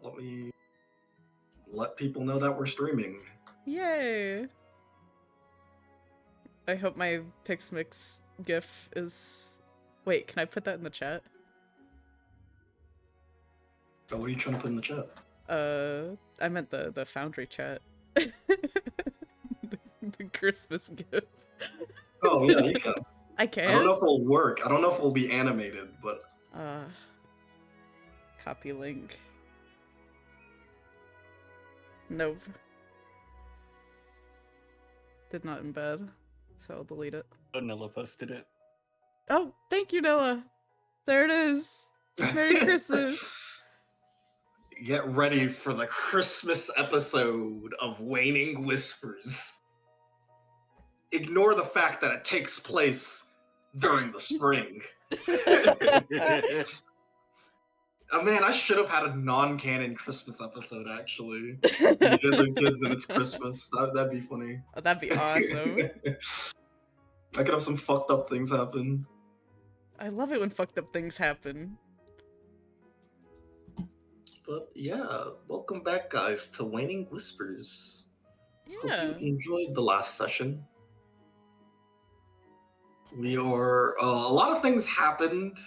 let me let people know that we're streaming. Yay! I hope my Pixmix gif is... Wait, can I put that in the chat? Oh, what are you trying to put in the chat? I meant the Foundry chat. the Christmas gif. Oh, yeah, you can. I can? I don't know if it'll work. I don't know if it'll be animated, but... Copy link. Nope. Did not embed, so I'll delete it. Nilla posted it. Oh, thank you, Nilla! There it is! Merry Christmas! Get ready for the Christmas episode of Waning Whispers. Ignore the fact that it takes place during the spring. Oh man, I should have had a non-canon Christmas episode, actually. You guys are kids and it's Christmas. That'd be funny. Oh, that'd be awesome. I could have some fucked up things happen. I love it when fucked up things happen. But yeah, welcome back, guys, to Waning Whispers. Yeah. Hope you enjoyed the last session. We are... a lot of things happened.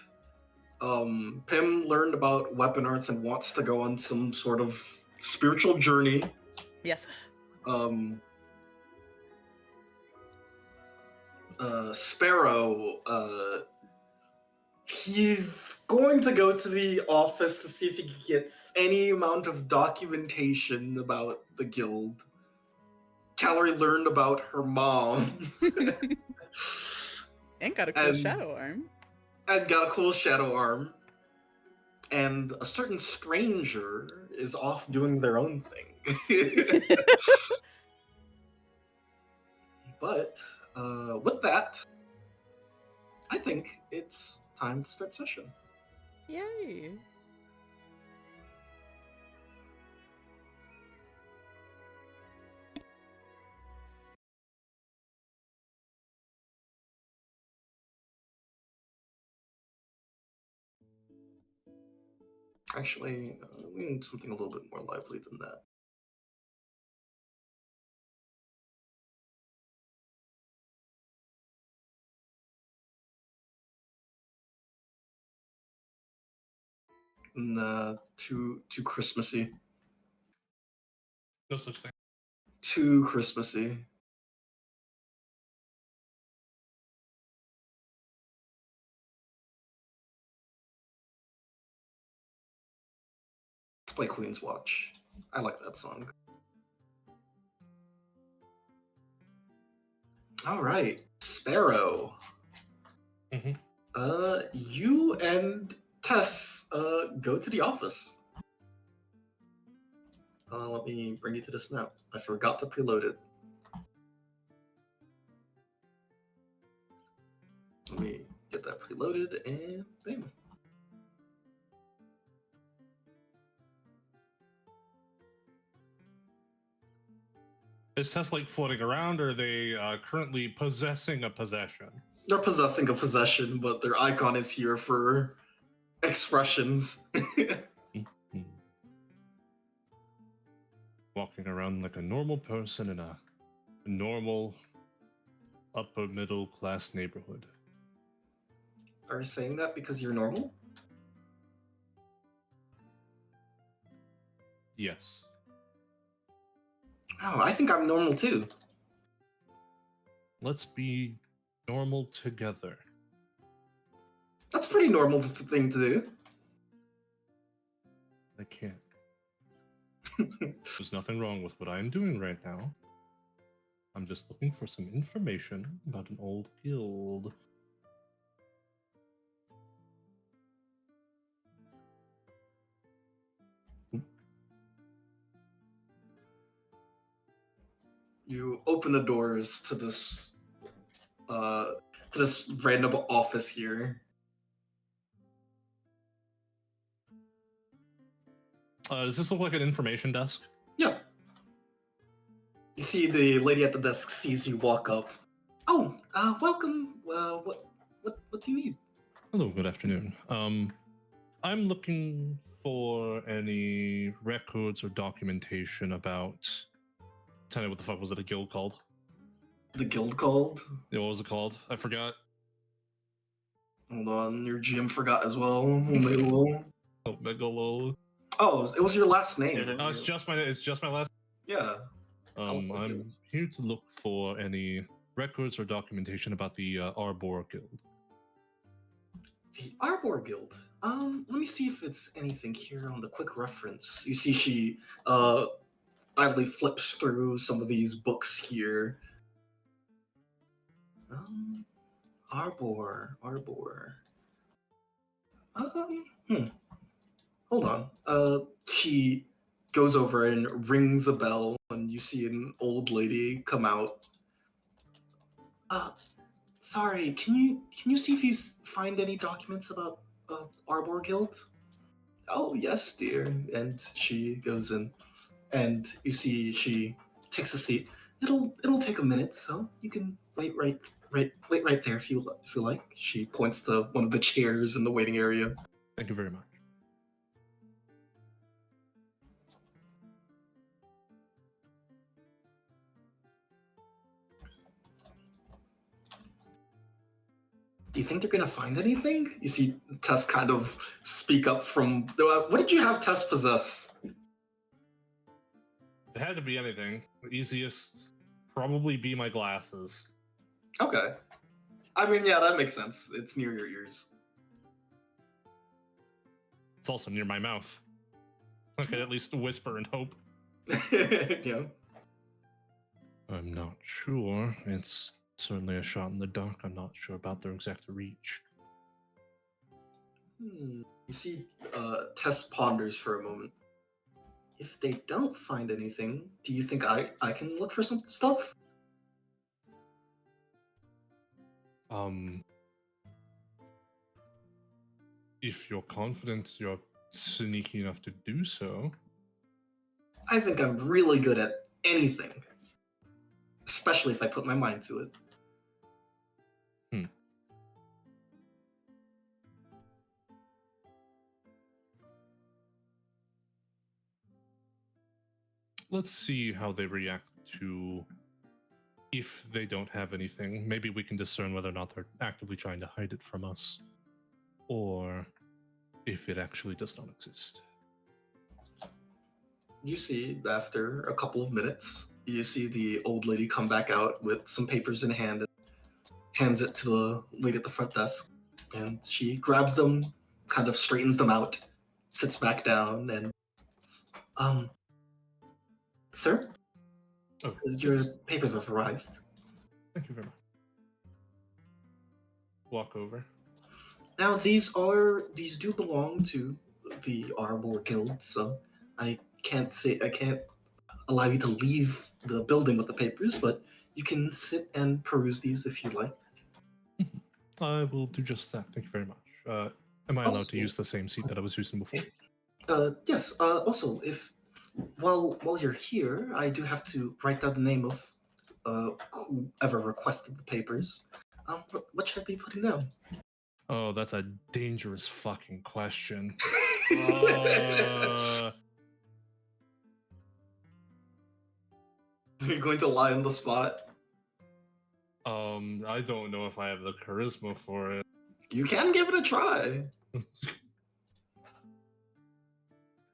Pim learned about weapon arts and wants to go on some sort of spiritual journey. Yes. Sparrow, he's going to go to the office to see if he gets any amount of documentation about the guild. Calorie learned about her mom. And got a cool shadow arm. And got a cool shadow arm. And a certain stranger is off doing their own thing. But with that, I think it's time to start session. Yay! Actually, we need something a little bit more lively than that. Nah, too Christmassy. No such thing. Too Christmassy. Let's play Queen's Watch. I like that song. All right, Sparrow. Mm-hmm. You and Tess go to the office. Let me bring you to this map. I forgot to preload it. Let me get that preloaded and bam. Is Tess like floating around, or are they currently possessing a possession? They're possessing a possession, but their icon is here for expressions. Walking around like a normal person in a normal upper middle class neighborhood. Are you saying that because you're normal? Yes. Oh, I think I'm normal too. Let's be normal together. That's a pretty normal thing to do. I can't. There's nothing wrong with what I'm doing right now. I'm just looking for some information about an old guild. You open the doors to this random office here. Does this look like an information desk? Yeah. You see the lady at the desk sees you walk up. Oh, welcome. What do you need? Hello, good afternoon. I'm looking for any records or documentation about. Tell me what the fuck was it a guild called? The guild called? Yeah, what was it called? I forgot. Hold on, your GM forgot as well. Megalo. Oh, Megalol. Oh, it was your last name. Mhm. Oh, it's just my last. Yeah. I'm here to look for any records or documentation about the Arbor Guild. The Arbor Guild. Let me see if it's anything here on the quick reference. You see, she idly flips through some of these books here. Arbor. Hold on. She goes over and rings a bell, and you see an old lady come out. Sorry, can you see if you find any documents about Arbor Guild? Oh yes, dear. And she goes in, and you see she takes a seat. It'll take a minute, so you can wait right there if you like. She points to one of the chairs in the waiting area. Thank you very much. Do you think they're gonna find anything? You see Tess kind of speak up from. What did you have Tess possess? If it had to be anything, the easiest probably be my glasses. Okay. I mean, yeah, that makes sense. It's near your ears. It's also near my mouth. I could at least whisper and hope. Yeah. I'm not sure. It's certainly a shot in the dark. I'm not sure about their exact reach. You see, Tess ponders for a moment. If they don't find anything, do you think I can look for some stuff? If you're confident you're sneaky enough to do so. I think I'm really good at anything. Especially if I put my mind to it. Let's see how they react to if they don't have anything. Maybe we can discern whether or not they're actively trying to hide it from us, or if it actually does not exist. You see, after a couple of minutes, you see the old lady come back out with some papers in hand and hands it to the lady at the front desk. And she grabs them, kind of straightens them out, sits back down, and sir? Oh, Your yes. papers have arrived. Thank you very much. Walk over. Now these do belong to the Arbor Guild, so I can't allow you to leave the building with the papers, but you can sit and peruse these if you like. I will do just that. Thank you very much. Am I allowed to use the same seat that I was using before? Yes. Also, if while you're here, I do have to write down the name of whoever requested the papers. What should I be putting down? Oh, that's a dangerous fucking question. You're going to lie on the spot. I don't know if I have the charisma for it. You can give it a try.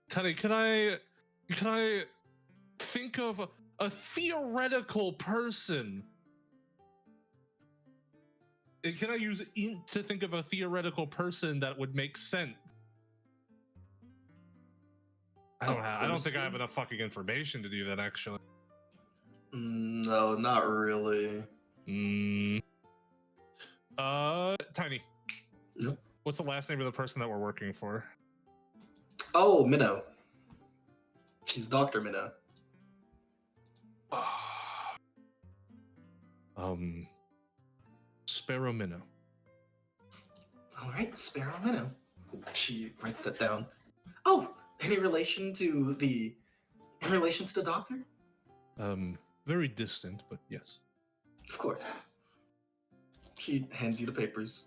Teddy, can I think of a theoretical person? Can I use int to think of a theoretical person that would make sense? I don't think I have enough fucking information to do that, actually. No, not really. Tiny. Yep. What's the last name of the person that we're working for? Oh, Minnow. She's Dr. Minnow. Sparrow Minnow. All right, Sparrow Minnow. She writes that down. Oh, any relation to the doctor? Very distant, but yes. Of course. She hands you the papers.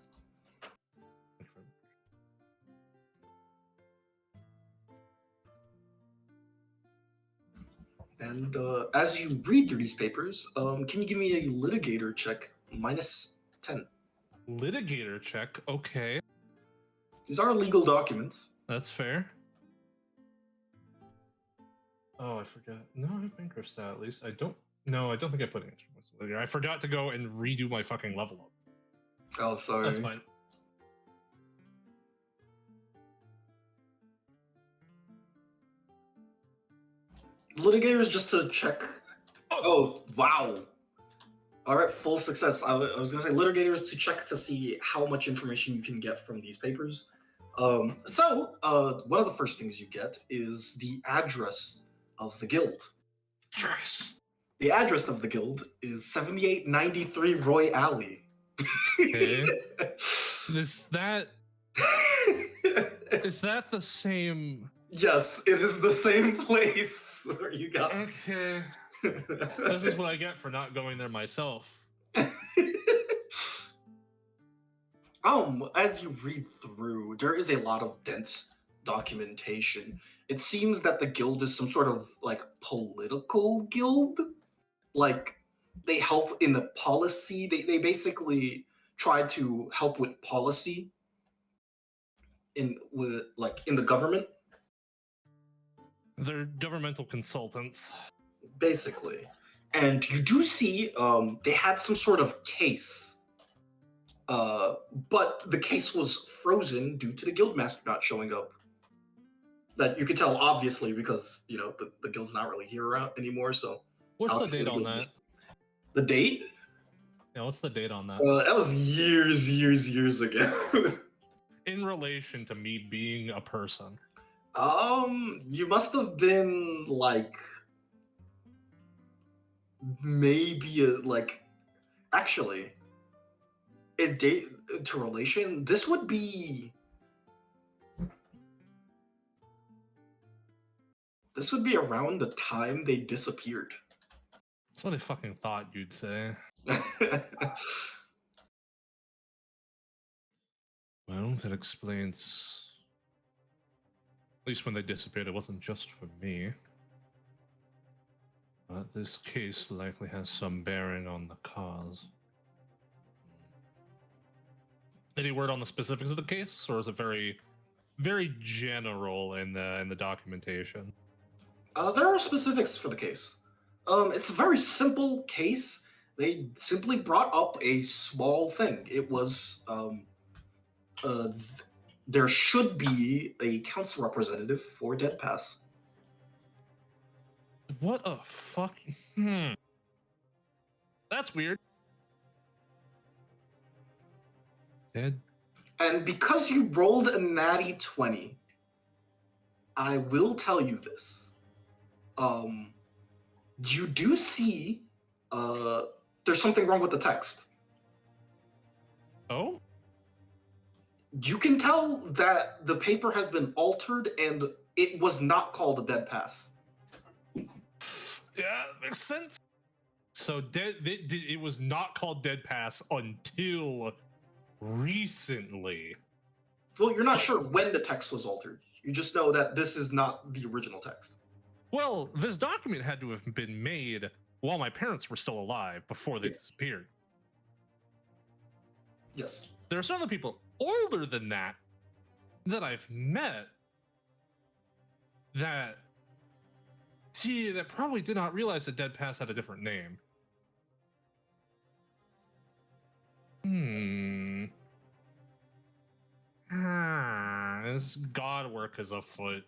And as you read through these papers, can you give me a litigator check -10? Litigator check. Okay, These are legal documents. that's fair. Oh, I forgot. No, I have bankrupt stat at least. I don't. No, I don't think I put any extra points in litigator. I forgot to go and redo my fucking level up. Oh, sorry. That's fine. Litigator is just to check. Oh, wow. All right, full success. I was going to say litigator is to check to see how much information you can get from these papers. So, one of the first things you get is the address of the guild. Yes. The address of the guild is 7893 Roy Alley. Okay. Is that the same? Yes, it is the same place where you got. Okay. This is what I get for not going there myself. As you read through, there is a lot of dense documentation. It seems that the guild is some sort of like political guild. Like they help in the policy. They basically try to help with policy in the government. They're governmental consultants. Basically. And you do see they had some sort of case. But the case was frozen due to the guildmaster not showing up. That you can tell obviously because the guild's not really here anymore. So What's the obviously date on that? The date? Yeah, what's the date on that? That was years ago. In relation to me being a person. You must have been like maybe actually in date to relation. This would be around the time they disappeared. That's what I fucking thought you'd say. Well, that explains. At least when they disappeared, it wasn't just for me. But this case likely has some bearing on the cause. Any word on the specifics of the case, or is it very, very general in the documentation? There are specifics for the case. It's a very simple case. They simply brought up a small thing. It was there should be a council representative for Dead Pass. What a fuck. That's weird. Dead. And because you rolled a natty 20, I will tell you this. You do see there's something wrong with the text. Oh? You can tell that the paper has been altered and it was not called a Dead Pass. Yeah, makes sense. So it was not called Dead Pass until recently. Well, you're not sure when the text was altered. You just know that this is not the original text. Well, this document had to have been made while my parents were still alive before they disappeared. Yes. There are some people older than that I've met that probably did not realize that Dead Pass had a different name. This god work is afoot.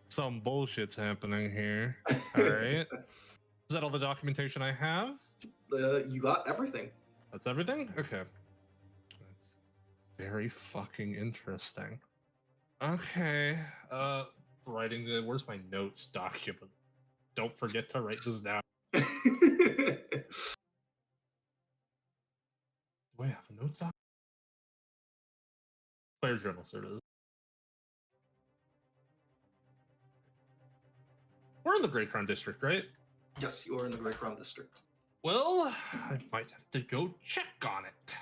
Some bullshit's happening here. All right. Is that all the documentation I have? You got everything. That's everything? Okay. That's very fucking interesting. Okay. Writing the where's my notes document? Don't forget to write this down. Do I have a notes doc? Player journal, so it is. We're in the Great Crown District, right? Yes, you are in the Great Crown District. Well, I might have to go check on it.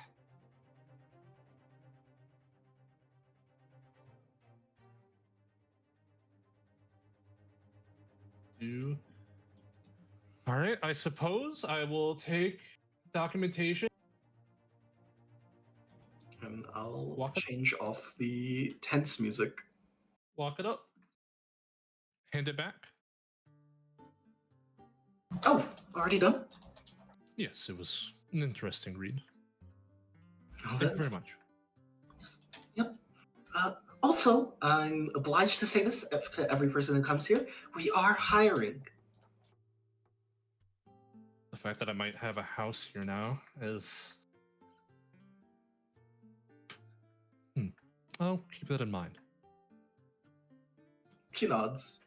All right, I suppose I will take documentation. And I'll Walk it. change off the tense music. Lock it up. Hand it back. Oh, already done? Yes, it was an interesting read. Well, Thank you then, very much. Yep. Also, I'm obliged to say this to every person who comes here. We are hiring. The fact that I might have a house here now is... I'll keep that in mind. She nods.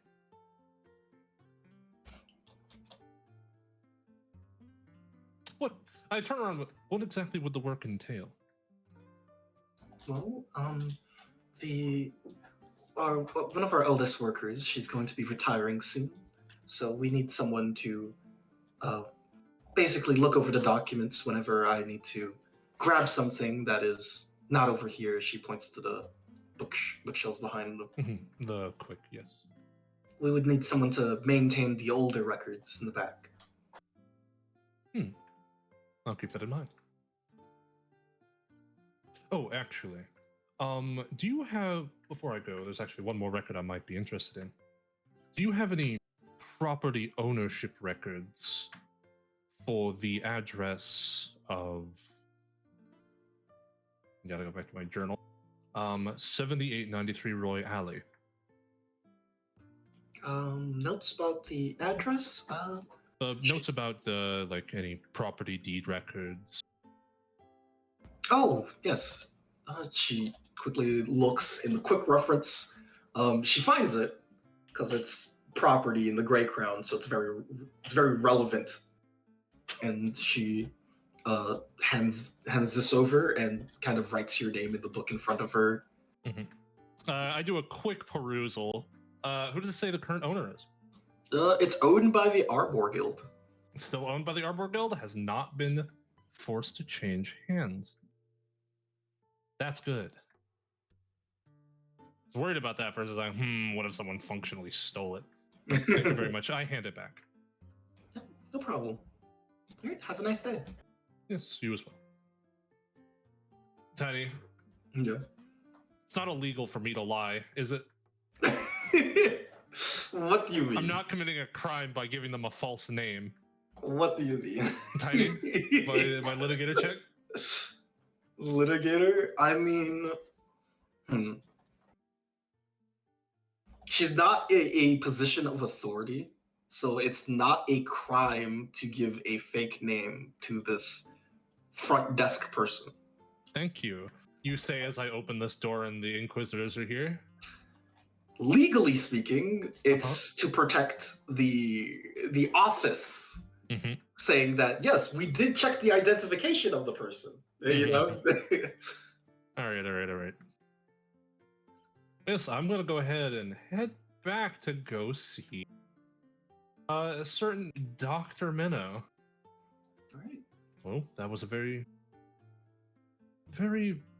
What? I turn around. What exactly would the work entail? Well, one of our eldest workers, she's going to be retiring soon, so we need someone to basically look over the documents whenever I need to grab something that is not over here. She points to the bookshelves behind them. The quick, yes. We would need someone to maintain the older records in the back. I'll keep that in mind. Oh, actually, do you have, before I go, there's actually one more record I might be interested in. Do you have any property ownership records for the address of, gotta go back to my journal, 7893 Roy Alley? Notes about the address? Notes about the, like, any property deed records. Oh, yes. She quickly looks in the quick reference. She finds it because it's property in the Grey Crown, so it's very relevant. And she hands this over and kind of writes your name in the book in front of her. I do a quick perusal. Who does it say the current owner is? It's owned by the Arbor Guild. Still owned by the Arbor Guild, has not been forced to change hands. That's good. I was worried about that versus like, what if someone functionally stole it? Thank you very much. I hand it back. No problem. All right, have a nice day. Yes, you as well. Tiny, Yeah. it's not illegal for me to lie, is it? What do you mean? I'm not committing a crime by giving them a false name. What do you mean? Tiny, my litigator check? Litigator? I mean, she's not a position of authority, so it's not a crime to give a fake name to this front desk person. Thank you. You say as I open this door and the Inquisitors are here? Legally speaking, it's to protect the office, saying that, yes, we did check the identification of the person, you know? All right. Yes, I'm going to go ahead and head back to go see a certain Dr. Minnow. All right. Well, that was a very,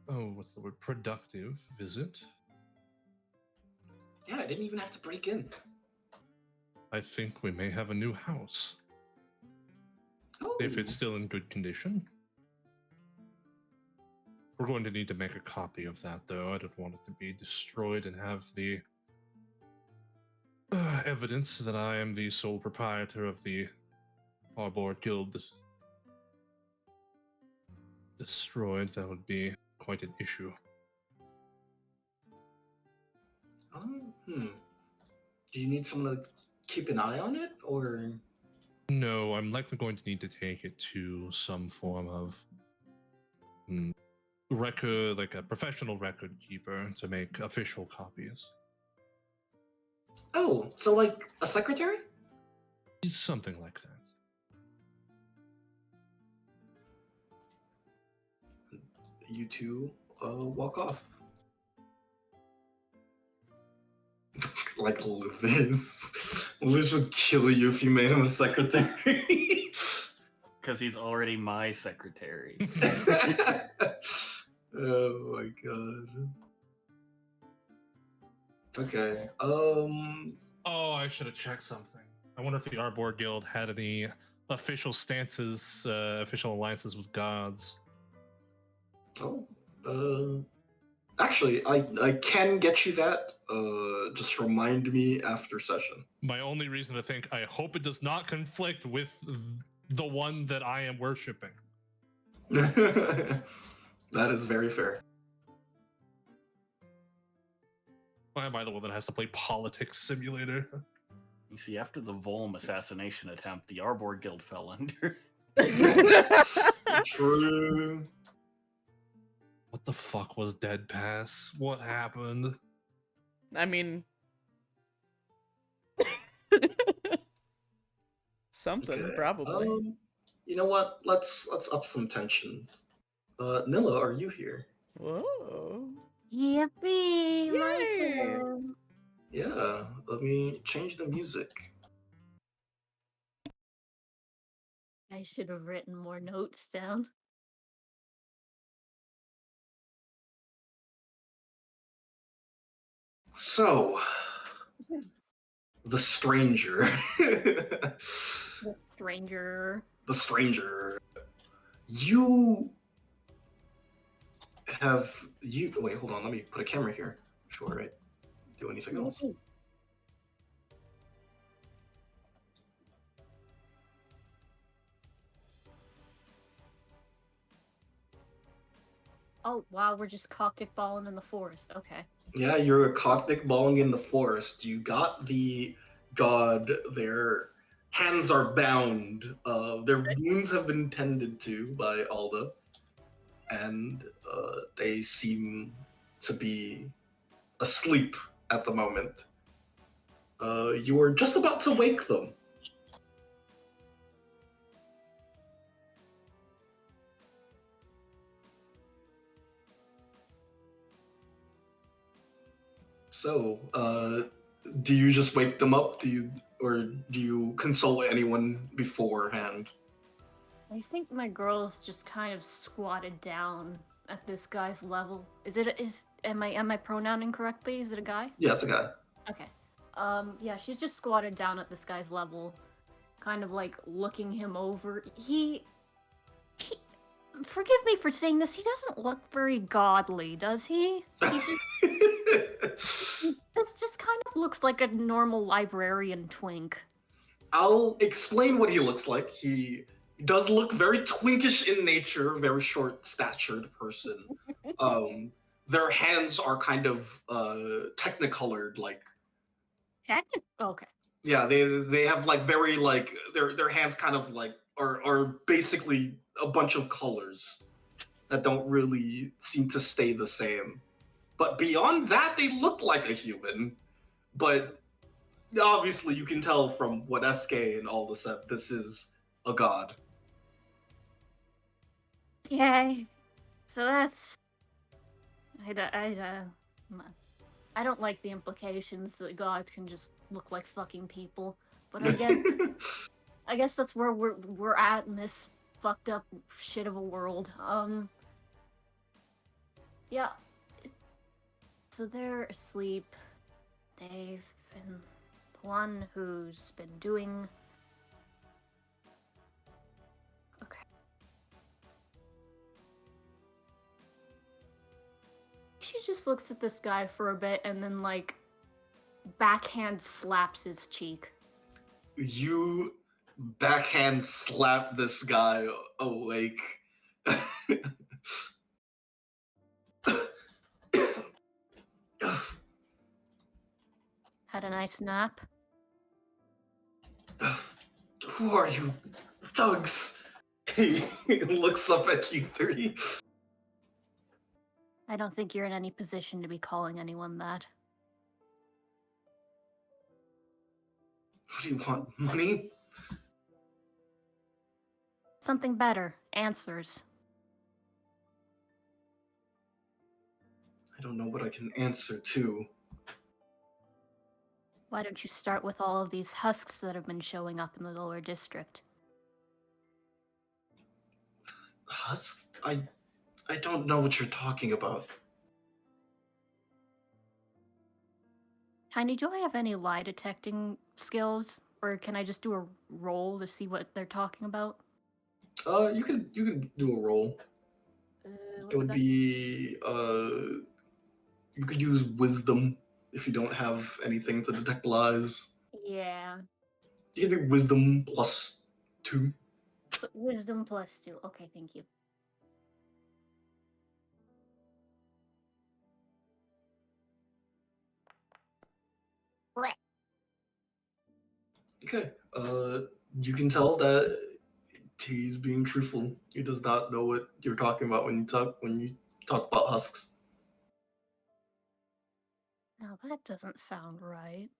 what's the word? Productive visit. Yeah, I didn't even have to break in. I think we may have a new house. Oh. If it's still in good condition. We're going to need to make a copy of that, though. I don't want it to be destroyed and have the evidence that I am the sole proprietor of the Arbor Guild destroyed. That would be quite an issue. Do you need someone to keep an eye on it, or? No, I'm likely going to need to take it to some form of record, like a professional record keeper, to make official copies. Oh, so like a secretary? Something like that. You two walk off. Like Liz would kill you if you made him a secretary. Because he's already my secretary. Oh my god. Okay. Oh, I should have checked something. I wonder if the Arbor Guild had any official stances, official alliances with gods. Oh, actually, I can get you that. Just remind me after session. My only reason to think, I hope it does not conflict with the one that I am worshiping. That is very fair. Why am I the one that has to play politics simulator? You see, after the Volm assassination attempt, the Arbor Guild fell under. True. What the fuck was Dead Pass? What happened? I mean, something Okay, probably. You know what? Let's up some tensions. Nilla, are you here? Whoa. Yippee! My Yay! turn. Yeah. Let me change the music. I should have written more notes down. So, the stranger. The stranger. The stranger. You wait, hold on, let me put a camera here. Sure, right? Do anything else. Yippee. Oh wow, we're just cocktick balling in the forest. Okay. Yeah, you're a cocktick balling in the forest. You got the god. Their hands are bound. Their wounds have been tended to by Alda, and they seem to be asleep at the moment. You are just about to wake them. So, do you just wake them up? Or do you consult anyone beforehand? I think my girl's just kind of squatted down at this guy's level. Am I pronouncing correctly? Is it a guy? Yeah, it's a guy. Okay. Yeah, she's just squatted down at this guy's level, kind of like looking him over. He forgive me for saying this, he doesn't look very godly, does he? This just kind of looks like a normal librarian twink. I'll explain what he looks like. He does look very twinkish in nature, very short-statured person. Their hands are kind of technicolored, like Okay. yeah, they have like very like their hands kind of like are basically a bunch of colors that don't really seem to stay the same. But beyond that, they look like a human. But obviously, you can tell from what SK and all this said, this is a god. Okay. So that's I don't like the implications that gods can just look like fucking people, but I guess that's where we're at in this fucked up shit of a world. Yeah. So they're asleep. They've been the one who's been doing. Okay. She just looks at this guy for a bit and then like backhand slaps his cheek. You backhand slap this guy awake. Had a nice nap. Who are you, thugs? He looks up at you three. I don't think you're in any position to be calling anyone that. What do you want? Money? Something better. Answers. I don't know what I can answer to. Why don't you start with all of these husks that have been showing up in the lower district? Husks? I don't know what you're talking about. Tiny, do I have any lie detecting skills? Or can I just do a roll to see what they're talking about? You could do a roll. It would be you could use wisdom if you don't have anything to detect lies. Yeah. You can do wisdom +2. Wisdom +2. Okay, thank you. Okay. You can tell that he's being truthful. He does not know what you're talking about when you talk about husks. Now that doesn't sound right.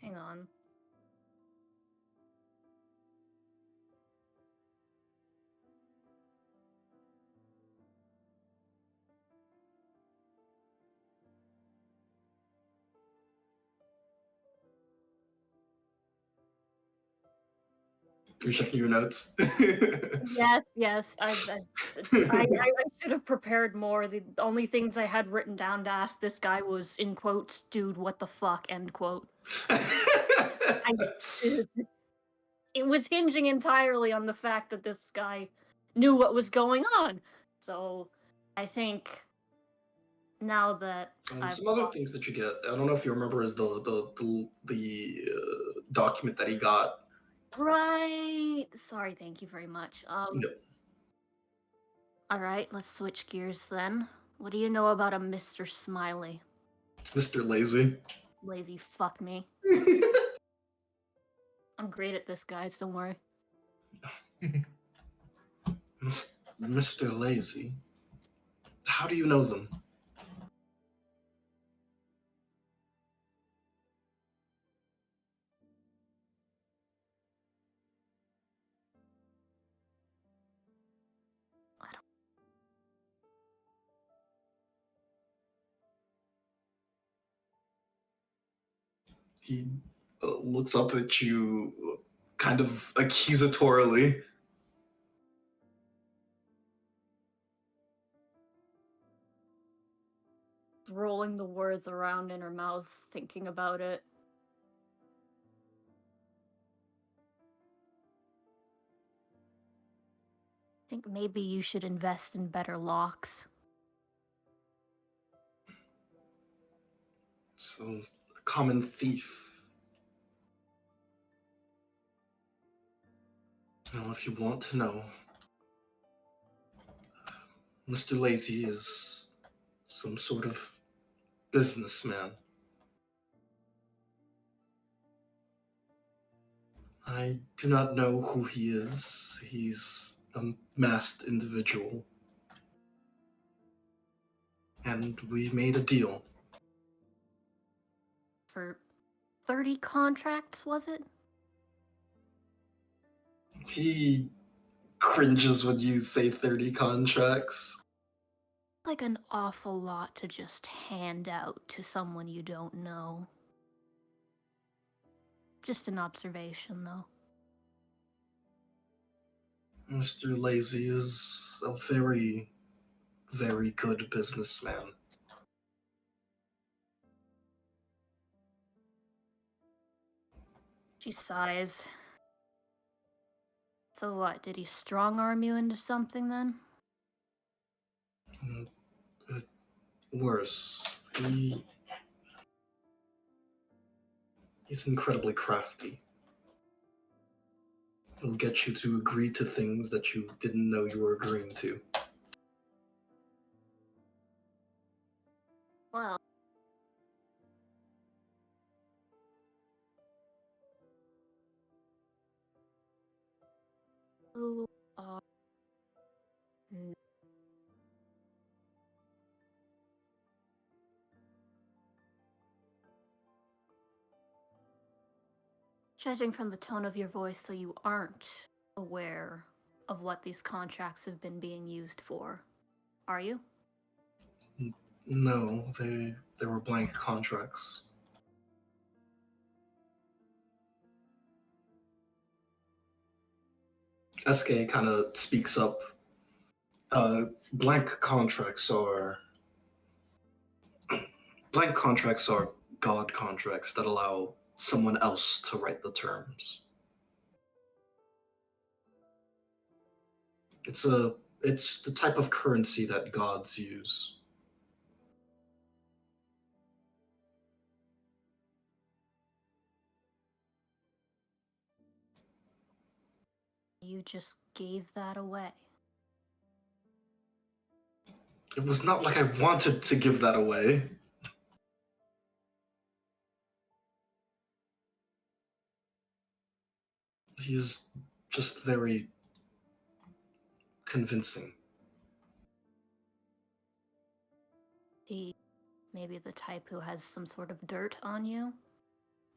Hang on. You're checking your notes. Yes. I should have prepared more. The only things I had written down to ask this guy was, in quotes, "Dude, what the fuck?" End quote. It was hinging entirely on the fact that this guy knew what was going on. So, I think now that I've Some other things that you get. I don't know if you remember is the document that he got. right. Sorry, thank you very much. Yep. All right, let's switch gears then. What do you know about a Mr. Smiley? Mr. Lazy. Lazy fuck me. I'm great at this, guys. Don't worry. Mr. Lazy. How do you know them? I don't. He looks up at you kind of accusatorily. Rolling the words around in her mouth, thinking about it. Think maybe you should invest in better locks. So, a common thief. Well, if you want to know, Mr. Lazy is some sort of businessman. I do not know who he is. He's a masked individual. And we made a deal. For 30 contracts, was it? He cringes when you say 30 contracts. Like an awful lot to just hand out to someone you don't know. Just an observation, though. Mr. Lazy is a very, very good businessman. She sighs. So what, did he strong-arm you into something then? Worse, he's incredibly crafty. He'll get you to agree to things that you didn't know you were agreeing to. Well. Who are... Judging from the tone of your voice, so you aren't aware of what these contracts have been being used for, are you? No, they were blank contracts. SK kind of speaks up. Blank contracts are blank contracts are God contracts that allow someone else to write the terms. It's the type of currency that gods use. You just gave that away. It was not like I wanted to give that away. He is just very convincing. He maybe the type who has some sort of dirt on you?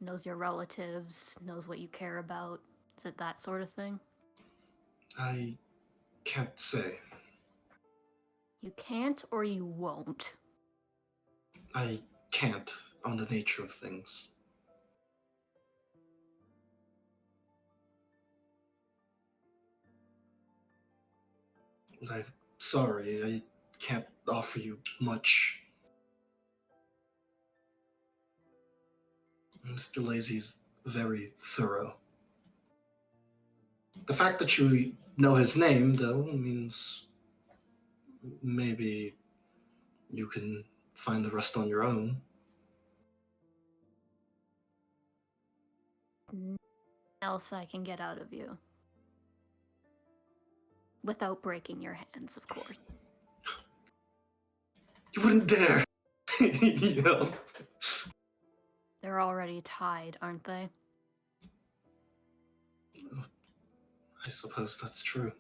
Knows your relatives, knows what you care about. Is it that sort of thing? I can't say. You can't or you won't. I can't on the nature of things. I'm sorry, I can't offer you much. Mr. Lazy's very thorough. The fact that you know his name, though, means maybe you can find the rest on your own. Nothing else I can get out of you. Without breaking your hands, of course. You wouldn't dare! He yells. They're already tied, aren't they? I suppose that's true.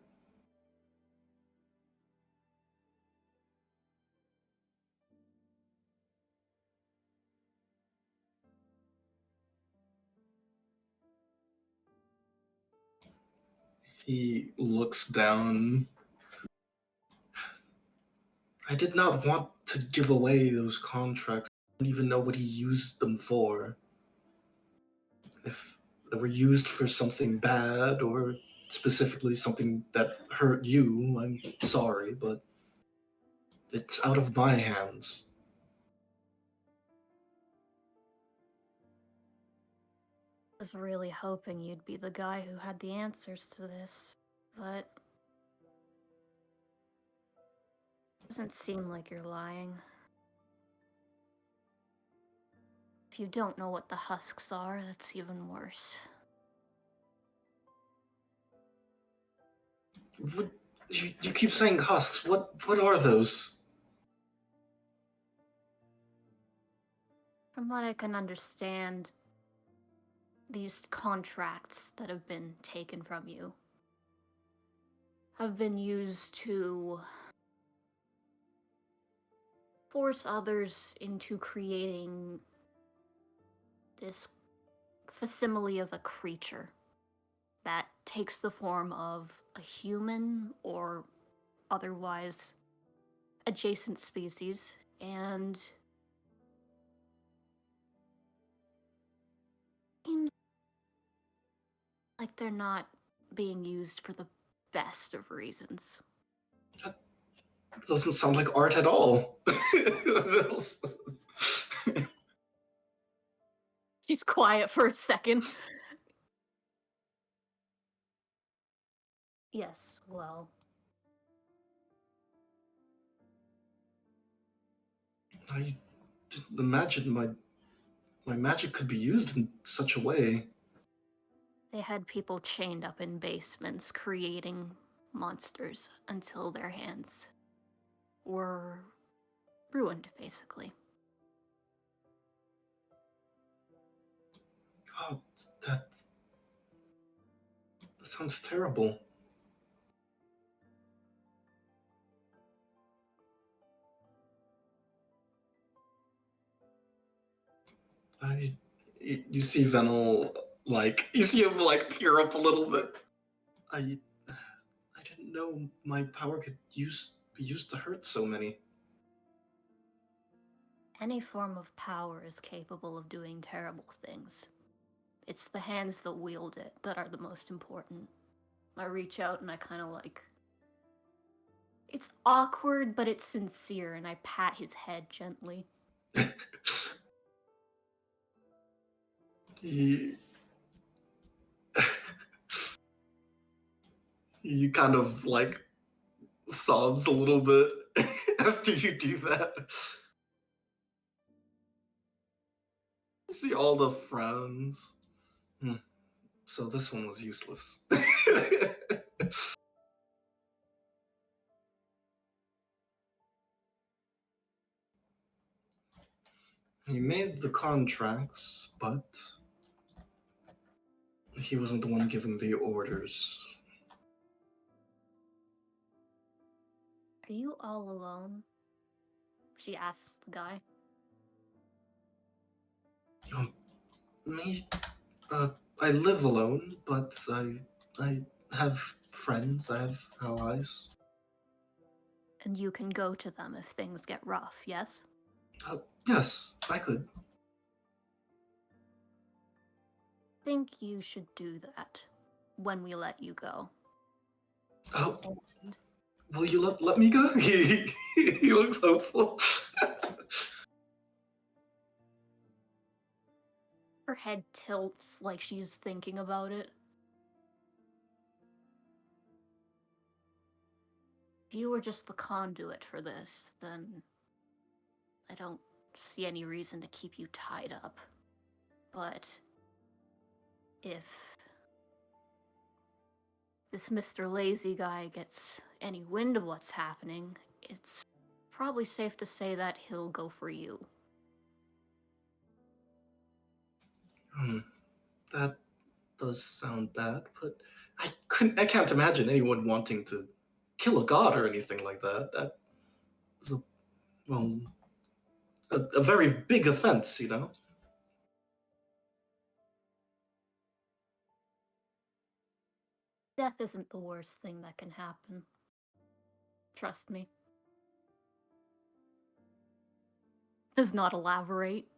He looks down. I did not want to give away those contracts. I don't even know what he used them for. If they were used for something bad or specifically something that hurt you, I'm sorry, but it's out of my hands. I was really hoping you'd be the guy who had the answers to this, but doesn't seem like you're lying. If you don't know what the husks are, that's even worse. What, you keep saying husks. What are those? From what I can understand, these contracts that have been taken from you have been used to force others into creating this facsimile of a creature that takes the form of a human or otherwise adjacent species, and seems like they're not being used for the best of reasons. That doesn't sound like art at all. She's quiet for a second. Yes, well, I didn't imagine my magic could be used in such a way. they had people chained up in basements creating monsters until their hands were ruined, basically. God, that sounds terrible. You see Venel, like, you see him, like, tear up a little bit. I didn't know my power could be used to hurt so many. Any form of power is capable of doing terrible things. It's the hands that wield it that are the most important. I reach out and I kind of like... It's awkward, but it's sincere, and I pat his head gently. he he kind of like sobs a little bit after you do that. You see all the frowns. So this one was useless. He made the contracts, but he wasn't the one giving the orders. Are you all alone? She asks the guy. Me, I live alone, but I have friends, I have allies. And you can go to them if things get rough, yes? Yes, I could. Think you should do that when we let you go. Oh, And will you let me go? He looks hopeful. her head tilts like she's thinking about it. If you were just the conduit for this, then I don't see any reason to keep you tied up. But if this Mr. Lazy guy gets any wind of what's happening, it's probably safe to say that he'll go for you. That does sound bad, but I can't imagine anyone wanting to kill a god or anything like that. That is a very big offense, you know? Death isn't the worst thing that can happen. Trust me. Does not elaborate.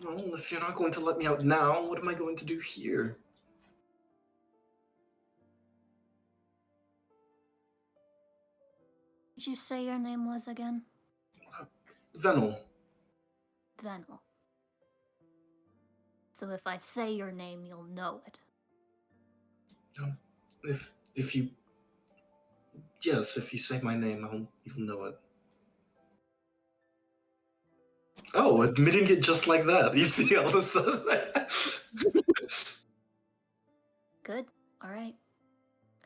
Well, if you're not going to let me out now, what am I going to do here? Did you say your name was again? Venel. Venel. So if I say your name, you'll know it. If you if you say my name, you'll know it. Oh, admitting it just like that. You see all this says that. Good. All right.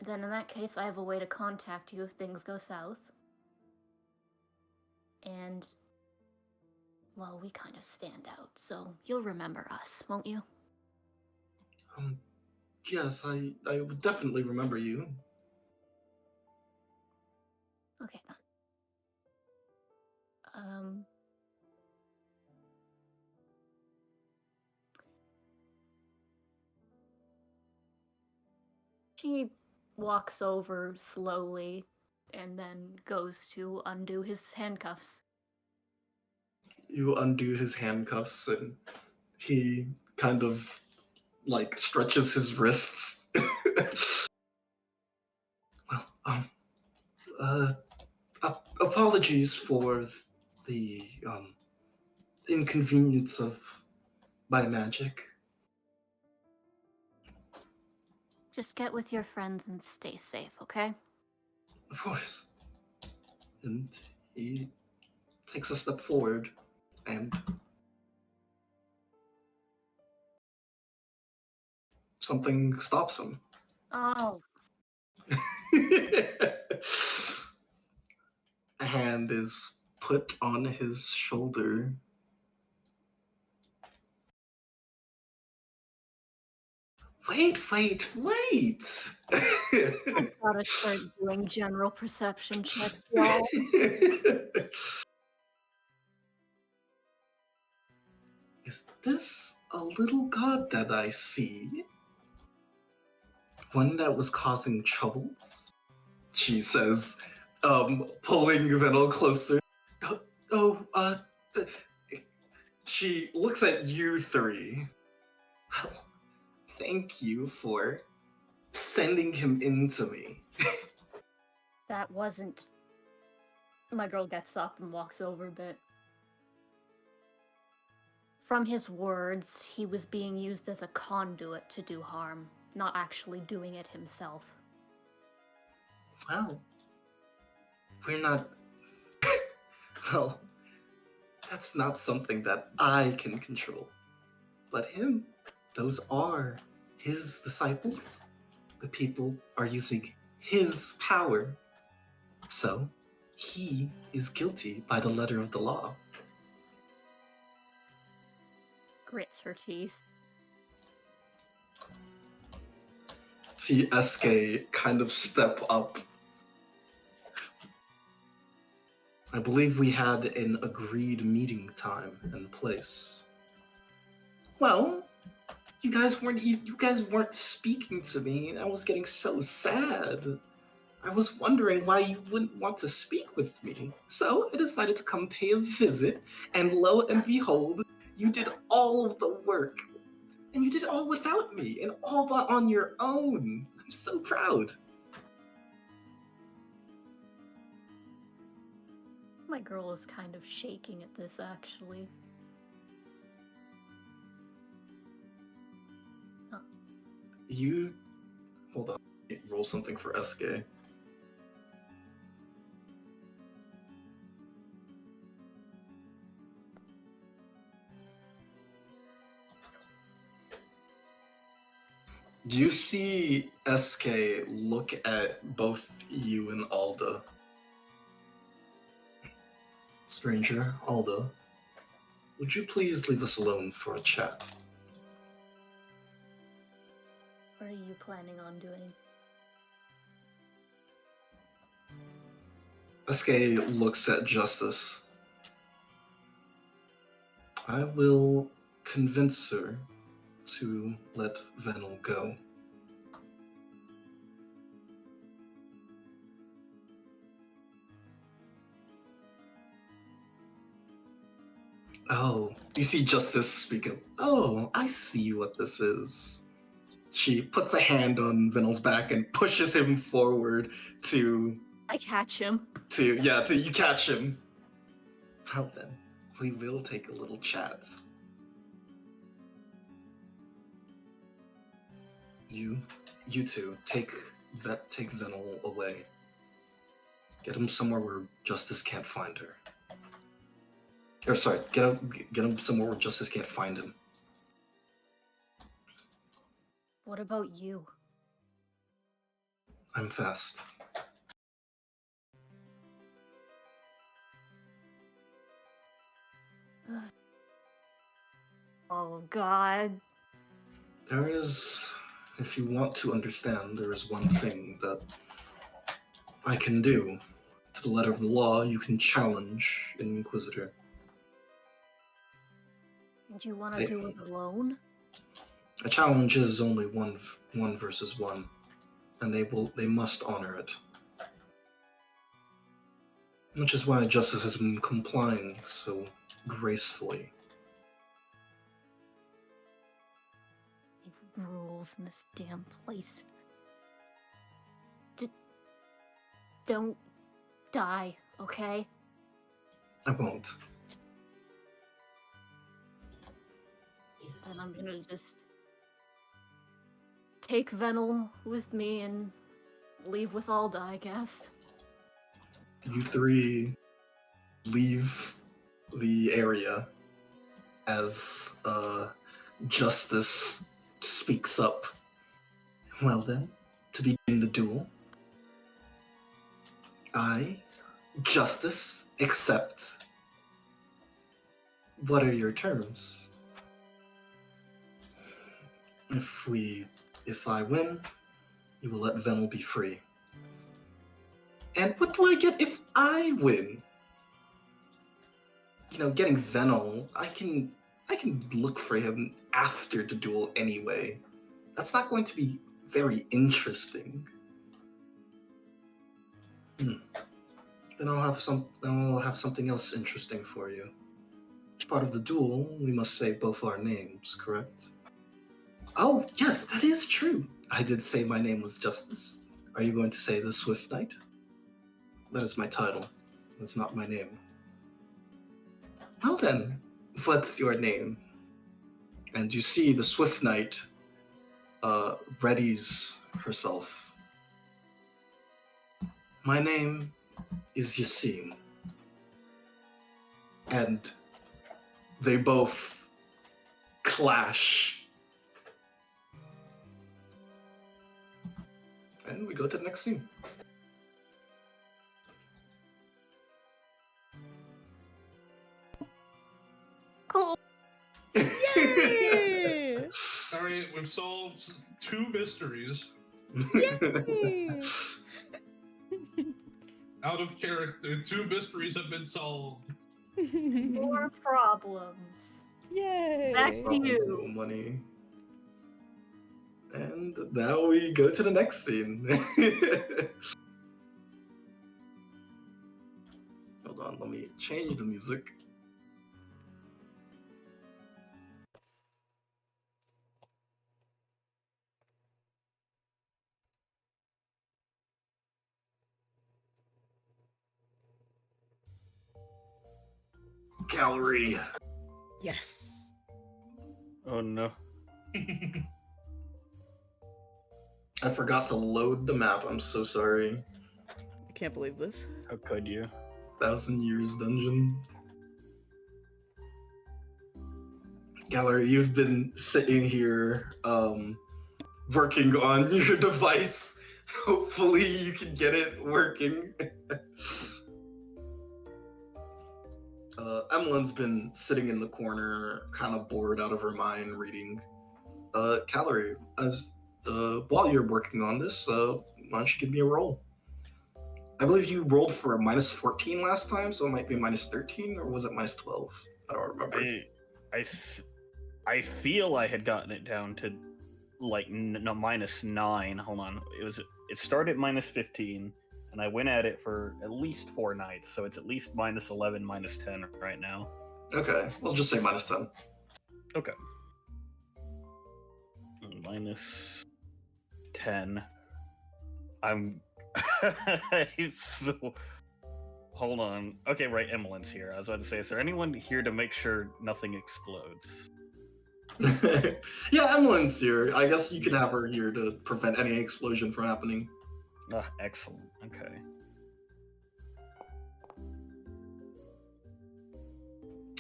Then in that case, I have a way to contact you if things go south. And, well, we kind of stand out, so you'll remember us, won't you? Yes, I would definitely remember you. Okay, then. She walks over slowly and then goes to undo his handcuffs. You undo his handcuffs and he kind of like stretches his wrists. Well, apologies for the inconvenience of my magic. Just get with your friends and stay safe, okay? Of course. And he takes a step forward and something stops him. Oh. A hand is put on his shoulder. Wait. I gotta start doing general perception checks, y'all. Is this a little god that I see? One that was causing troubles? She says, pulling Venel closer. She looks at you three. Well, thank you for sending him into me. That wasn't... My girl gets up and walks over a bit. From his words, he was being used as a conduit to do harm, not actually doing it himself. Well, we're not... Well, that's not something that I can control. But him, those are his disciples. The people are using his power. So, he is guilty by the letter of the law. Grits her teeth. See SK kind of step up. I believe we had an agreed meeting time and place. Well, you guys weren't speaking to me, and I was getting so sad. I was wondering why you wouldn't want to speak with me. So I decided to come pay a visit, and lo and behold, you did all of the work. And you did it all without me, and all but on your own. I'm so proud. My girl is kind of shaking at this, actually. You... Hold on. Roll something for SK. Do you see SK look at both you and Alda? Stranger, Alda, would you please leave us alone for a chat? What are you planning on doing? SK looks at Justice. I will convince her to let Venel go. Oh, you see Justice speak up. Oh, I see what this is. She puts a hand on Venel's back and pushes him forward to I catch him. you catch him. Well then, we will take a little chat. You two, take Venel away. Get him somewhere where Justice can't find her. Or sorry, get him somewhere where Justice can't find him. What about you? I'm fast. Oh, God. There is, if you want to understand, there is one thing that I can do. To the letter of the law, you can challenge an Inquisitor. And you want to do it alone? A challenge is only one versus one, and they must honor it. Which is why Justice has been complying so gracefully. Rules in this damn place. Don't die, okay? I won't. Then I'm gonna just take Venel with me and leave with Alda, I guess. You three leave the area as Justice speaks up. Well then, to begin the duel, I, Justice, accept. What are your terms? If I win, you will let Venel be free. And what do I get if I win? You know, getting Venel, I can look for him after the duel anyway. That's not going to be very interesting. Then I'll have something else interesting for you. As part of the duel, we must say both our names, correct? Oh, yes, that is true. I did say my name was Justice. Are you going to say the Swift Knight? That is my title. That's not my name. Well then, what's your name? And you see the Swift Knight readies herself. My name is Yassine. And they both clash. And we go to the next scene. Cool. Yay! All right, we've solved 2 mysteries. Yay! Out of character, 2 mysteries have been solved. More problems. Yay! Back to you. No money. And now we go to the next scene. Hold on, let me change the music. Gallery. Yes. Oh no. I forgot to load the map. I'm so sorry. I can't believe this. How could you? 1,000 Years Dungeon. Gallery, you've been sitting here working on your device. Hopefully you can get it working. Emmeline's been sitting in the corner, kind of bored out of her mind, reading. Gallery, as while you're working on this, why don't you give me a roll? I believe you rolled for a -14 last time, so it might be -13, or was it -12? I don't remember. I feel I had gotten it down to like no, -9. Hold on, it started -15, and I went at it for at least 4 nights, so it's at least -11, -10 right now. Okay, we'll just say -10. Okay. -10. I'm so. Hold on. Okay, right. Emmeline's here. I was about to say, is there anyone here to make sure nothing explodes? Yeah, Emmeline's here. I guess you can have her here to prevent any explosion from happening. Ah, excellent. Okay.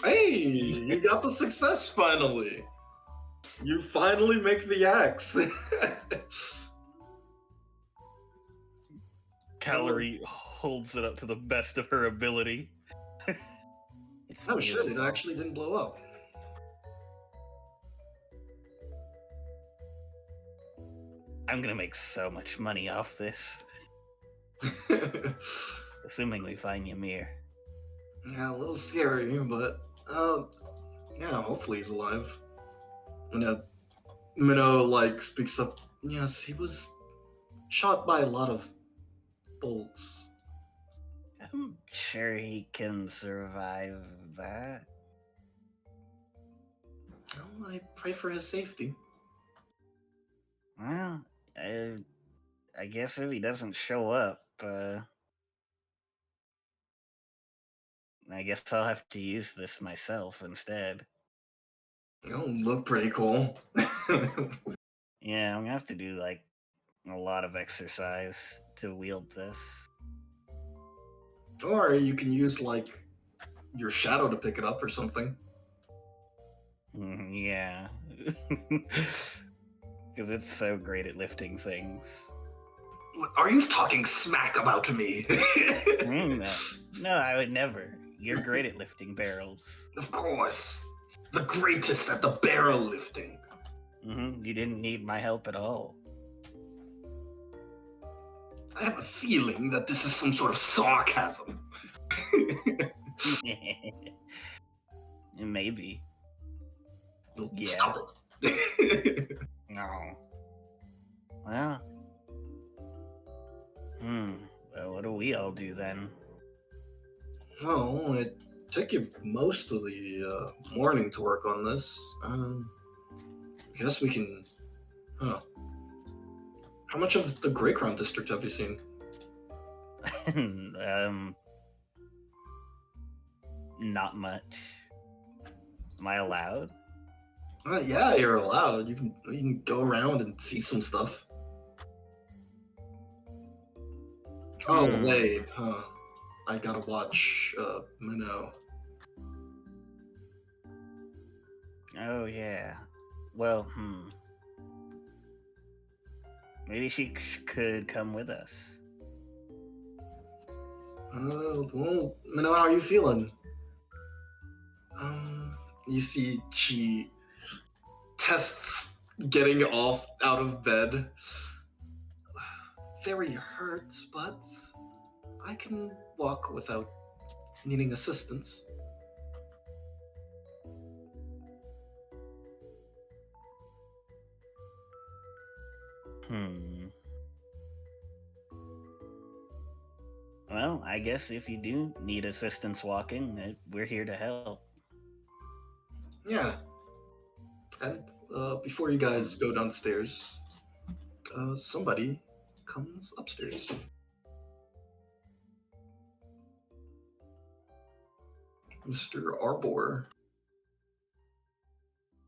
Hey, you got the success finally. You finally make the axe. Calorie holds it up to the best of her ability. It's Oh shit, it beautiful. actually didn't blow up. I'm gonna make so much money off this, assuming we find Ymir. Yeah, a little scary, but yeah, hopefully he's alive. Minnow like speaks up. Yes, he was shot by a lot of bolts. I'm sure he can survive that. Well, I pray for his safety. Well, I guess if he doesn't show up, I guess I'll have to use this myself instead. It'll look pretty cool. Yeah, I'm gonna have to do like a lot of exercise to wield this. Or you can use like your shadow to pick it up or something. Yeah. Because it's so great at lifting things. Are you talking smack about me? No, I would never. You're great at lifting barrels. Of course. The greatest at the barrel lifting. You didn't need my help at all. I have a feeling that this is some sort of sarcasm. Maybe. Yeah. Stop it. No. Well. Well, what do we all do then? Oh, it took you most of the morning to work on this. I guess we can. Huh. How much of the Grey Crown district have you seen? Not much. Am I allowed? Yeah, you're allowed. You can go around and see some stuff. Oh wait, huh? I gotta watch Minnow. Oh yeah. Well, maybe she could come with us. Well, Minnow, how are you feeling? You see, she tests getting off out of bed. Very hurt, but I can walk without needing assistance. Well, I guess if you do need assistance walking, we're here to help. Yeah. And before you guys go downstairs, somebody comes upstairs. Mr. Arbor.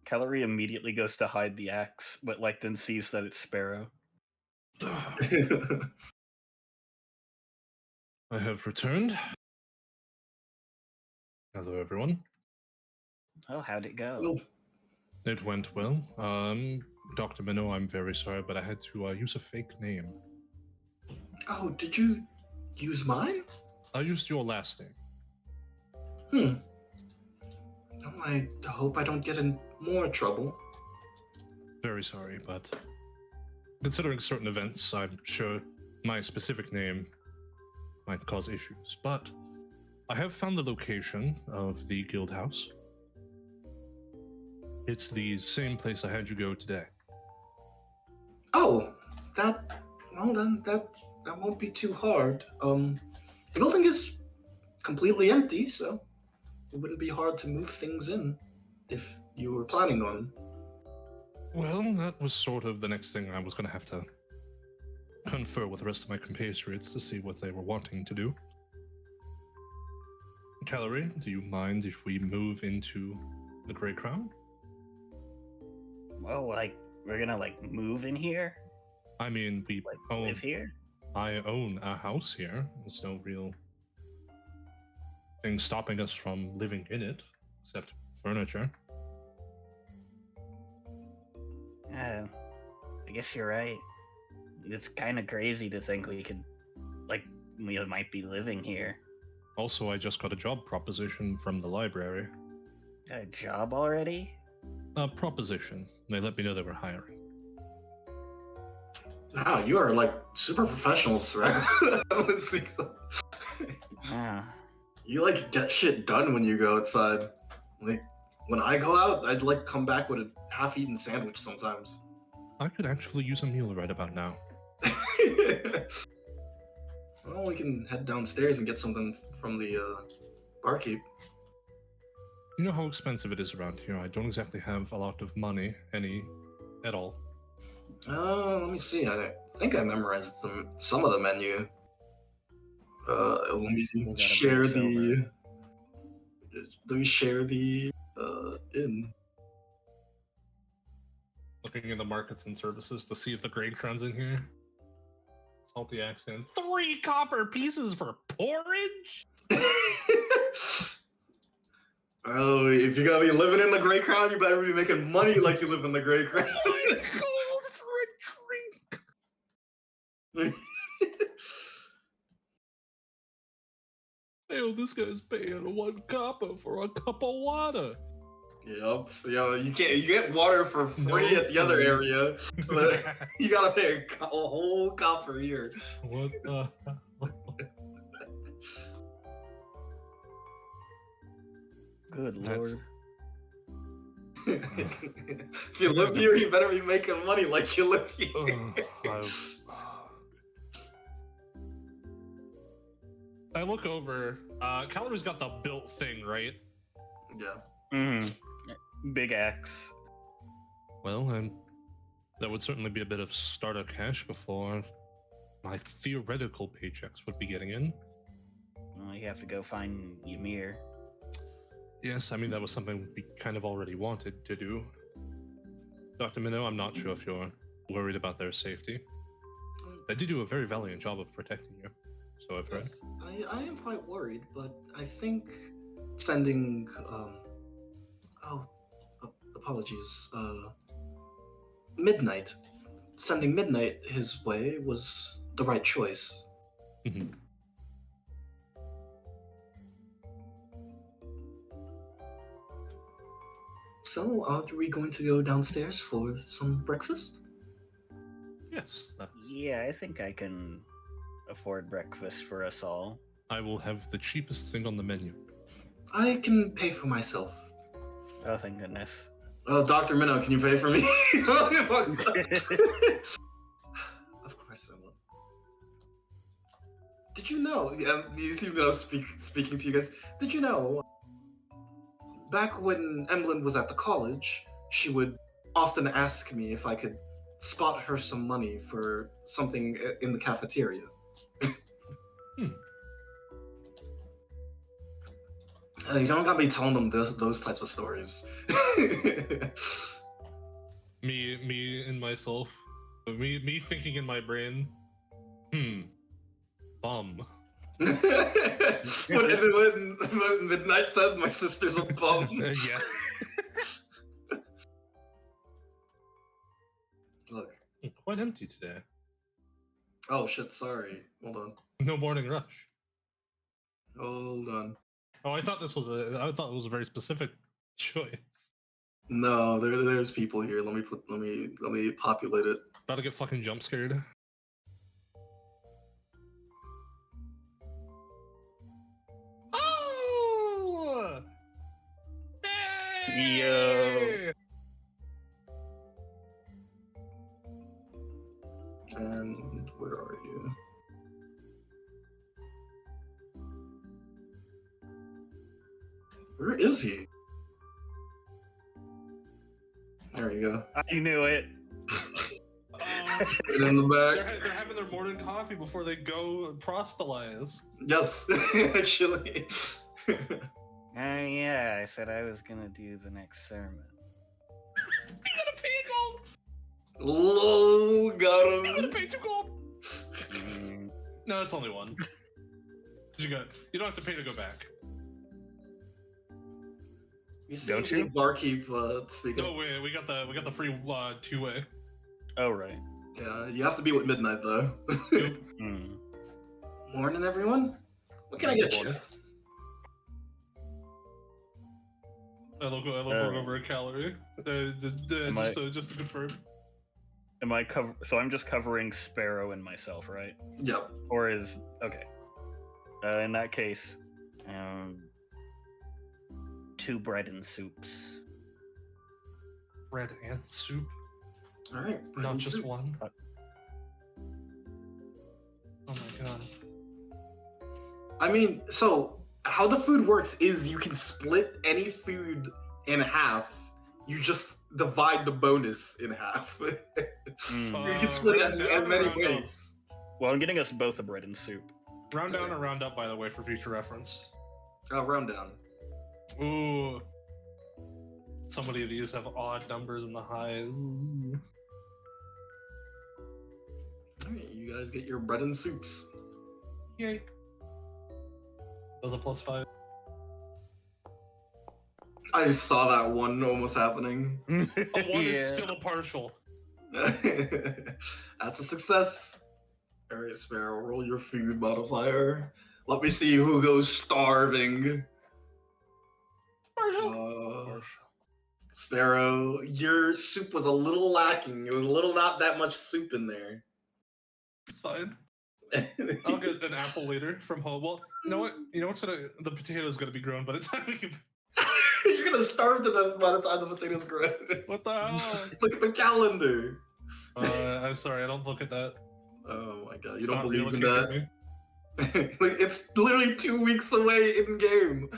Calorie immediately goes to hide the axe, but then sees that it's Sparrow. I have returned. Hello, everyone. Oh, how'd it go? Well, It went well. Dr. Minnow, I'm very sorry, but I had to use a fake name. oh, did you use mine? I used your last name. No, I hope I don't get in more trouble. Very sorry, but considering certain events, I'm sure my specific name might cause issues. But I have found the location of the guild house. It's the same place I had you go today. Oh, that won't be too hard. The building is completely empty, so it wouldn't be hard to move things in if you were planning on. Well, that was sort of the next thing I was going to have to confer with the rest of my compatriots to see what they were wanting to do. Calorie, do you mind if we move into the Grey Crown? Well, we're gonna move in here? I mean, we Live here? I own a house here. There's no real thing stopping us from living in it, except furniture. I guess you're right. It's kind of crazy to think we could, we might be living here. Also, I just got a job proposition from the library. Got a job already? A proposition. They let me know they were hiring. Wow, you are super professionals, right? Let's see. You get shit done when you go outside. When I go out, I'd come back with a half-eaten sandwich sometimes. I could actually use a meal right about now. Well, we can head downstairs and get something from the barkeep. You know how expensive it is around here. I don't exactly have a lot of money, at all. Let me see. I think I memorized some of the menu. Let me share the. Do we share the inn? Looking in the markets and services to see if the Grey Crown's in here. Salty accent. 3 copper pieces for porridge? Oh, if you're gonna be living in the Grey Crown, you better be making money like you live in the Grey Crown. It's gold for a drink. Hey, this guy's paying 1 copper for a cup of water. Yep. You get water for free at the other area, but you gotta pay a whole copper here. What the hell? Good That's- lord. If you live here, you better be making money like you live here. I look over. Calorie's got the built thing, right? Yeah. Big axe. Well, I'm That would certainly be a bit of starter cash before my theoretical paychecks would be getting in. Well, you have to go find Ymir. Yes, I mean, that was something we kind of already wanted to do. Dr. Minnow, I'm not sure if you're worried about their safety. They did do a very valiant job of protecting you, so I've heard. Yes, I am quite worried, but I think sending, apologies, Midnight. Sending Midnight his way was the right choice. Mhm. So, are we going to go downstairs for some breakfast? Yes, Yeah, I think I can afford breakfast for us all. I will have the cheapest thing on the menu. I can pay for myself. Oh, thank goodness. Oh, Dr. Minnow, can you pay for me? Of course I will. Did you know, you seem to know speaking to you guys, did you know, back when Emlyn was at the college, she would often ask me if I could spot her some money for something in the cafeteria. You don't gotta be telling them those types of stories. Me and myself. Me thinking in my brain, bum. when Midnight said my sister's a bum. Yeah. Look. Quite empty today. Oh shit, sorry. Hold on. No morning rush. Hold on. Oh, I thought it was a very specific choice. No, there's people here. Let me populate it. About to get fucking jump scared. Oh! Hey! Yo. And where are you? Where is he? There you go. I knew it. Right in the back. They're having their morning coffee before they go proselytize. Yes, actually. Yeah, I said I was gonna do the next sermon. You gotta pay gold! Lol, got him. You gotta pay 2 gold! Mm, No, it's only 1. You don't have to pay to go back. You see Don't the you? barkeep speaking. No, we got the free 2-way. oh, right. Yeah, you have to be with Midnight though. Mm. Morning, everyone. What can I get you? I look over a calorie. Just to confirm. Am I So I'm just covering Sparrow and myself, right? Yep. Or is okay? In that case, 2 bread and soups. Bread and soup, All right. not just soup. 1. Oh my god. I mean, so how the food works is you can split any food in half. You just divide the bonus in half. You can split it in many ways. Well, I'm getting us both a bread and soup. Round down or round up, by the way, for future reference. Round down. Ooh. So many of these have odd numbers in the highs. All right, you guys get your bread and soups. Yay. Does a +5. I saw that one almost happening. A 1 is still a partial. That's a success. All right, Sparrow, roll your food modifier. Let me see who goes starving. Sparrow, your soup was a little lacking. It was a little not that much soup in there. It's fine. I'll get an apple later from home. Well, you know what? The potato's gonna be grown by the time we can. You're gonna starve to death by the time the potatoes grow. What the hell? Look at the calendar. I'm sorry, I don't look at that. Oh my god, It's you don't not believe in real, that? Like, it's literally 2 weeks away in game.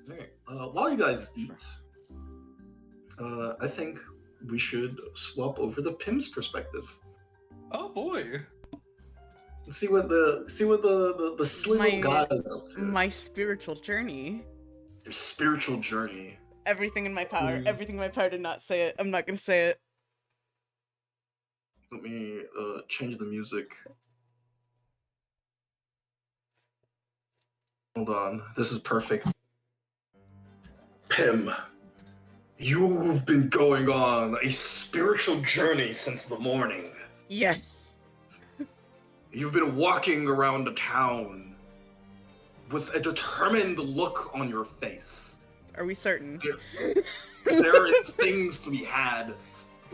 Alright, while you guys eat, I think we should swap over the Pim's perspective. Oh boy. See what the silly little guy is up to. My spiritual journey. Your spiritual journey. Everything in my power. Mm. Everything in my power to not say it. I'm not gonna say it. Let me change the music. Hold on. This is perfect. Pim, you've been going on a spiritual journey since the morning. Yes. You've been walking around the town with a determined look on your face. Are we certain? There is things to be had,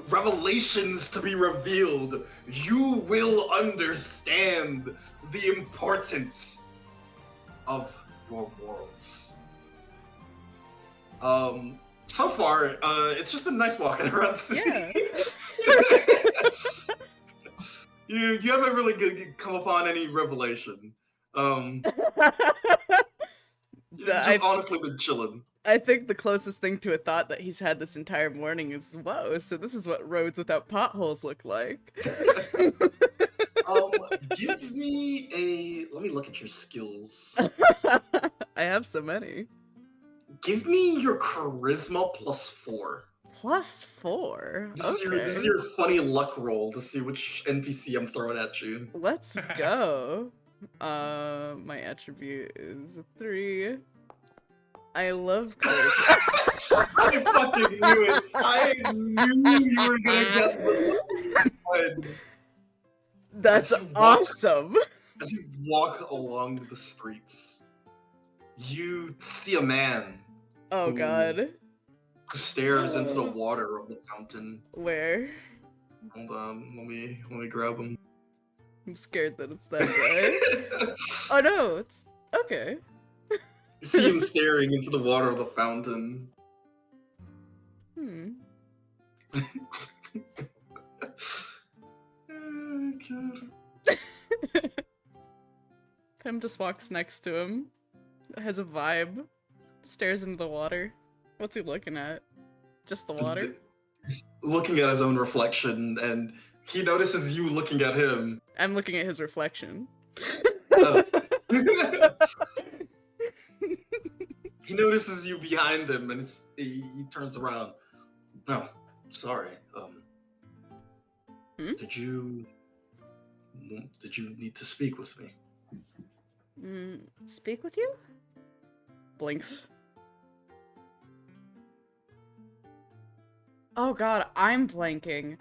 revelations to be revealed. You will understand the importance of your morals. So far, it's just been nice walking around the city. Yeah. You haven't really come upon any revelation. You've just honestly been chilling. I think the closest thing to a thought that he's had this entire morning is, whoa, so this is what roads without potholes look like. Give me let me look at your skills. I have so many. Give me your charisma +4. +4? This is your funny luck roll to see which NPC I'm throwing at you. Let's go. My attribute is a 3. I love charisma. I fucking knew it. I knew you were gonna get the one. That's awesome. As you walk along the streets, you see a man. Oh god. Who stares into the water of the fountain. Where? Hold on, let me grab him. I'm scared that it's that guy. Oh no, it's okay. You see him staring into the water of the fountain. Hmm. Oh, God. Pim just walks next to him. Has a vibe. Stares into the water. What's he looking at? Just the water? He's looking at his own reflection, and he notices you looking at him. I'm looking at his reflection. Oh. He notices you behind him, and he turns around. No, sorry. Did you need to speak with me? Speak with you? Blinks. Oh god, I'm blanking.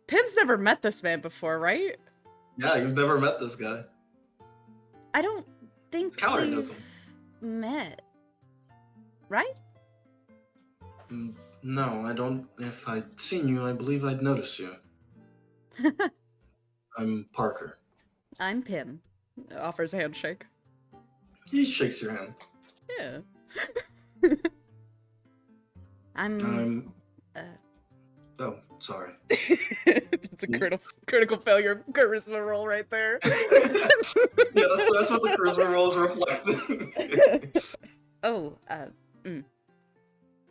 Pim's never met this man before, right? Yeah, you've never met this guy. I don't think Calorie we've knows him. met. Right? No, I don't. If I'd seen you, I believe I'd notice you. I'm Parker. I'm Pim. Offers a handshake. He shakes your hand. Yeah. I'm Oh, sorry. It's a critical failure charisma roll right there. Yeah, that's what the charisma rolls reflect. Oh,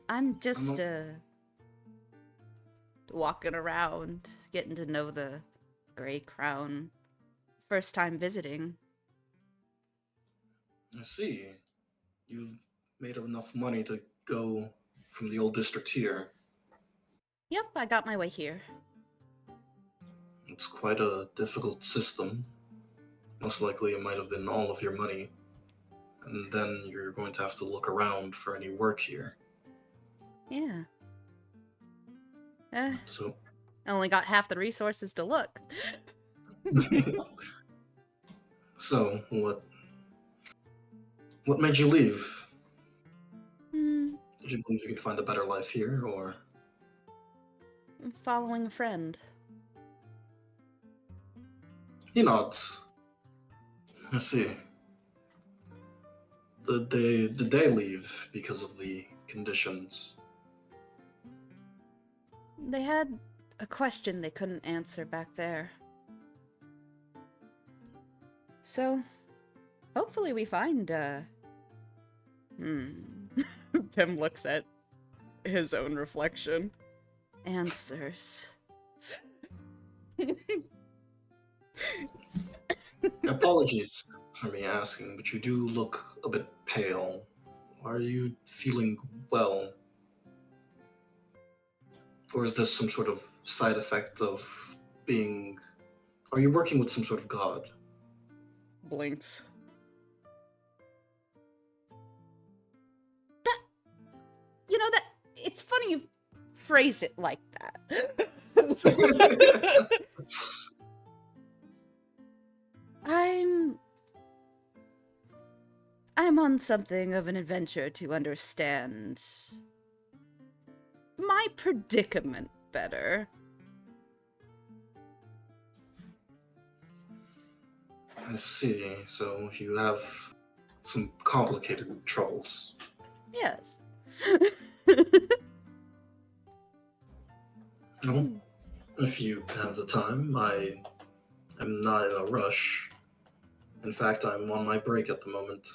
I'm just walking around, getting to know the Grey Crown. First time visiting. I see. You've made enough money to go from the old district here. Yep, I got my way here. It's quite a difficult system. Most likely it might have been all of your money. And then you're going to have to look around for any work here. Yeah. So, I only got half the resources to look. so what made you leave? Did you believe you could find a better life here, or? I'm following a friend. He nods. I see. Did they leave because of the conditions? They had a question they couldn't answer back there. So, hopefully we find, Pim looks at his own reflection. Answers. Apologies for me asking, but you do look a bit pale. Are you feeling well? Or is this some sort of side effect of being... Are you working with some sort of god? Blinks. You know, that it's funny you phrase it like that. I'm on something of an adventure to understand my predicament better. I see. So you have some complicated troubles. Yes. Well, if you have the time, I am not in a rush. In fact, I'm on my break at the moment.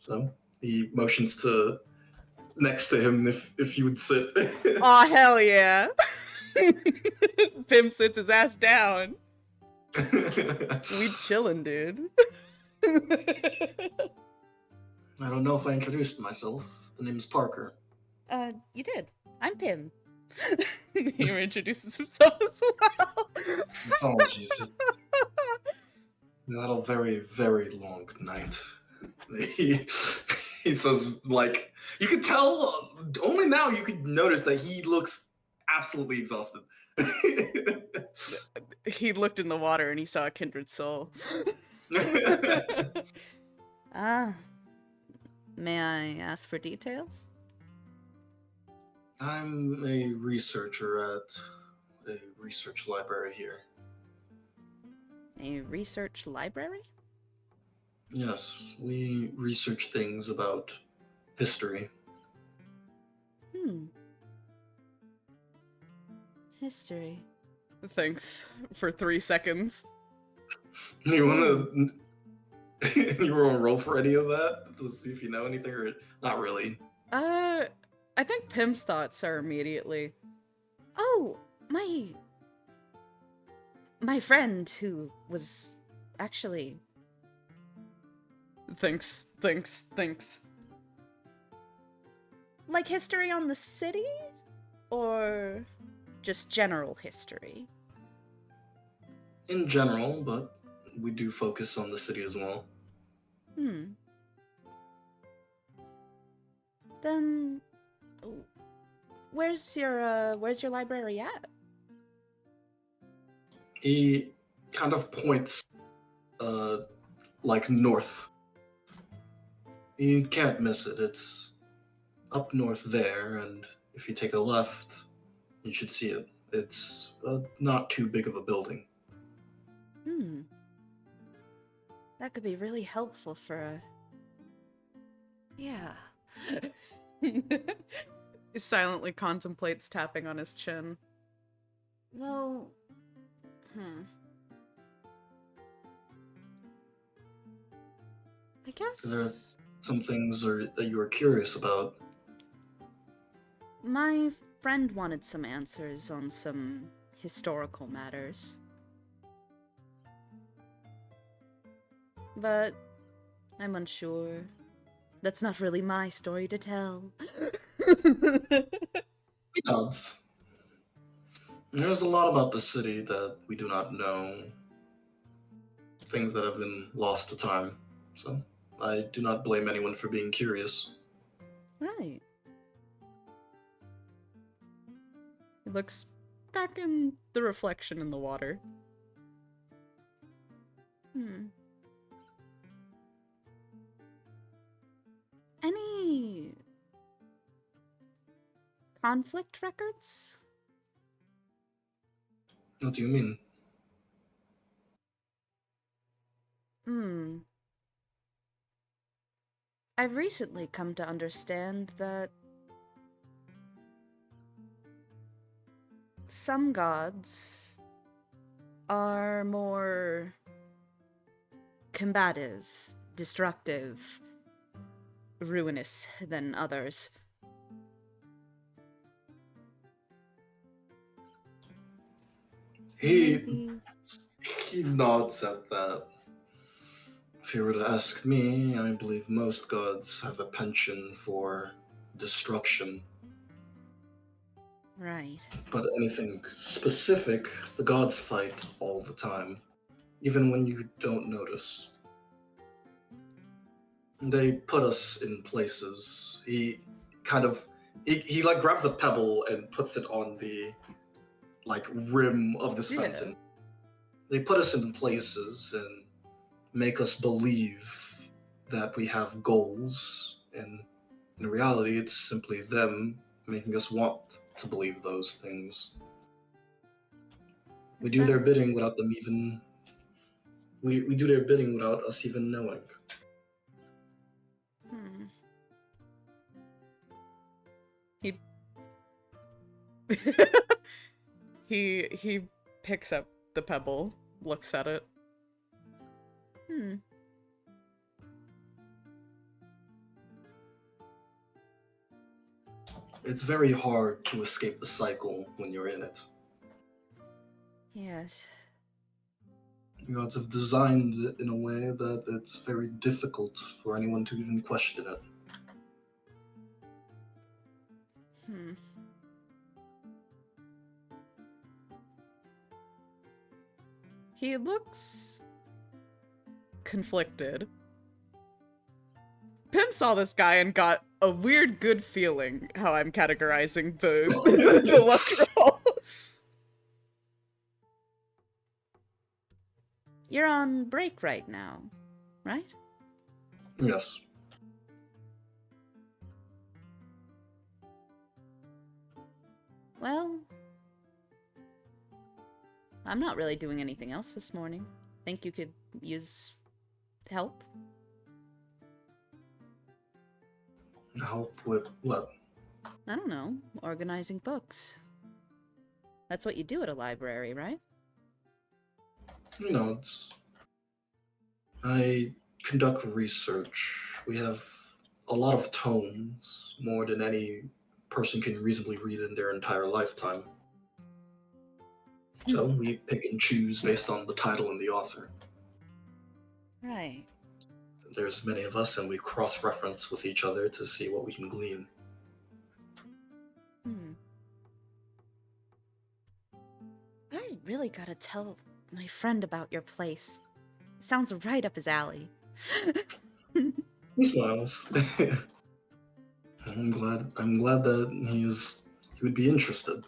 So he motions to next to him if you would sit. Aw, hell yeah. Pim sits his ass down. We chillin', dude. I don't know if I introduced myself. The name is Parker. You did. I'm Pim. He introduces himself as well. Apologies. We had a very, very long night. He says, like, you could tell, only now you could notice that he looks absolutely exhausted. He looked in the water and he saw a kindred soul. Ah. May I ask for details? I'm a researcher at a research library here. A research library? Yes, we research things about history. History. Thanks for 3 seconds. You wanna you wanna roll for any of that to see if you know anything, or not really? I think Pim's thoughts are immediately. Oh, my friend who was actually Thanks. like history on the city or just general history? In general, but we do focus on the city as well. Then where's your library at? He kind of points like north. You can't miss it. It's up north there, and if you take a left, you should see it. It's not too big of a building. That could be really helpful for a... Yeah. He silently contemplates tapping on his chin. Well, I guess... There are some things that you are curious about. My friend wanted some answers on some historical matters. But I'm unsure. That's not really my story to tell. He nods. There's a lot about the city that we do not know. Things that have been lost to time. So I do not blame anyone for being curious. Right. He looks back in the reflection in the water. Any conflict records? What do you mean? I've recently come to understand that some gods are more combative, destructive, ruinous than others. He Maybe. he nods at that. If you were to ask me, I believe most gods have a penchant for destruction. Right. But anything specific, the gods fight all the time, even when you don't notice. They put us in places. He kind of he like grabs a pebble and puts it on the like rim of this Yeah. fountain. They put us in places and make us believe that we have goals, and in reality it's simply them making us want to believe those things. We Is do that- their bidding without them even we do their bidding without us even knowing. Hmm. He picks up the pebble, looks at it. Hmm. It's very hard to escape the cycle when you're in it. Yes. The gods have designed it in a way that it's very difficult for anyone to even question it. Hmm. He looks conflicted. Pim saw this guy and got a weird good feeling how I'm categorizing the luck roll. You're on break right now, right? Yes. Well, I'm not really doing anything else this morning. Think you could use help? Help with what? I don't know. Organizing books. That's what you do at a library, right? You know, I conduct research. We have a lot of tomes, more than any person can reasonably read in their entire lifetime. So we pick and choose based on the title and the author. Right. There's many of us, and we cross-reference with each other to see what we can glean. Hmm. I really gotta tell my friend about your place. Sounds right up his alley. He smiles. I'm glad that he would be interested.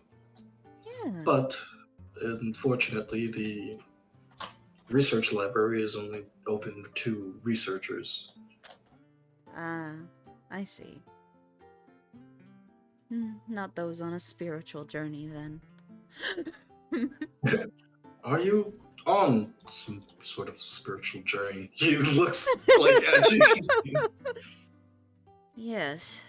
Yeah. But unfortunately, the research library is only open to researchers. Ah, I see. Not those on a spiritual journey, then. Are you on some sort of spiritual journey? He looks like at you. Yes.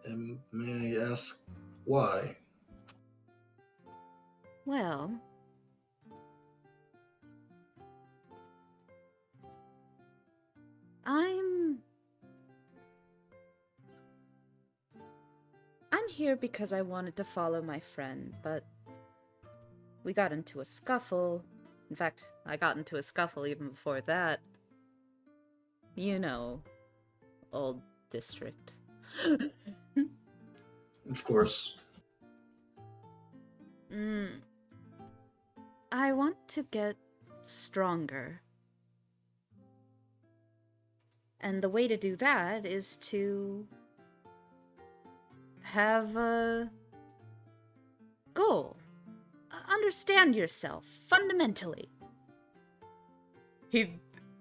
And may I ask why? Well, I'm here because I wanted to follow my friend, but we got into a scuffle. In fact, I got into a scuffle even before that. You know, old district. Of course. I want to get stronger. And the way to do that is to have a goal. Understand yourself, fundamentally. He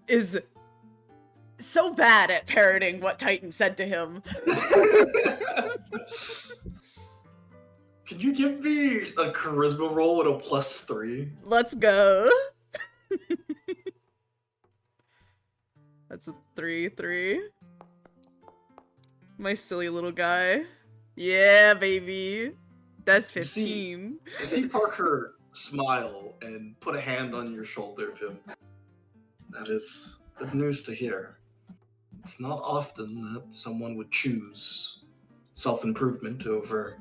is so bad at parroting what Titan said to him. Can you give me a charisma roll with a +3? Let's go. That's a 3-3. My silly little guy. Yeah, baby. That's You see- 15. You see Parker smile and put a hand on your shoulder, Pim. That is good news to hear. It's not often that someone would choose self-improvement over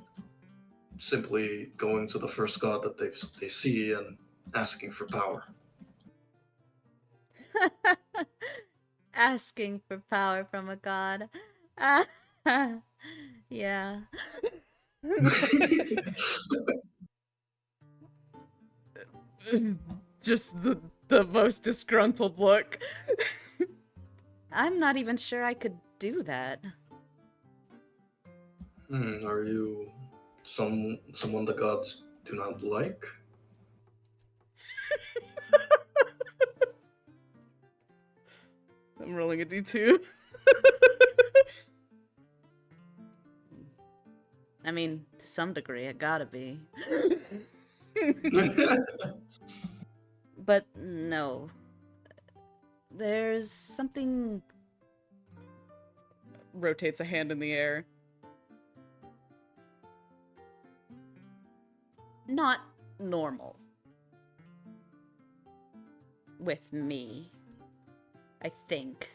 simply going to the first god that they see and asking for power. Asking for power from a god. Yeah. Just the most disgruntled look. I'm not even sure I could do that. Are you someone the gods do not like? I'm rolling a d2. I mean, to some degree, it gotta be. But no. There's something. Rotates a hand in the air. Not normal. With me. I think.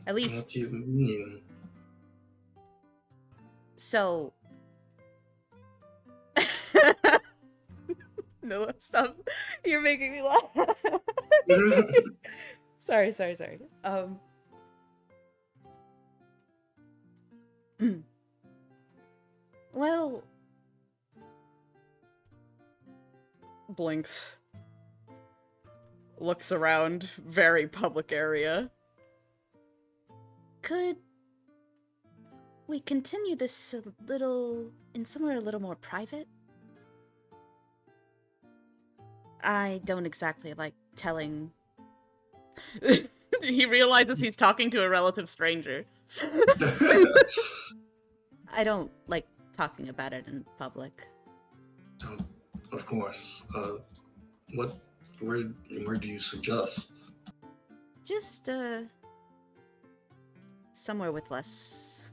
At What least, do you mean? so. No, stop. You're making me laugh. Sorry. Well, Blinks. Looks around. Very public area. could we continue this a little in somewhere a little more private? I don't exactly like telling. He realizes he's talking to a relative stranger. I don't like talking about it in public. Of course. What? Where do you suggest? Just, somewhere with less.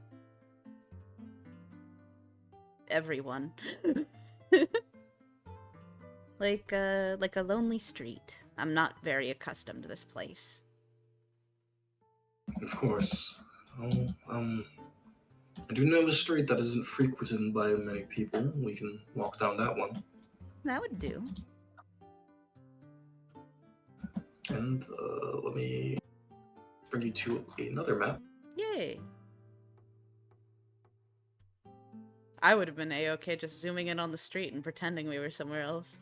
Everyone. Like a lonely street. I'm not very accustomed to this place. Of course. Oh, I do know a street that isn't frequented by many people. We can walk down that one. That would do. And let me bring you to another map. Yay. I would have been A-okay just zooming in on the street and pretending we were somewhere else.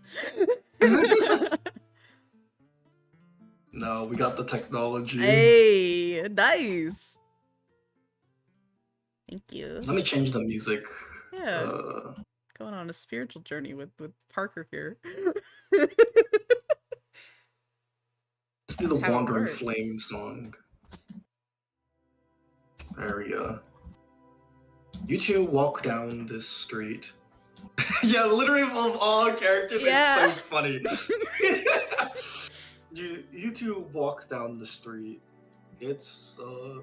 No, we got the technology. Hey, nice. Thank you. Let me change the music. Yeah, going on a spiritual journey with Parker here. Let's do the That's how it Wandering works. Flame song. There we go. You two walk down this street. Yeah, literally of all characters, Yeah. it's so funny. you two walk down the street. It's a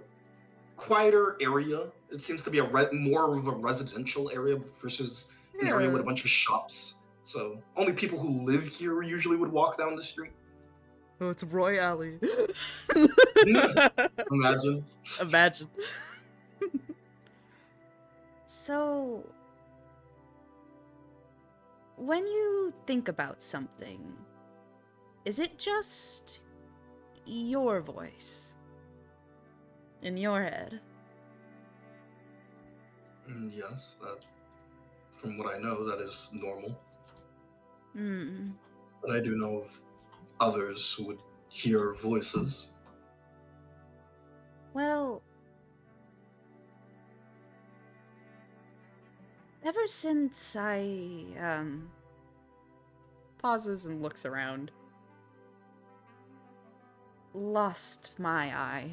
quieter area. It seems to be more of a residential area versus an area with a bunch of shops. So only people who live here usually would walk down the street. Oh, it's Roy Alley. Imagine. Imagine. So, when you think about something, is it just your voice in your head? Yes, that. From what I know, that is normal. Hmm. But I do know of others who would hear voices. Well, ever since I, Pauses and looks around. lost my eye,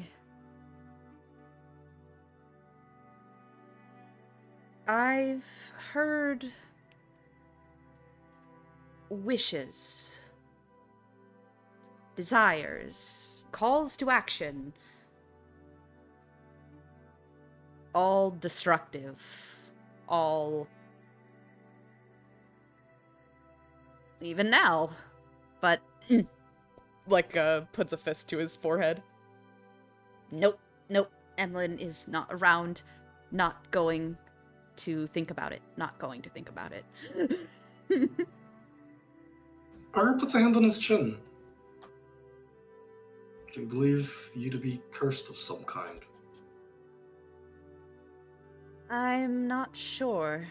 I've heard wishes, desires, calls to action, all destructive, all even now, but Like, puts a fist to his forehead. Nope, nope. Emlyn is not around. Not going to think about it. Not going to think about it. Parker puts a hand on his chin. Do you believe you to be cursed of some kind? I'm not sure.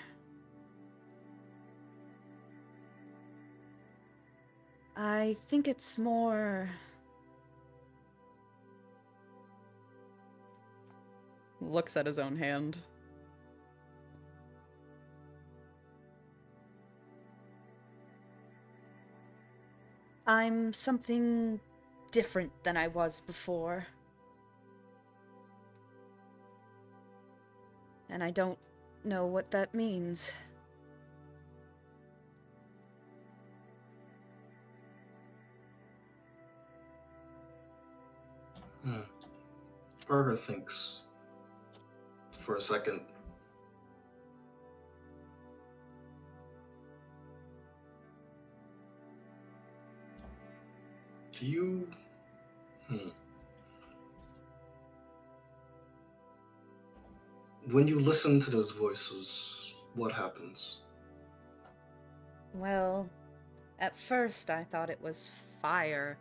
I think it's more... Looks at his own hand. I'm something different than I was before. And I don't know what that means. Parker thinks for a second. Do you... When you listen to those voices, what happens? Well, at first I thought it was fire,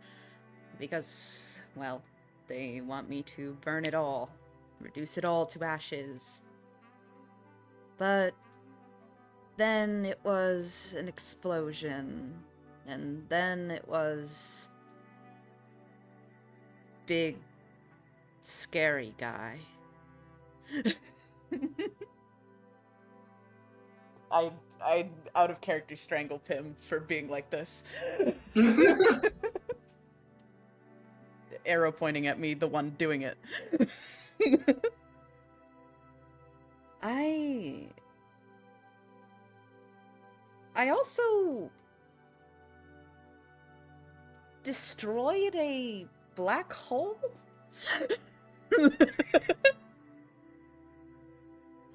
because, well, they want me to burn it all, reduce it all to ashes. But then it was an explosion, and then it was... big, scary guy. I out of character strangle Pim for being like this. Arrow pointing at me, the one doing it. I also destroyed a black hole? It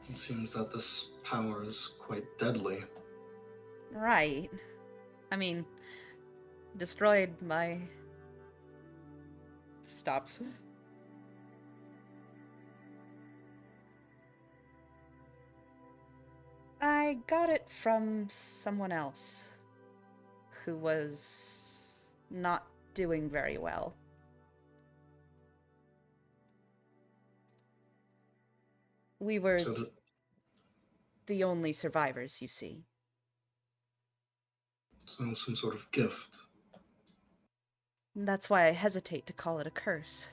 seems that this power is quite deadly. Right. I mean, destroyed my... Stops. I got it from someone else who was not doing very well. We were So the only survivors, you see. some sort of gift. That's why I hesitate to call it a curse.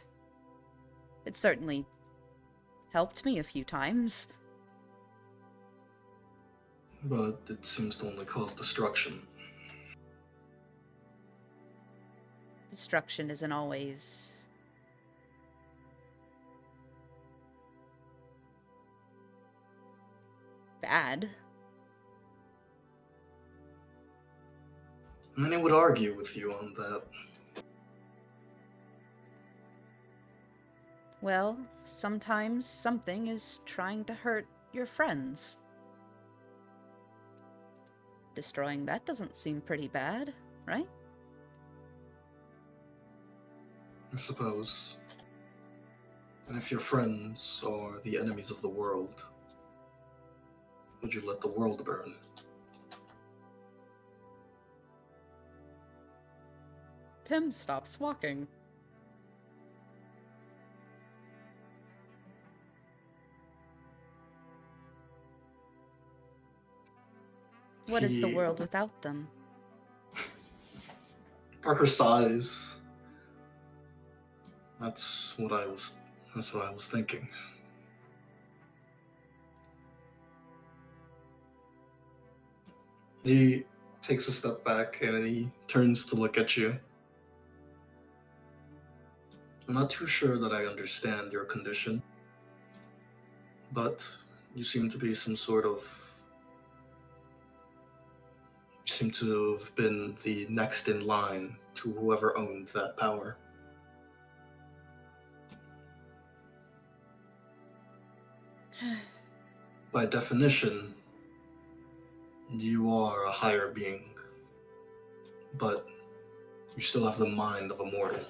It certainly helped me a few times. But it seems to only cause destruction. Destruction isn't always bad. Many would argue with you on that. Well, sometimes something is trying to hurt your friends. Destroying that doesn't seem pretty bad, right? I suppose. And if your friends are the enemies of the world, would you let the world burn? Pim stops walking. What is the He- world without them? Parker sighs. That's what I was thinking. He takes a step back and he turns to look at you. I'm not too sure that I understand your condition, but you seem to be you seem to have been the next in line to whoever owned that power. By definition, you are a higher being, but you still have the mind of a mortal.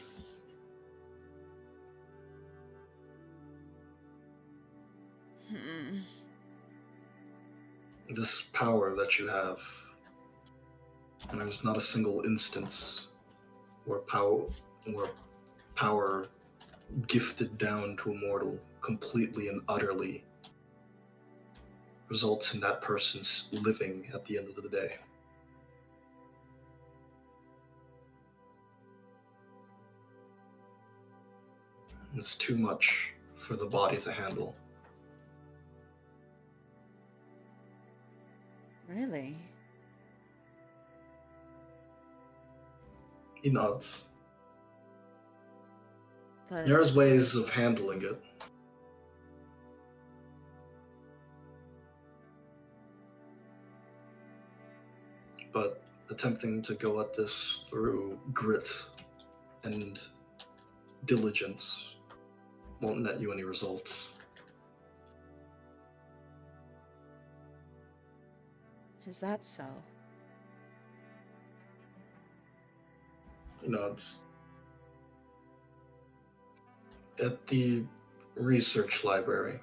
This power that you have, and there's not a single instance where power gifted down to a mortal completely and utterly results in that person's living at the end of the day. It's too much for the body to handle. Really? He nods. But There's ways of handling it. But attempting to go at this through grit and diligence won't net you any results. is that so? He nods. At the research library,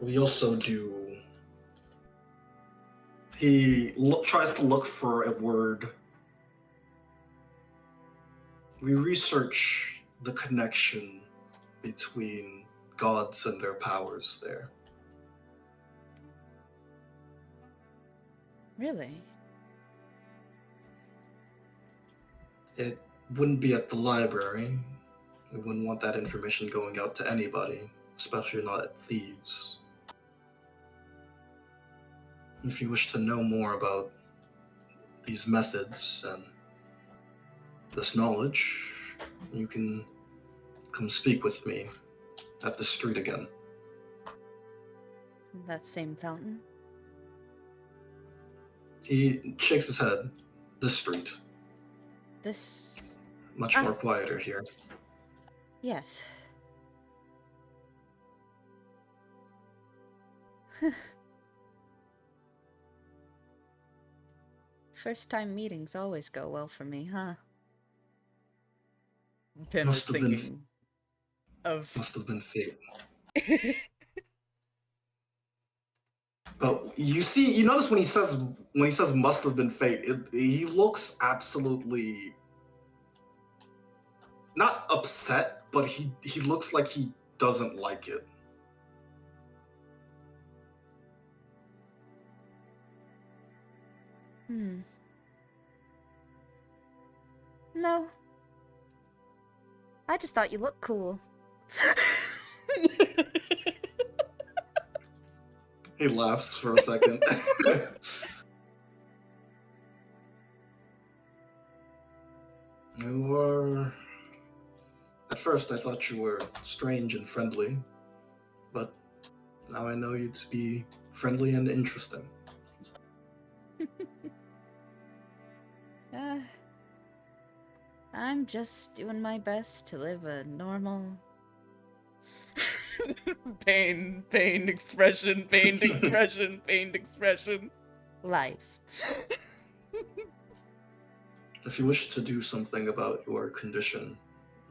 we also do. He tries to look for a word. We research the connection between gods and their powers there. Really? It wouldn't be at the library. We wouldn't want that information going out to anybody, especially not thieves. If you wish to know more about these methods and this knowledge, you can come speak with me at the street again. That same fountain? He shakes his head. This street. This... Much more quieter here. Yes. First time meetings always go well for me, huh? Pim is Must have been thinking of Must have been fate. But you notice when he says must have been fate, he looks absolutely not upset, but he looks like he doesn't like it. No. I just thought you looked cool. He laughs for a second. You were... At first I thought you were strange and friendly, but now I know you to be friendly and interesting. I'm just doing my best to live a normal... pained expression, pained expression. life. If you wish to do something about your condition,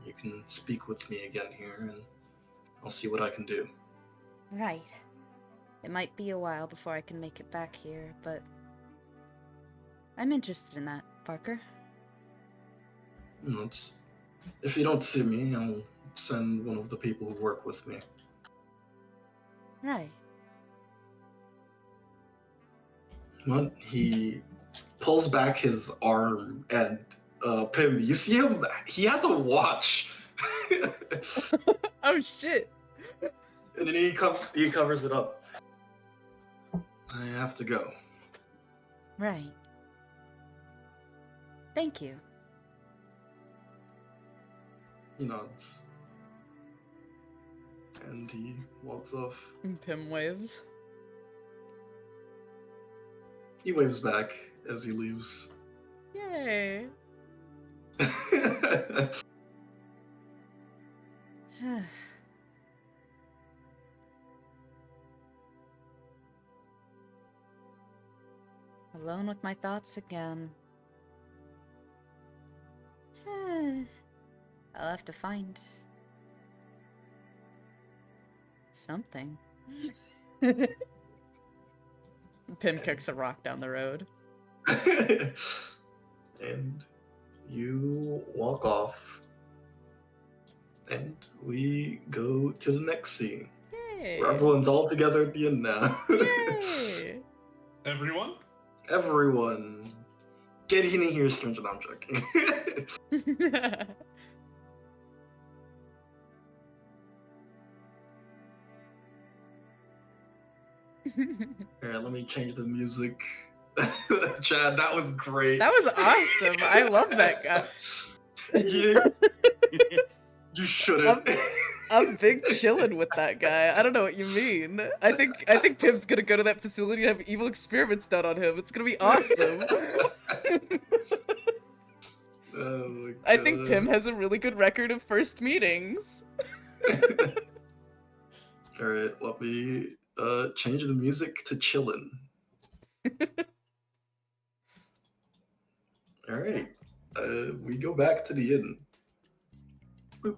you can speak with me again here, and I'll see what I can do. Right. It might be a while before I can make it back here, but... I'm interested in that, Parker. If you don't see me, I'll send one of the people who work with me. Right. Well, he pulls back his arm, and Pim, you see him, he has a watch. Oh shit. And then he covers it up. I have to go. Right. Thank you. He nods. And he walks off. And Pim waves. He waves back as he leaves. Yay. Alone with my thoughts again. I'll have to find something. Pim kicks a rock down the road. And you walk off. And we go to the next scene. Yay! Where everyone's all together at the end now. Yay! Everyone? Everyone. Get in here, stranger. No, I'm joking. Alright, let me change the music. Chad, that was great. That was awesome. I love that guy. You shouldn't. I'm big chillin' with that guy. I don't know what you mean. I think Pim's gonna go to that facility and have evil experiments done on him. It's gonna be awesome. Oh my I think God. Pim has a really good record of first meetings. Alright, let me change the music to chillin'. Alright. We go back to the inn. Boop.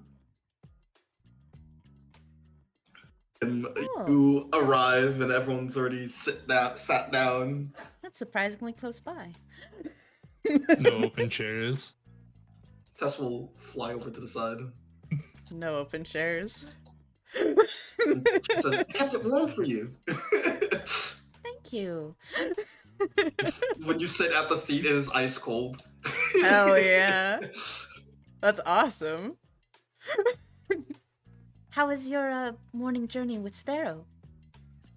Oh. You arrive and everyone's already sat down. That's surprisingly close by. No open chairs. Tess will fly over to the side. No open chairs. She said, I kept it warm for you. Thank you. When you sit at the seat, it is ice cold. Hell yeah. That's awesome. How was your morning journey with Sparrow?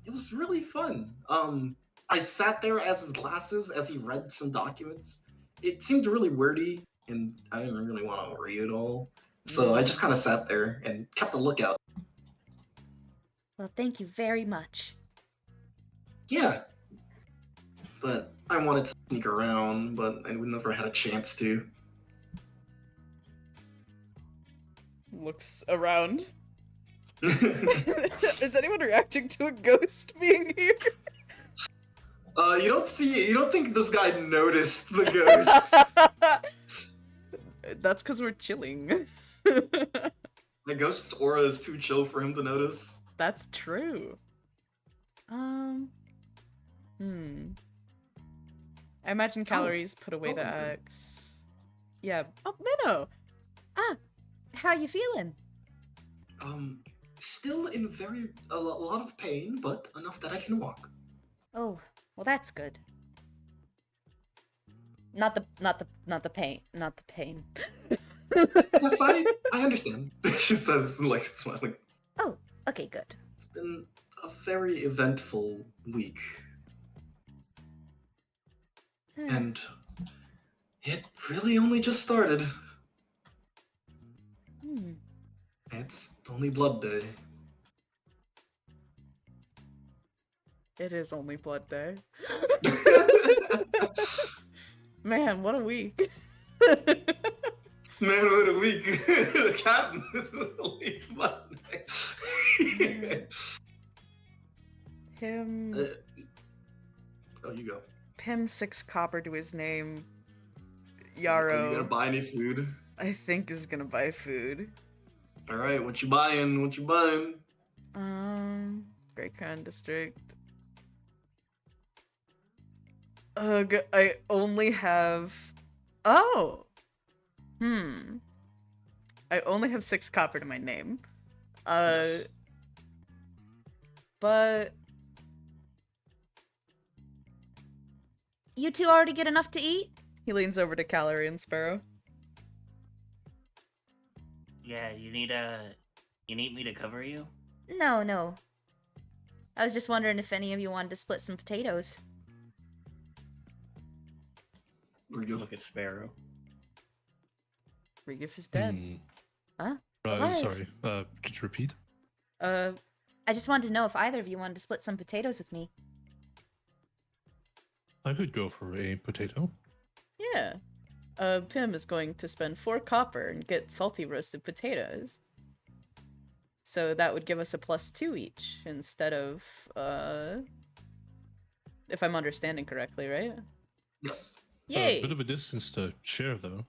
It was really fun. I sat there as his glasses as he read some documents. It seemed really wordy, and I didn't really want to read it all. So I just kind of sat there and kept a lookout. Well, thank you very much. Yeah. But I wanted to sneak around, but I never had a chance to. Looks around. Is anyone reacting to a ghost being here? You don't think this guy noticed the ghost? That's because we're chilling. The ghost's aura is too chill for him to notice. That's true. I imagine Calories put away the okay. axe. Yeah. Oh, Minnow! How you feeling? Still in a lot of pain, but enough that I can walk. Oh, well, that's good. Not the pain. Not the pain. Yes, I understand. She says, like, smiling. Oh, okay, good. It's been a very eventful week, and it really only just started. It's only Blood Day. It is only Blood Day. Man, what a week. Man, what a week. The captain is only Blood Day. Him. Oh, you go. Pim 6 copper to his name. Are you Yarrow, gonna buy any food? I think, is gonna buy food. Alright, what you buying? What you buying? Great Crown District. Ugh, I only have... Oh! I only have 6 copper to my name. Yes. But... You two already get enough to eat? He leans over to Calorie and Sparrow. Yeah, you need me to cover you? No. I was just wondering if any of you wanted to split some potatoes. Look at Sparrow. Regif is dead. Huh? What? Sorry. Could you repeat? I just wanted to know if either of you wanted to split some potatoes with me. I could go for a potato. Yeah. Pim is going to spend 4 copper and get salty roasted potatoes. So that would give us a +2 each instead of, if I'm understanding correctly, right? Yes. Yay! A bit of a distance to share, though.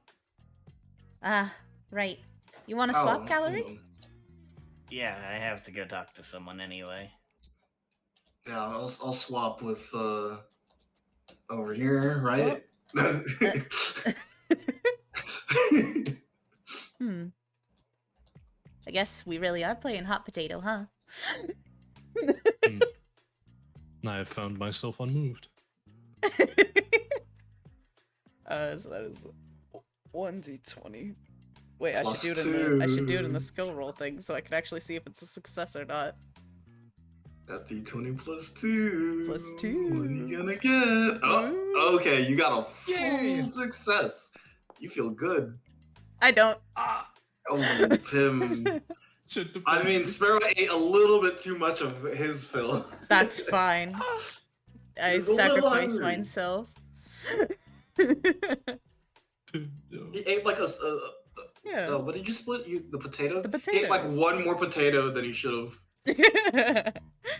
Ah, right. You want to swap, Calorie? hold on. Yeah, I have to go talk to someone anyway. Yeah, I'll swap with over here, right? Hmm. I guess we really are playing hot potato, huh? I have found myself unmoved. So that is 1d20. Wait, I should Plus do it in the 2. skill roll thing so I can actually see if it's a success or not. That D20 plus 2. Plus 2. What are you gonna get? Oh, okay, you got a full Yay! success. You feel good. I don't. Ah. Oh, Pim. Shouldn't have I been mean, me. Sparrow ate a little bit too much of his fill. That's fine. I He's a little sacrificed hungry. myself. No. He ate like Yeah. what did you split? The potatoes? The He ate like potatoes. one more potato than he should have.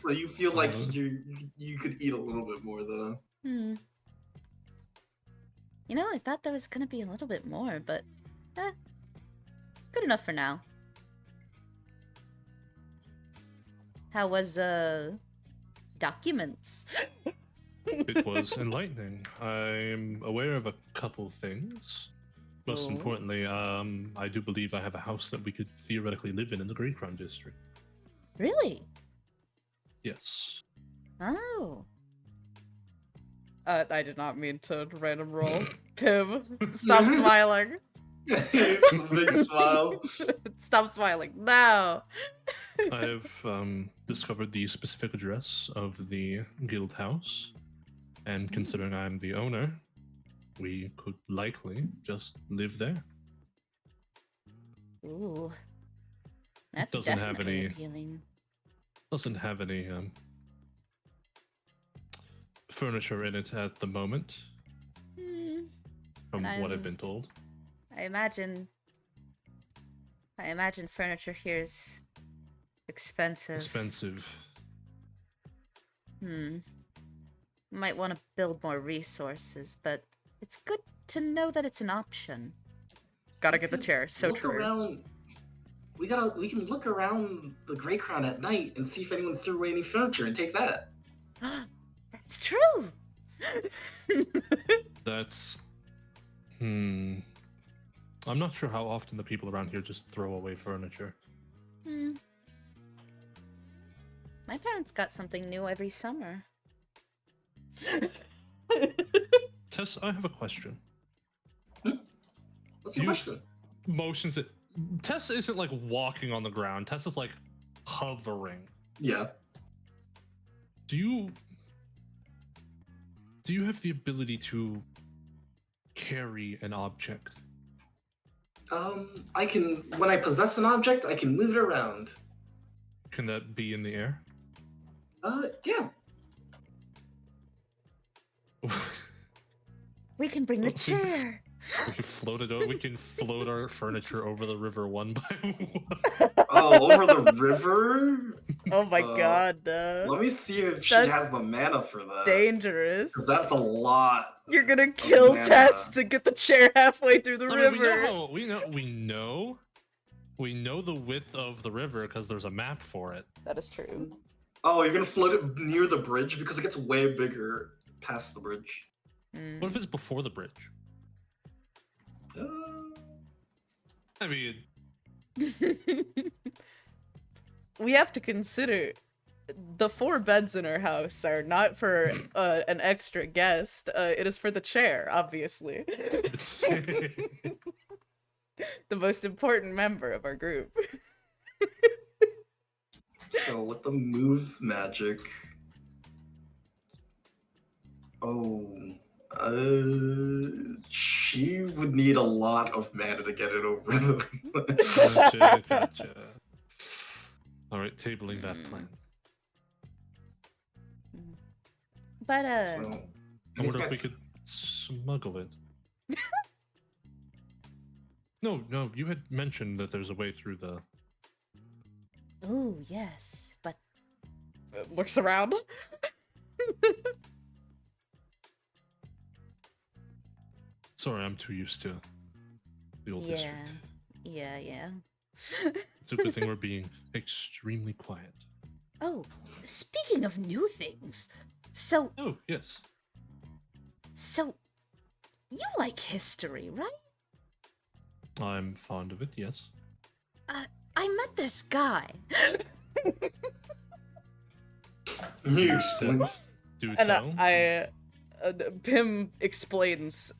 So you feel like you could eat a little bit more though. Hmm. You know, I thought there was gonna be a little bit more, but good enough for now. How was documents? It was enlightening. I'm aware of a couple things. Most Oh. importantly, I do believe I have a house that we could theoretically live in the Grey Crown District. Really? Yes. Oh. I did not mean to random roll. Pim, stop smiling. Big smile. Stop smiling now. I have discovered the specific address of the guild house, and considering I'm the owner, we could likely just live there. Ooh. That's Doesn't have definitely any- appealing. Doesn't have any furniture in it at the moment, Hmm. from And what I've I'm- been told. I imagine furniture here is expensive. Expensive. Might want to build more resources, but it's good to know that it's an option. Gotta get the chair. So Look true. around. We can look around the Grey Crown at night and see if anyone threw away any furniture and take that. That's true. That's. I'm not sure how often the people around here just throw away furniture. My parents got something new every summer. Tess, I have a question. What's your You- question? Motions it. Tess isn't like walking on the ground. Tess is like hovering. Yeah. Do you have the ability to carry an object? I can. When I possess an object, I can move it around. Can that be in the air? Yeah. We can bring the chair. We can float it. We can float our furniture over the river one by one. Oh, over the river? Oh my god, Let me see if she That's has the mana for that. dangerous. 'Cause that's a lot. You're gonna kill mana. Tess to get the chair halfway through the I mean, river. we know the width of the river because there's a map for it. That is true. Oh, you're gonna float it near the bridge because it gets way bigger past the bridge. What if it's before the bridge? I mean, We have to consider the 4 beds in our house are not for an extra guest. It is for the chair, obviously. The most important member of our group. So with the move magic. She would need a lot of mana to get it over the gotcha. All right, tabling that plan. But So, I wonder if we could smuggle it. No, you had mentioned that there's a way through the. oh yes, but Looks around. Sorry, I'm too used to the old district. yeah. It's a good thing we're being extremely quiet. Oh, speaking of new things, so Oh, yes. you like history, right? I'm fond of it, yes. I met this guy. You explain. Do And tell. Pim explains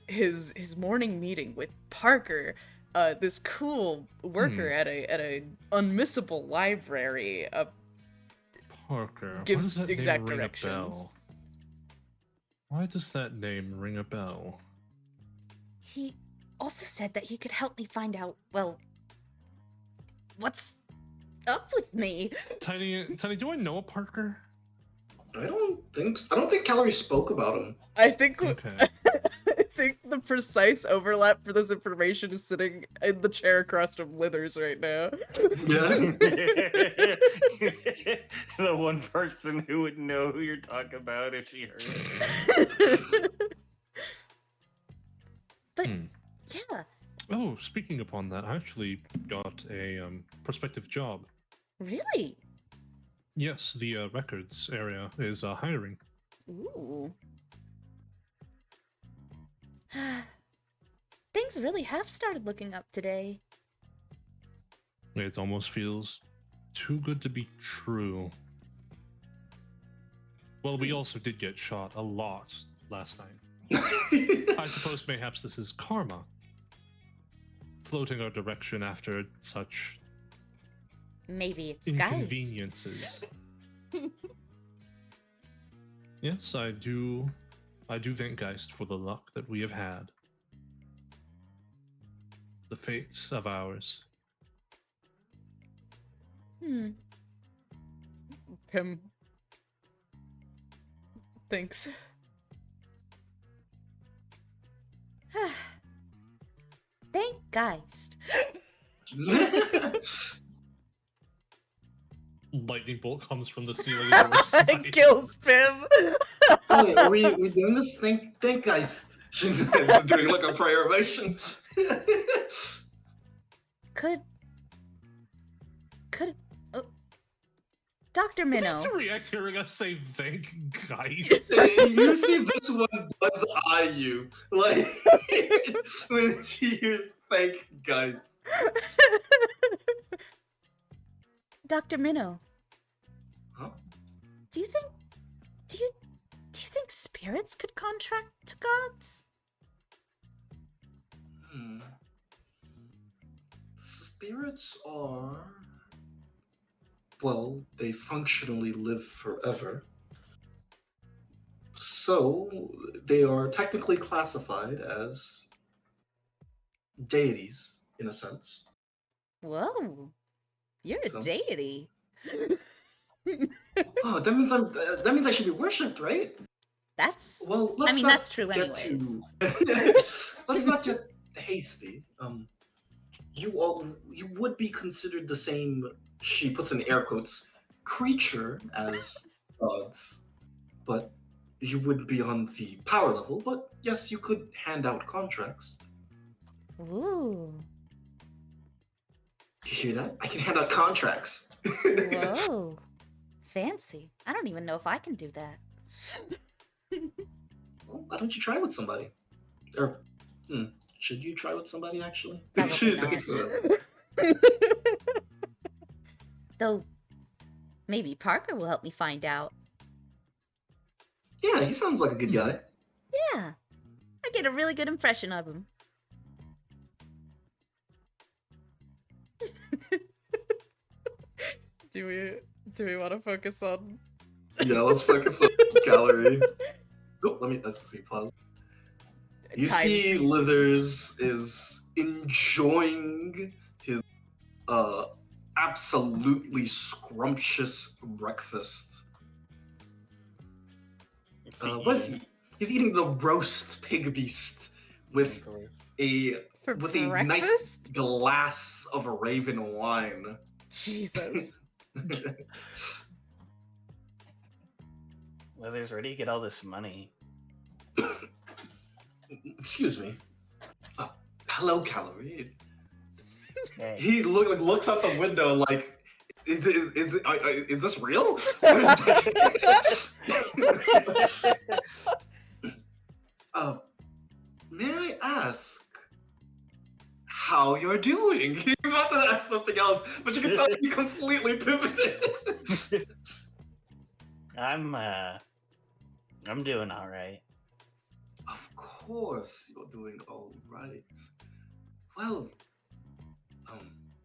his morning meeting with Parker, this cool worker at a unmissable library. Parker. Gives Why does that exact name ring directions. a bell? Why does that name ring a bell? He also said that he could help me find out, well, what's up with me. Tiny, do I know a Parker? I don't think Calorie spoke about him. I think Okay. I think the precise overlap for this information is sitting in the chair across from Lithers right now. Yeah. The one person who would know who you're talking about if she heard it. But, Hmm. yeah, Oh, speaking upon that, I actually got a prospective job. really? Yes, the records area is hiring. Ooh. Things really have started looking up today. It almost feels too good to be true. Well, we also did get shot a lot last night. I suppose mayhaps this is karma. Floating our direction after such Maybe it's inconveniences. Yes, I do thank Geist for the luck that we have had. The fates of ours. Hmm. Pim. Thanks. Thank Geist. Lightning bolt comes from the ceiling. And we're smiting. It kills Pim. Oh, wait, are we doing this? Thank guys. She's doing like a prayer motion. Could Dr. Minnow. Just to react hearing us say thank guys. You see this one buzz eye you. Like, when she hears thank guys. Dr. Minnow, Huh? do you think spirits could contract to gods? Spirits are... Well, they functionally live forever. So, they are technically classified as deities, in a sense. Whoa, you're a So? deity. Oh, that means I should be worshipped, right? That's Well, let's mean, not that's true get anyways. let's not get hasty. You would be considered the same, she puts in air quotes, creature as gods, but you wouldn't be on the power level. But yes, you could hand out contracts. Ooh. You hear that? I can hand out contracts. Whoa. Fancy. I don't even know if I can do that. Well, why don't you try with somebody? Or, should you try with somebody, actually? Probably She not. thinks so. Though, maybe Parker will help me find out. Yeah, he sounds like a good guy. Yeah. I get a really good impression of him. Do we want to focus on? Yeah, let's focus on gallery. Oh, let's see, pause. You Time see freezes. Lithers is enjoying his absolutely scrumptious breakfast. What is he? He's eating the roast pig beast with a For nice breakfast? glass of Raven wine. Jesus. Leather's ready to get all this money. Excuse me. Hello, Calorie. Okay. He looks out the window like, is this real? What is that? May I ask how you're doing? He's about to ask something else, but you can tell he completely pivoted. I'm doing all right. Of course, you're doing all right. Well,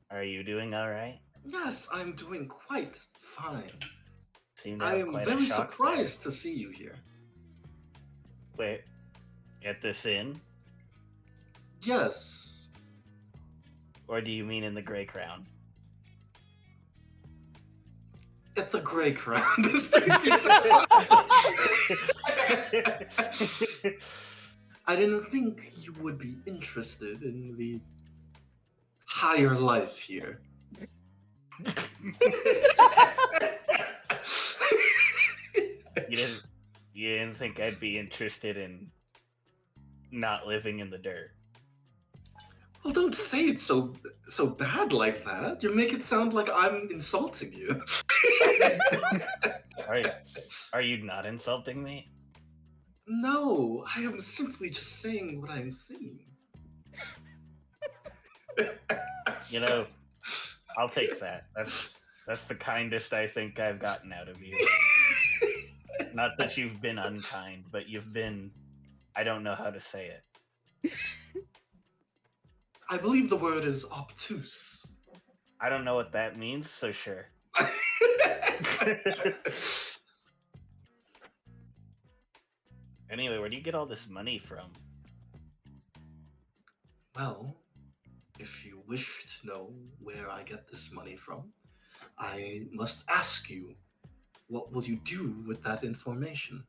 Are you doing all right? yes, I'm doing quite fine. Seem to I have am quite very a shock surprised to see you here. there. Wait, at this inn, Yes. or do you mean in the Grey Crown? At the Grey Crown. I didn't think you would be interested in the higher life here. You didn't think I'd be interested in not living in the dirt? Well, don't say it so bad like that. You make it sound like I'm insulting you. Are you not insulting me? No, I am simply just saying what I'm saying. You know, I'll take that. That's the kindest I think I've gotten out of you. Not that you've been unkind, but you've been, I don't know how to say it. I believe the word is obtuse. I don't know what that means, so sure. Anyway, where do you get all this money from? Well, if you wish to know where I get this money from, I must ask you, what will you do with that information?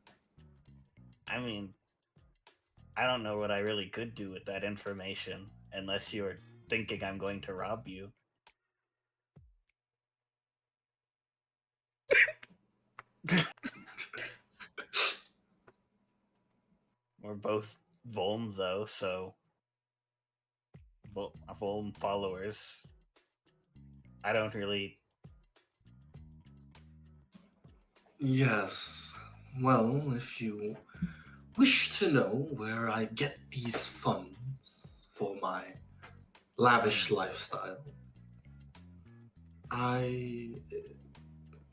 I mean, I don't know what I really could do with that information, unless you're thinking I'm going to rob you. We're both Volm, though, so Volm followers. I don't really. Yes. Well, if you wish to know where I get these funds for my lavish lifestyle, I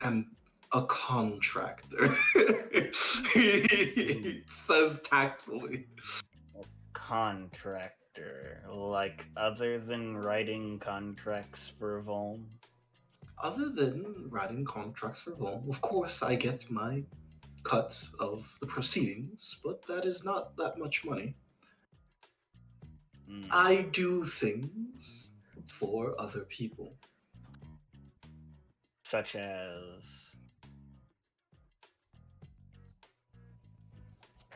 am a contractor. He says tactfully. Contractor, like other than writing contracts for Volm? Other than writing contracts for Volm, of course I get my cut of the proceedings, but that is not that much money. I do things for other people. Such as.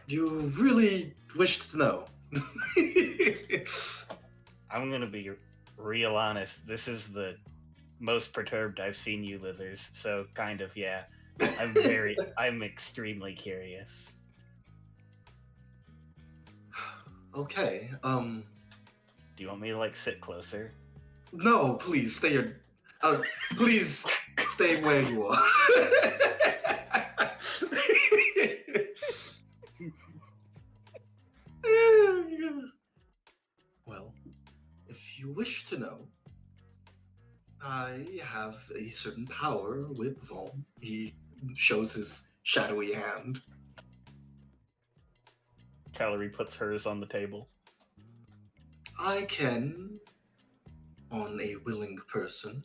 You really wished to know. I'm gonna be real honest. This is the most perturbed I've seen you, Lithers. So kind of, yeah. I'm extremely curious. Okay, Do you want me to like sit closer? no, please stay your, please stay where you are. Well, if you wish to know, I have a certain power with Volm. He shows his shadowy hand. Calorie puts hers on the table. I can, on a willing person,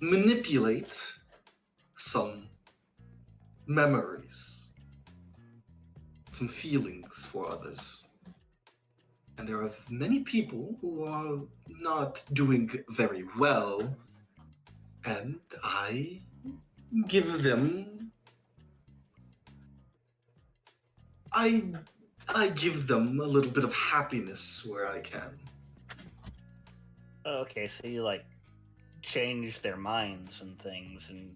manipulate some memories, some feelings for others. And there are many people who are not doing very well, and I give them... I give them a little bit of happiness where I can. Okay, so you like change their minds and things and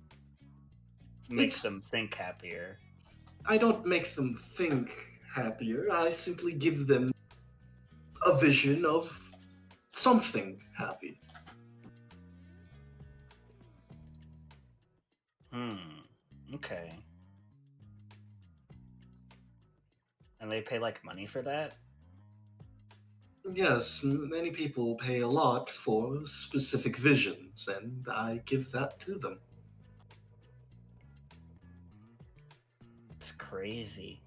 make them think happier. I don't make them think happier. I simply give them a vision of something happy. Okay. And they pay like money for that? Yes, many people pay a lot for specific visions, and I give that to them. It's crazy.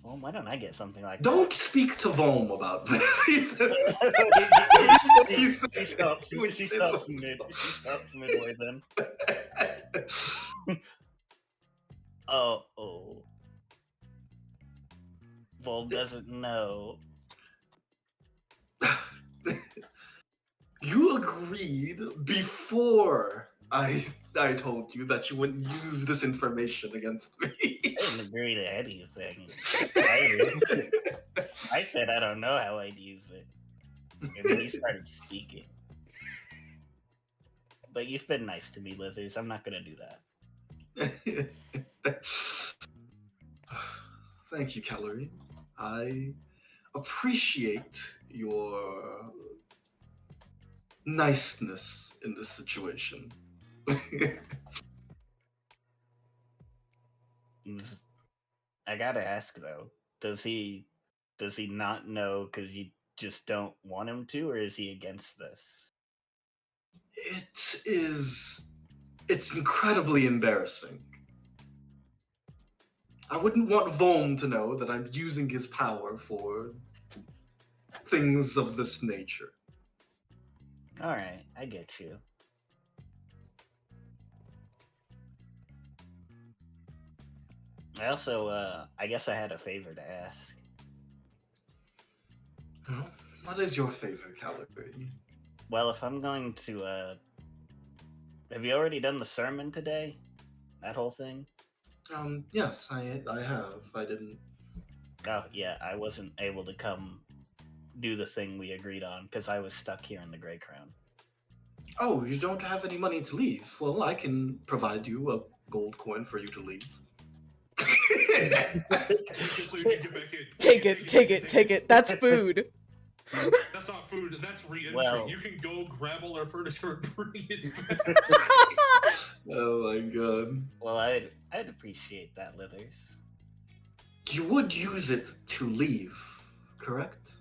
Well, why don't I get something like Don't that? speak to Volm about this. He says. She stops midway then. Oh. Vol doesn't know. You agreed before I told you that you wouldn't use this information against me. I didn't agree to anything. I said I don't know how I'd use it. And then you started speaking. But you've been nice to me, Lithers. I'm not gonna do that. Thank you, Calorie. I appreciate your niceness in this situation. I gotta ask though, does he not know because you just don't want him to, or is he against this? It's incredibly embarrassing. I wouldn't want Volm to know that I'm using his power for things of this nature. Alright, I get you. I also, I guess I had a favor to ask. What is your favorite calorie? Well, if I'm going to, have you already done the sermon today? That whole thing? Yes, I have. I didn't. Oh, yeah, I wasn't able to come do the thing we agreed on because I was stuck here in the Grey Crown. Oh, you don't have any money to leave? Well, I can provide you a gold coin for you to leave. Take it. That's food. That's not food. That's re-entry. Well- You can go grab all our furniture and bring it back. Oh my god. Well, I'd appreciate that, Lithers. You would use it to leave, correct?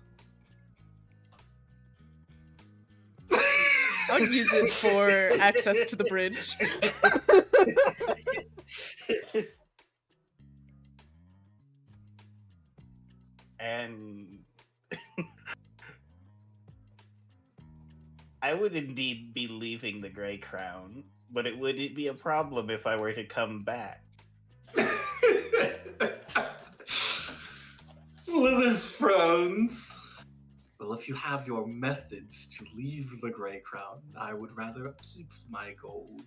I'll use it for access to the bridge. And I would indeed be leaving the Grey Crown, but it wouldn't be a problem if I were to come back. Lithers frowns. Well, if you have your methods to leave the Grey Crown, I would rather keep my gold.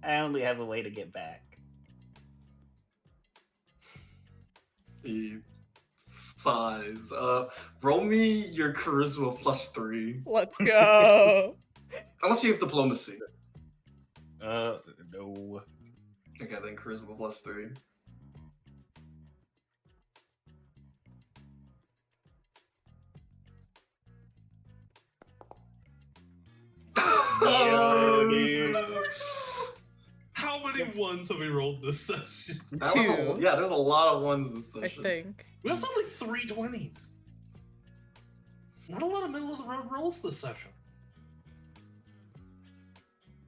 I only have a way to get back. He sighs. Roll me your charisma +3. Let's go. Unless you have diplomacy. No. Okay, then charisma +3. Yo, dude. How many ones have we rolled this session? That was Two. yeah, there's a lot of ones this I session. think. We also had like 3 20s. Not a lot of middle of the road rolls this session.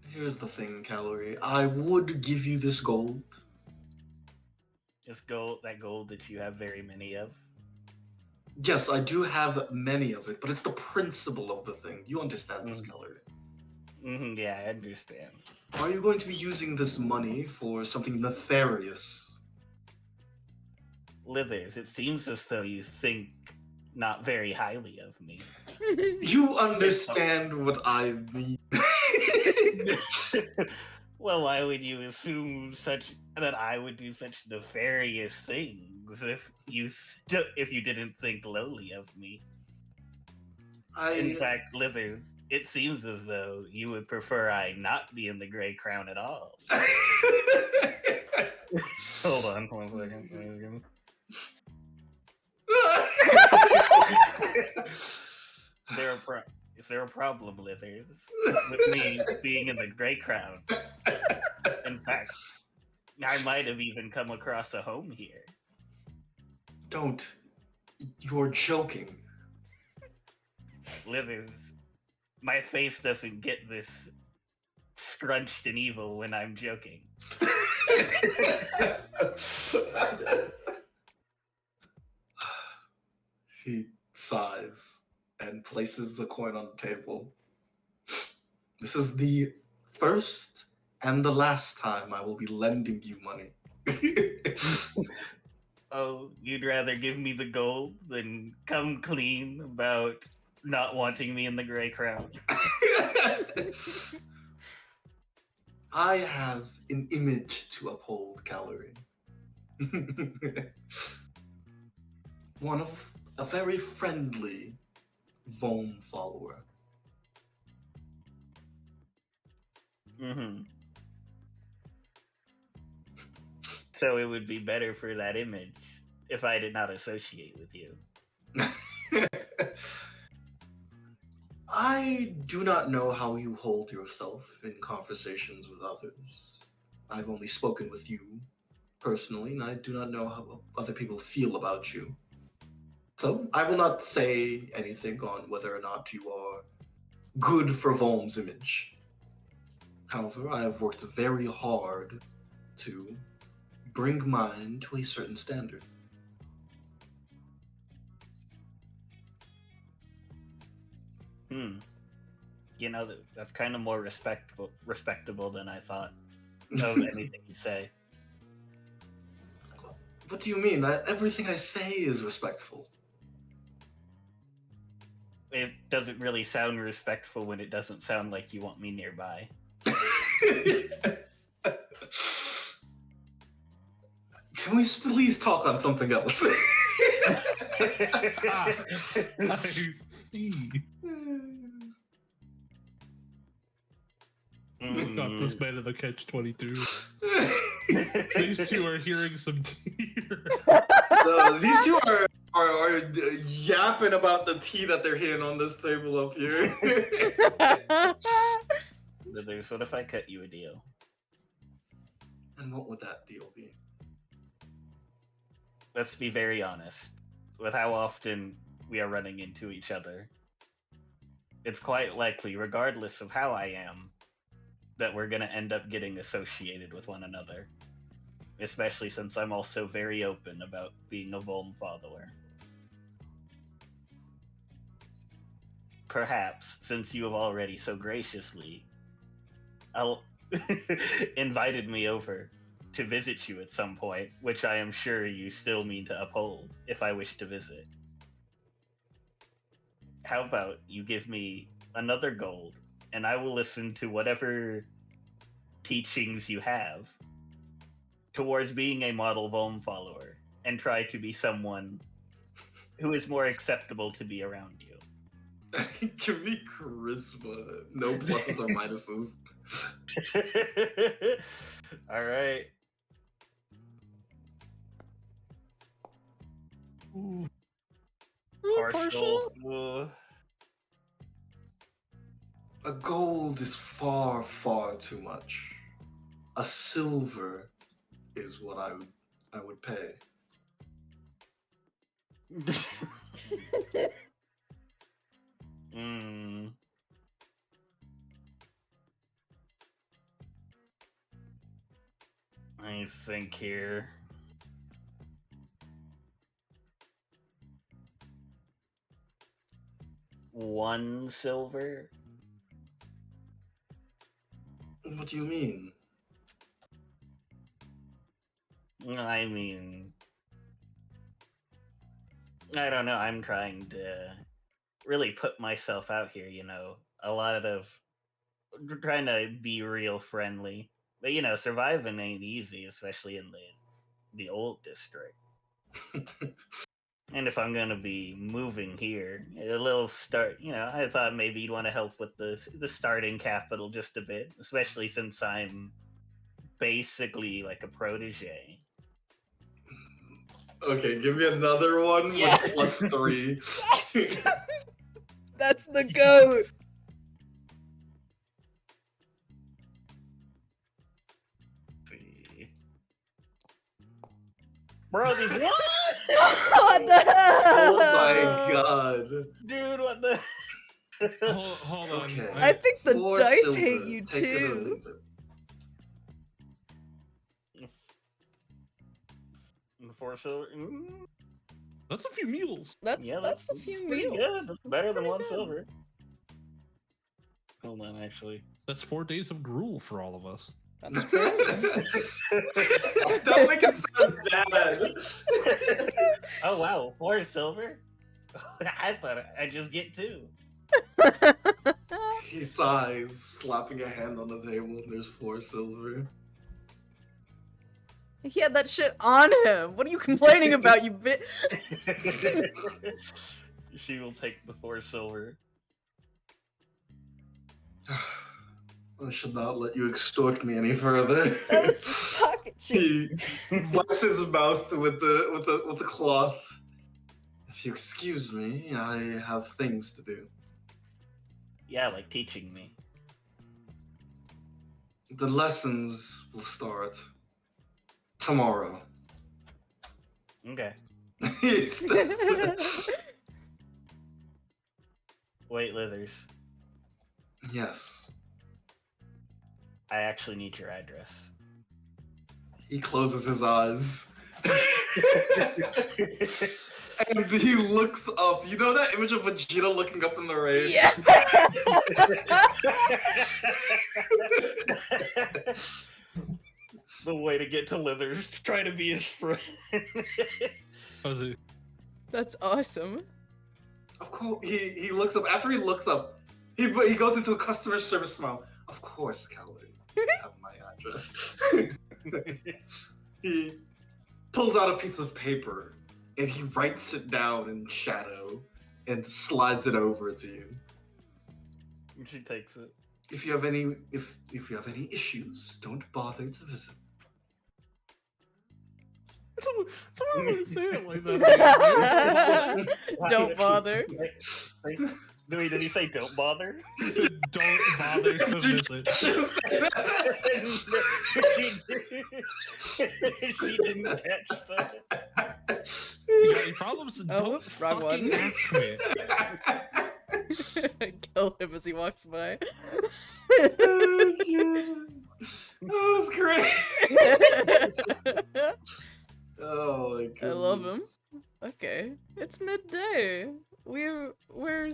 Here's the thing, Calorie. I would give you this gold. This gold, that gold that you have very many of. Yes, I do have many of it, but it's the principle of the thing. You understand this, Calorie. Yeah, I understand. Are you going to be using this money for something nefarious? Lithers, it seems as though you think not very highly of me. You understand what I mean. Well, why would you assume that I would do such nefarious things if you didn't think lowly of me? In fact, Lithers, it seems as though you would prefer I not be in the Grey Crown at all. Hold on 1 second. Is there a problem, Livers, with me being in the Grey Crown? In fact, I might have even come across a home here. Don't. You're joking. Livers, my face doesn't get this scrunched and evil when I'm joking. He sighs and places a coin on the table. This is the first and the last time I will be lending you money. Oh, you'd rather give me the gold than come clean about not wanting me in the Grey Crown? I have an image to uphold, Calorie. One of a very friendly Vom follower. Mm-hmm. So it would be better for that image if I did not associate with you. I do not know how you hold yourself in conversations with others. I've only spoken with you personally, and I do not know how other people feel about you. So I will not say anything on whether or not you are good for Volm's image. However, I have worked very hard to bring mine to a certain standard. You know, that's kind of more respectable than I thought of anything you say. What do you mean? Everything I say is respectful. It doesn't really sound respectful when it doesn't sound like you want me nearby. Can we please talk on something else? I see. We got this man in the catch-22. These two are hearing some tears. These two are yapping about the tea that they're hearing on this table up here. There's what if I cut you a deal? And what would that deal be? Let's be very honest with how often we are running into each other. It's quite likely, regardless of how I am, that we're going to end up getting associated with one another. Especially since I'm also very open about being a Volm follower. Perhaps, since you have already so graciously invited me over to visit you at some point, which I am sure you still mean to uphold if I wish to visit. How about you give me another gold, and I will listen to whatever teachings you have towards being a model Volm follower, and try to be someone who is more acceptable to be around you. Give me charisma. No pluses or minuses. All right. Ooh, Partial. Ooh. A gold is far, far too much. A silver is what I would pay. I think here. One silver? What do you mean? I mean, I don't know. I'm trying to really put myself out here, you know. A lot of trying to be real friendly. But, you know, surviving ain't easy, especially in the old district. And if I'm going to be moving here, a little start, you know, I thought maybe you'd want to help with the starting capital just a bit, especially since I'm basically like a protege. Okay, give me another one Yes. with +3. Yes! That's the goat. See. Bro, these what? What the hell? Oh my god. Dude, what the? Hold on. Okay. I think the 4 dice silver. hate you Take it or too. leave it. Four silver. That's a few meals. That's a few pretty meals. good. That's better than pretty 1 good. silver. Hold on, actually. That's 4 days of gruel for all of us. That's true. Don't make it sound bad. Oh wow, 4 silver? I thought I'd just get 2. He sighs, slapping a hand on the table. There's 4 silver. He had that shit on him. What are you complaining about, you bit? She will take the 4 silver. I should not let you extort me any further. That was just pocket cheek. He wipes his mouth with the cloth. If you excuse me, I have things to do. Yeah, like teaching me. The lessons will start tomorrow. Okay. He steps in. Wait, Lithers. Yes. I actually need your address. He closes his eyes. And he looks up. You know that image of Vegeta looking up in the rain? Yeah. The way to get to Lithers, to try to be his friend. How's it? That's awesome. Of course, he looks up. After he looks up, he goes into a customer service smile. Of course, Calvin. You have my address. He pulls out a piece of paper and he writes it down in shadow and slides it over to you. She takes it. If you have any issues, don't bother to visit. Someone would say it like that. Don't bother. Did he say don't bother? He said, "Don't bother to visit." She didn't catch that. You got any problems? Oh, Don't whoops, wrong fucking one. ask me. Kill him as he walks by. That was great. Oh my goodness. I love him. Okay, it's midday. We're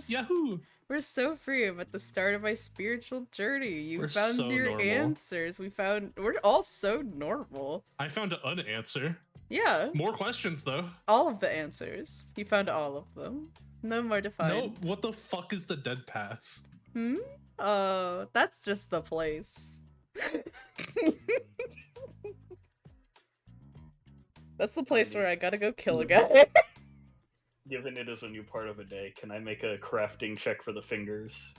Yahoo! we're so free. I'm at the start of my spiritual journey. You We're found so your normal. answers. We're all so normal. I found an answer. Yeah, More questions though. all of the answers. He found all of them. No more to find. No, what the fuck is the dead pass? Hmm? Oh, that's just the place. That's the place where I gotta go kill a guy. Given it is a new part of a day, can I make a crafting check for the fingers?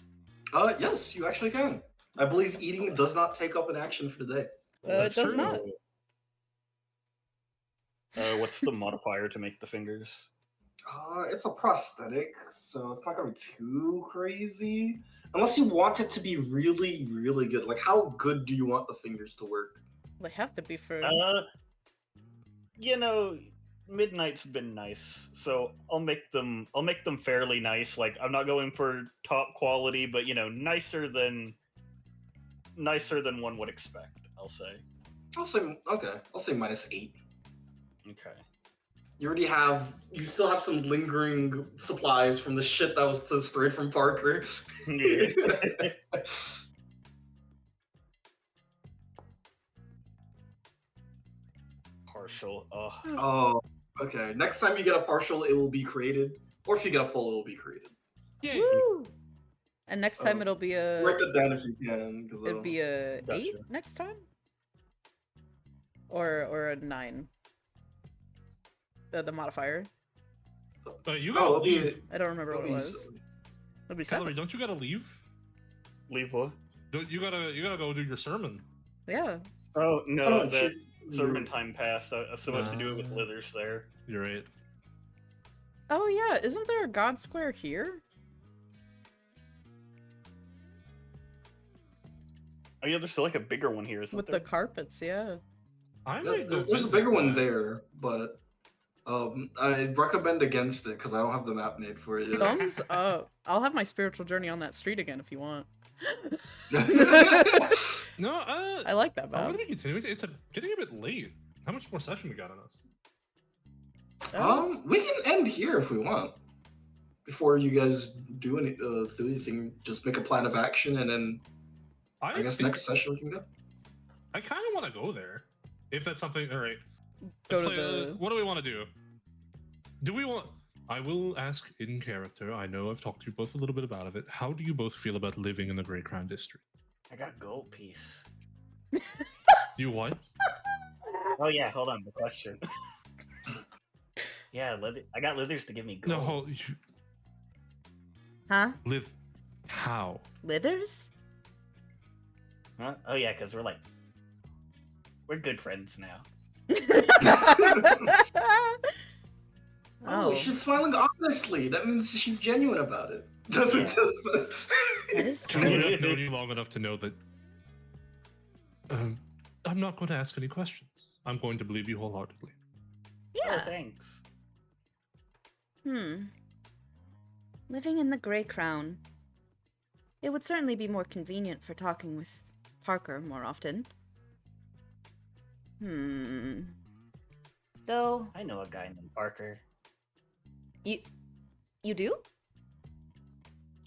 Yes, you actually can. I believe eating does not take up an action for the day. It That's does true. not. What's the modifier to make the fingers? It's a prosthetic, so it's not gonna be too crazy. Unless you want it to be really, really good. Like, how good do you want the fingers to work? They have to be for. You know, Midnight's been nice, so I'll make them fairly nice. Like, I'm not going for top quality, but you know, nicer than one would expect, I'll say. I'll say -8. Okay. You still have some lingering supplies from the shit that was straight from Parker. Yeah. Partial. Oh, okay. Next time you get a partial, it will be created. Or if you get a full, it will be created. Yay! Woo! And next time Oh. it'll be a. Write that down if you can. 'Cause, It'd be a Gotcha. 8 next time. Or a 9. The modifier. You Oh, gotta it'll be, leave. I don't remember it'll what it be was. It'll be Calorie, 7. don't you gotta leave? Leave what? Don't you gotta go do your sermon? Yeah. Oh no, that shit. sermon time passed. I was supposed to do it with Lithers there. You're right. Oh yeah, isn't there a God Square here? Oh yeah, there's like a bigger one here, isn't with there? the carpets, yeah. I might go There's a visit bigger one that. there, but I recommend against it because I don't have the map made for it yet. Thumbs up. I'll have my spiritual journey on that street again if you want. No, I like that I'm map. gonna be continuing. It's getting a bit late. How much more session we got on us? We can end here if we want. Before you guys do anything, just make a plan of action, and then I guess think next session we can go. I kind of want to go there. If that's something, all right. Go to the. What do we want to do? Do we want? I will ask in character. I know I've talked to you both a little bit about it. How do you both feel about living in the Grey Crown District? I got gold piece. You what? Oh yeah, hold on. The question. Yeah, I got Lithers to give me gold. No, Huh? live. How? Lithers? Huh? Oh yeah, because we're good friends now. Oh, she's smiling honestly. That means she's genuine about it. Doesn't just. That is I've true. known you long enough to know that I'm not going to ask any questions. I'm going to believe you wholeheartedly. Oh, Yeah. thanks. Living in the Grey Crown. It would certainly be more convenient for talking with Parker more often. Though, I know a guy named Parker. you do?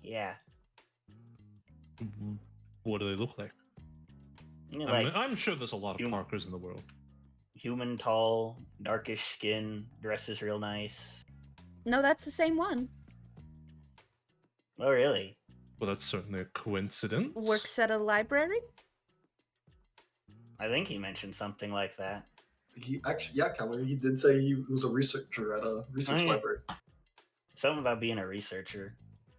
Yeah. What do they look like? You know, like I'm sure there's a lot of human- Parkers in the world. human, tall, darkish skin, dresses real nice. No, that's the same one. Oh really? Well, that's certainly a coincidence. Works at a library? I think he mentioned something like that. He actually, yeah, Keller. He did say he was a researcher at a research Oh, yeah. library. Something about being a researcher.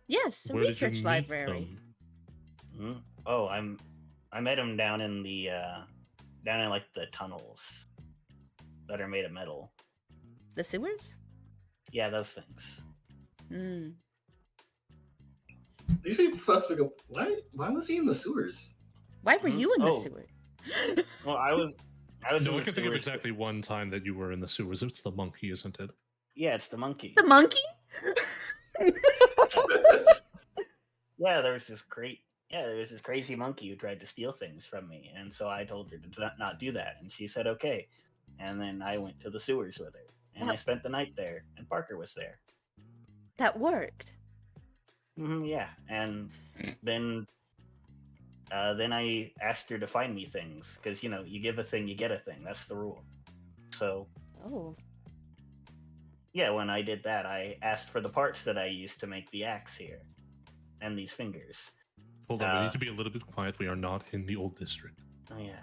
Yes, a Where did you research meet library. them? Hmm? Oh, I met him down in the like the tunnels that are made of metal. The sewers? Yeah, those things. You see the suspect go, why was he in the sewers? Why were you in the Oh. sewer? Well, I was No, in I the can think of sewers- exactly one time that you were in the sewers. It's the monkey, isn't it? Yeah, it's the monkey. The monkey? Yeah, there was this crazy monkey who tried to steal things from me, and so I told her to not do that, and she said okay. And then I went to the sewers with her, and I spent the night there, and Parker was there. That worked. Yeah, and then I asked her to find me things because you give a thing, you get a thing. That's the rule. So Oh. yeah, when I did that, I asked for the parts that I used to make the axe here, and these fingers. Hold on, we need to be a little bit quiet. We are not in the old district. Oh yeah.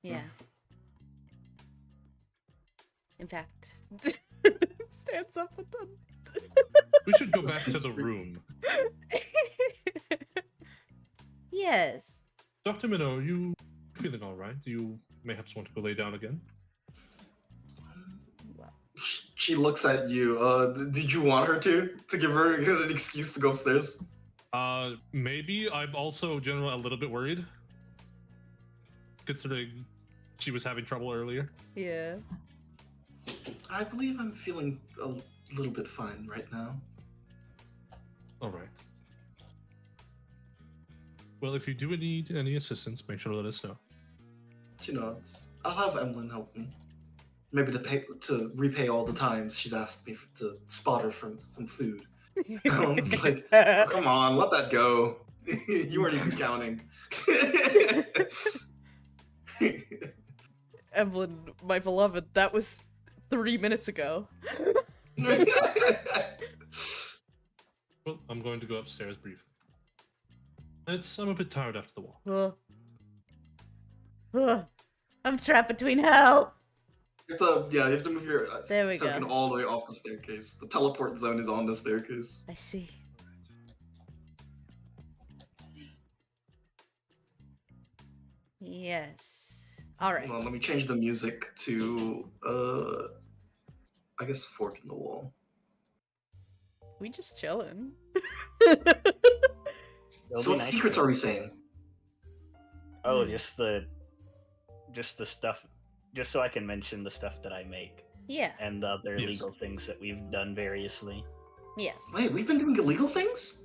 Yeah. In fact, stands up and done. We should go back to the room. Yes. Dr. Minnow, are you feeling all right? You perhaps want to go lay down again? She looks at you. Did you want her to give her an excuse to go upstairs? Maybe. I'm also generally a little bit worried, considering she was having trouble earlier. Yeah. I believe I'm feeling a little bit fine right now. All right. Well, if you do need any assistance, make sure to let us know. I'll have Emlyn help me. Maybe to repay all the times she's asked me to spot her from some food. I was like, oh, come on, let that go. You weren't even counting. Evelyn, my beloved, that was 3 minutes ago. Well, I'm going to go upstairs briefly. I'm a bit tired after the walk. I'm trapped between hell. You have to move your There we token go. all the way off the staircase. The teleport zone is on the staircase. I see. Yes. All right. Well, let me change the music to I guess Fork in the Wall. We just chilling. It'll So be what nice secrets to- are we saying? Oh, Hmm. just the stuff, just so I can mention the stuff that I make Yeah. and the other Yes. legal things that we've done variously. Yes. Wait, we've been doing illegal things?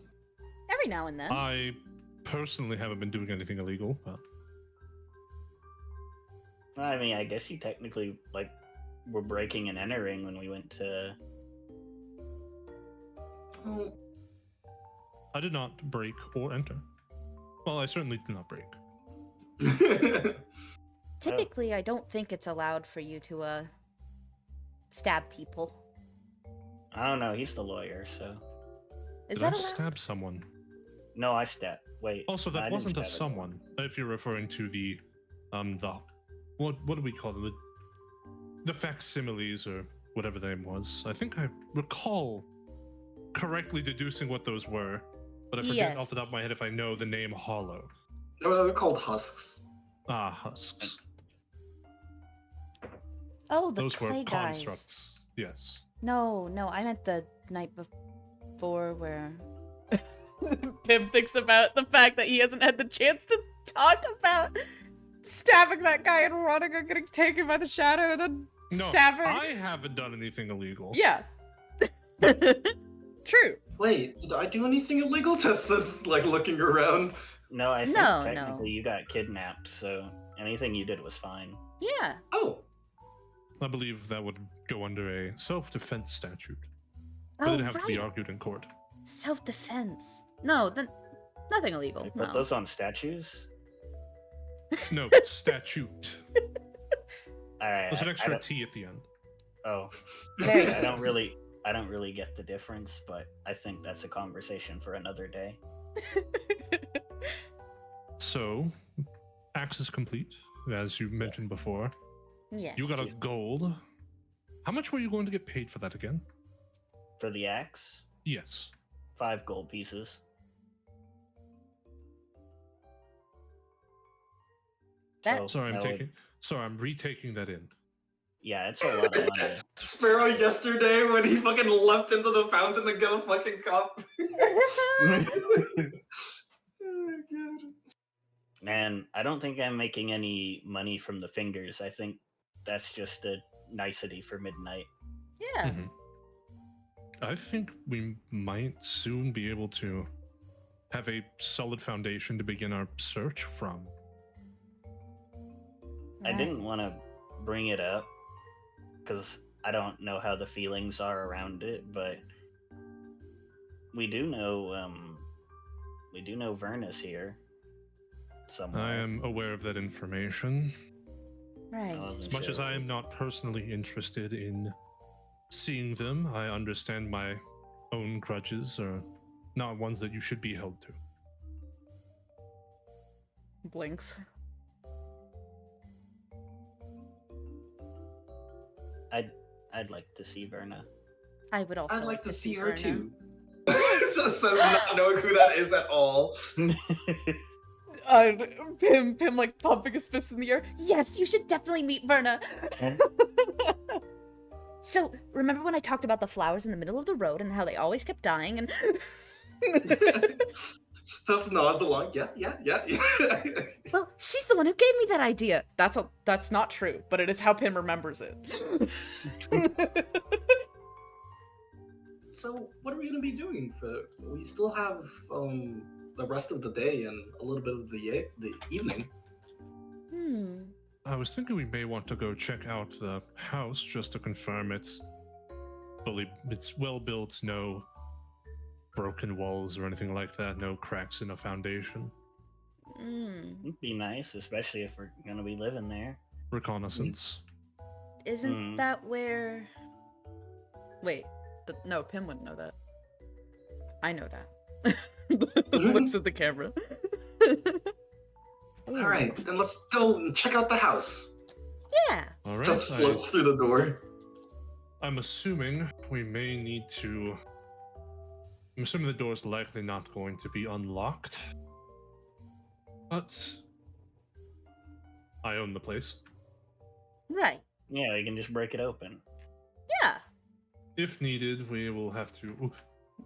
Every now and then. I personally haven't been doing anything illegal, but I mean, I guess you technically were breaking and entering when we went to. Oh, I did not break or enter. Well, I certainly did not break. Typically, I don't think it's allowed for you to stab people. I don't know. He's the lawyer, so. Is Did I that allowed? stab someone? No, I stepped. Wait. Also, no, I that didn't wasn't a stab anyone. someone. If you're referring to the what do we call them? The facsimiles or whatever the name was. I think I recall correctly deducing what those were, but I forget off the top of my head if I know the name Hollow. no, they're called husks. Ah, husks. Oh, the Those were clay guys. constructs. Yes. No, I meant the night before where. Pim thinks about the fact that he hasn't had the chance to talk about stabbing that guy and running and getting taken by the shadow and then No, stabbing. I haven't done anything illegal. Yeah. True. Wait, did I do anything illegal? Tessa's like looking around. No, I think No, technically no. you got kidnapped, so anything you did was fine. Yeah. Oh, I believe that would go under a self-defense statute. But Oh, it'd have to be right. argued in court. Self-defense. No, then nothing illegal. They put No. those on statues. No, statute. All right. There's an I extra don't- T at the end. Oh, Very I don't nice. really get the difference, but I think that's a conversation for another day. So, axe is complete, as you mentioned before. Yes. You got a gold. How much were you going to get paid for that again? For the axe, Yes. 5 gold pieces. That's Sorry, that would- I'm retaking that in. Yeah, it's a lot of money. Sparrow yesterday when he fucking leapt into the fountain to get a fucking cup. Oh, God. Man, I don't think I'm making any money from the fingers. I think that's just a nicety for midnight. Yeah. Mhm. I think we might soon be able to have a solid foundation to begin our search from. I Right. didn't want to bring it up because I don't know how the feelings are around it, but we do know Verna's here somewhere. I am aware of that information. Right. wasn't As much as sure. I am not personally interested in seeing them, I understand my own grudges are not ones that you should be held to. Blinks. I'd like to see Verna. I would also I'd like to see her Verna. too. Says not knowing who that is at all. Pim like pumping his fist in the air. Yes, you should definitely meet Verna. So, remember when I talked about the flowers in the middle of the road and how they always kept dying and Tess nods along. Yeah. well, she's the one who gave me that idea. That's not true, but it is how Pim remembers it. So, what are we gonna be doing for? We still have the rest of the day and a little bit of the evening. I was thinking we may want to go check out the house just to confirm it's well built, no broken walls or anything like that, no cracks in the foundation. It'd be nice, especially if we're gonna be living there. Reconnaissance. Isn't Hmm. that where Wait, no, Pim wouldn't know that. I know that. Looks at the camera. All right, then let's go and check out the house. Yeah. All right. Just floats through the door. I'm assuming we may need to. I'm assuming the door's likely not going to be unlocked. But I own the place. Right. Yeah, we can just break it open. Yeah. If needed, we will have to. Ooh,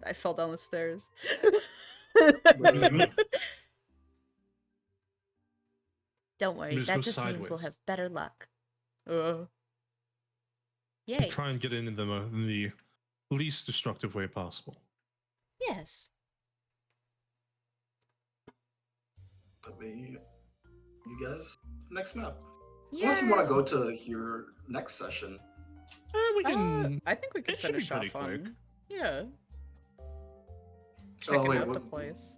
I fell down the stairs. Don't worry, Just that go just means we'll sideways. have better luck. We Yay. try and get in the least destructive way possible. Yes. Let me, you guys, next map. Yeah. Unless you want to go to your next session. We can. I think we can It should be finish pretty off on. quick. Yeah. Checking wait, out the what- place.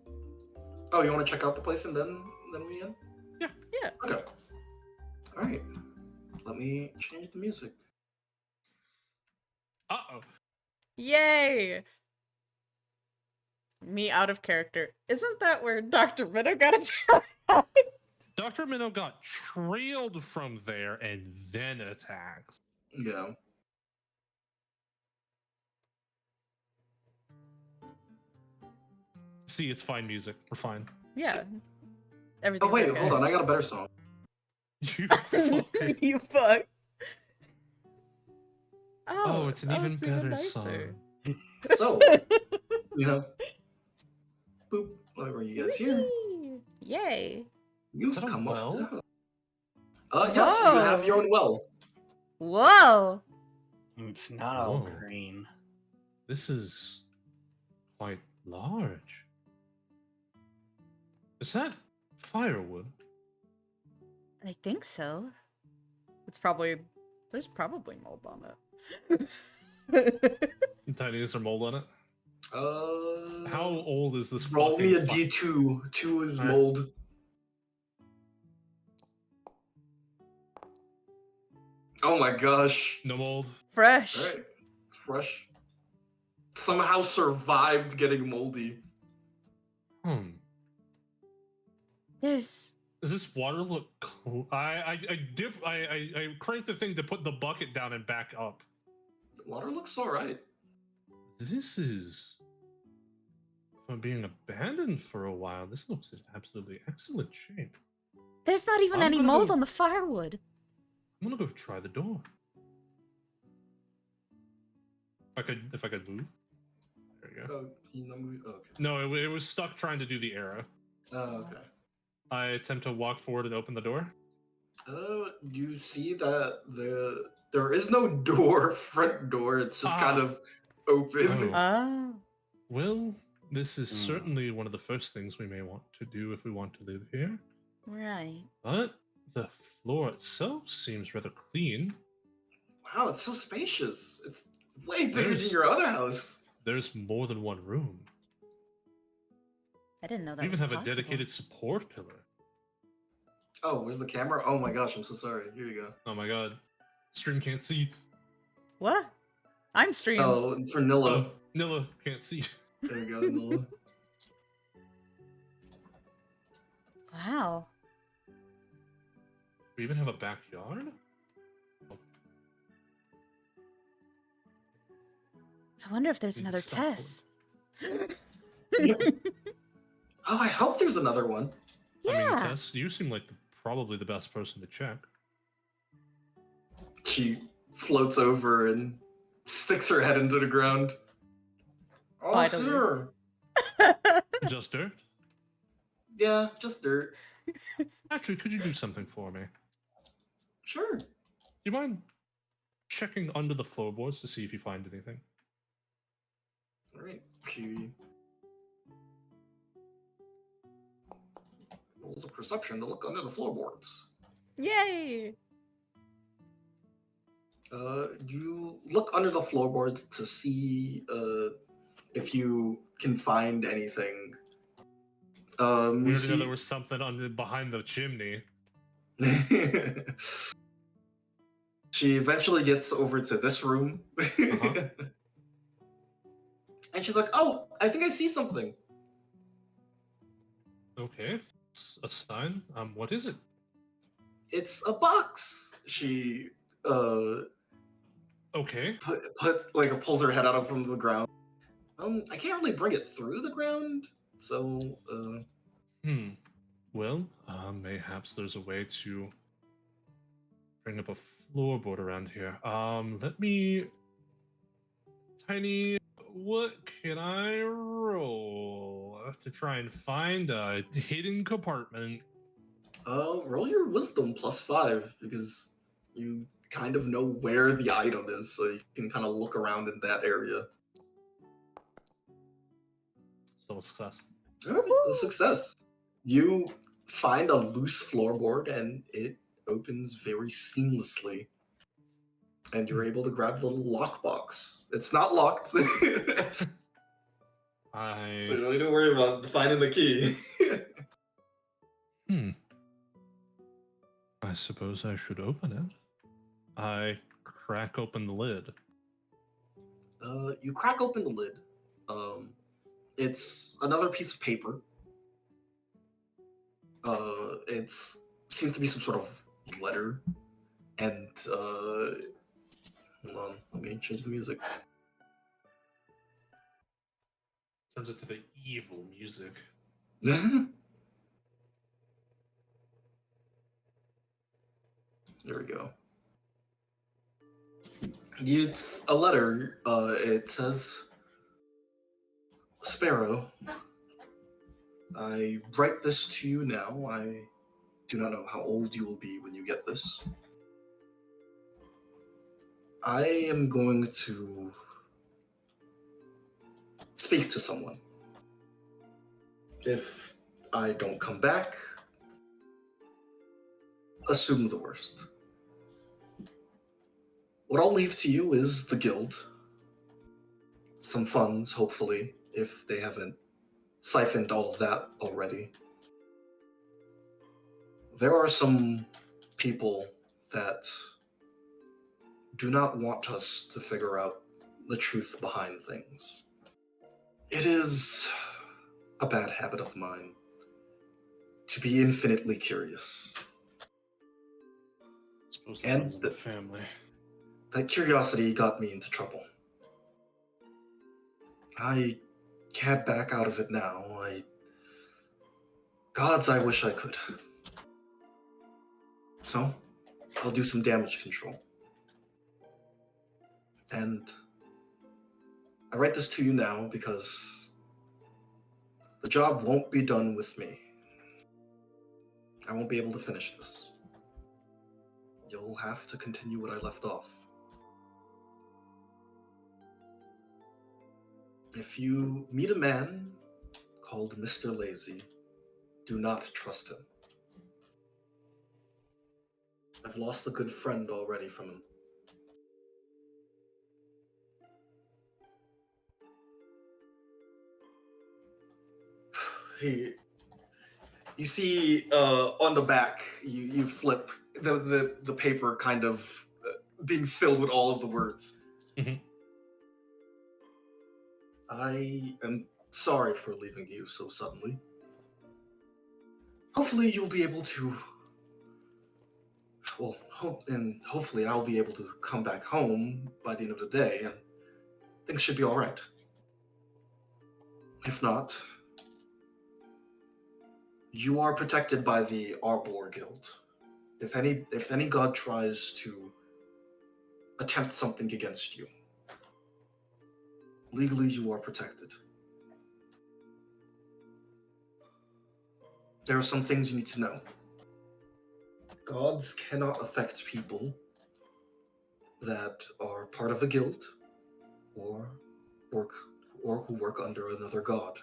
Oh, you want to check out the place and then we end? Yeah. Okay. All right. Let me change the music. Uh-oh. Yay! Me out of character. Isn't that where Dr. Minnow got attacked? Dr. Minnow got trailed from there and then attacked. Yeah. See, it's fine music. We're fine. Yeah. Oh Everything's wait, okay. hold on. I got a better song. You fucker. You fuck. Oh, it's an even it's better nicer. song. So, you know, boop. Whatever you guys here. Whee! Yay. You Is that a come well? up. Yes, you have your own well. Whoa. It's not all Whoa. green. This is quite large. Is that firewood? I think so. It's probably there's probably mold on it. Tiny, is there mold on it? How How old is this roll me a fucking D2. 2 is Alright. mold. Oh my gosh. No mold? Fresh. Alright. Fresh. Somehow survived getting moldy. There's Does this water look cool? I cranked the thing to put the bucket down and back up. The water looks alright. This is from being abandoned for a while. This looks in absolutely excellent shape. there's not even I'm any gonna mold go- on the firewood. I'm gonna go try the door. If I could move. There you go. Oh, you know, okay. No, it was stuck trying to do the arrow. Oh, okay. I attempt to walk forward and open the door. You see that there is no door, front door. It's just kind of open. Oh. Oh. Well, this is Hmm. certainly one of the first things we may want to do if we want to live here. Right. But the floor itself seems rather clean. Wow, it's so spacious. It's way bigger There's- than your other house. There's more than one room. I didn't know that We even was have possible. a dedicated support pillar. Oh, where's the camera? Oh my gosh, I'm so sorry. Here you go. Oh my god. Stream can't see. What? I'm streaming. Oh, for Nilla. Oh, Nilla can't see. There you go, Nilla. Wow. We even have a backyard? I wonder if there's Need to another stop Tess. Oh, I hope there's another one. I mean, Yeah. Tess, you seem like probably the best person to check. She floats over and sticks her head into the ground. Oh, Finally. sure. Just dirt? Yeah, just dirt. Actually, could you do something for me? Sure. Do you mind checking under the floorboards to see if you find anything? Alright. She rolls a perception to look under the floorboards. Yay! You look under the floorboards to see if you can find anything. We You already know see... there was something behind the chimney. She eventually gets over to this room. Uh-huh. And she's like, oh, I think I see something. Okay, it's a sign. What is it? It's a box. She Okay. pulls her head out from the ground. I can't really bring it through the ground, so Well, mayhaps there's a way to bring up a floorboard around here. Let me... Tiny, what can I roll to try and find a hidden compartment? Roll your wisdom +5 because you kind of know where the item is, so you can kind of look around in that area. Still a success. Alright, a success. You find a loose floorboard and it opens very seamlessly. And you're able to grab the little lockbox. It's not locked. So you don't need to worry about finding the key. I suppose I should open it. I crack open the lid. You crack open the lid. It's another piece of paper. It seems to be some sort of letter. And, hold on, let me change the music. Turns it to the evil music. There we go. It's a letter. It says, Sparrow, I write this to you now. I do not know how old you will be when you get this. I am going to speak to someone. If I don't come back, assume the worst. What I'll leave to you is the guild. Some funds, hopefully, if they haven't siphoned all of that already. There are some people that do not want us to figure out the truth behind things. It is a bad habit of mine to be infinitely curious. Suppose And runs in the family. That curiosity got me into trouble. I can't back out of it now. Gods, I wish I could. So, I'll do some damage control. And I write this to you now because the job won't be done with me. I won't be able to finish this. You'll have to continue what I left off. If you meet a man called Mr. Lazy, do not trust him. I've lost a good friend already from him. You see on the back, you flip the paper kind of being filled with all of the words. Mhm. I am sorry for leaving you so suddenly. Hopefully you'll be able to, hopefully I'll be able to come back home by the end of the day and things should be all right. If not, you are protected by the Arbor Guild. If any god tries to attempt something against you, legally you are protected. There are some things you need to know. Gods cannot affect people that are part of a guild or who work under another god.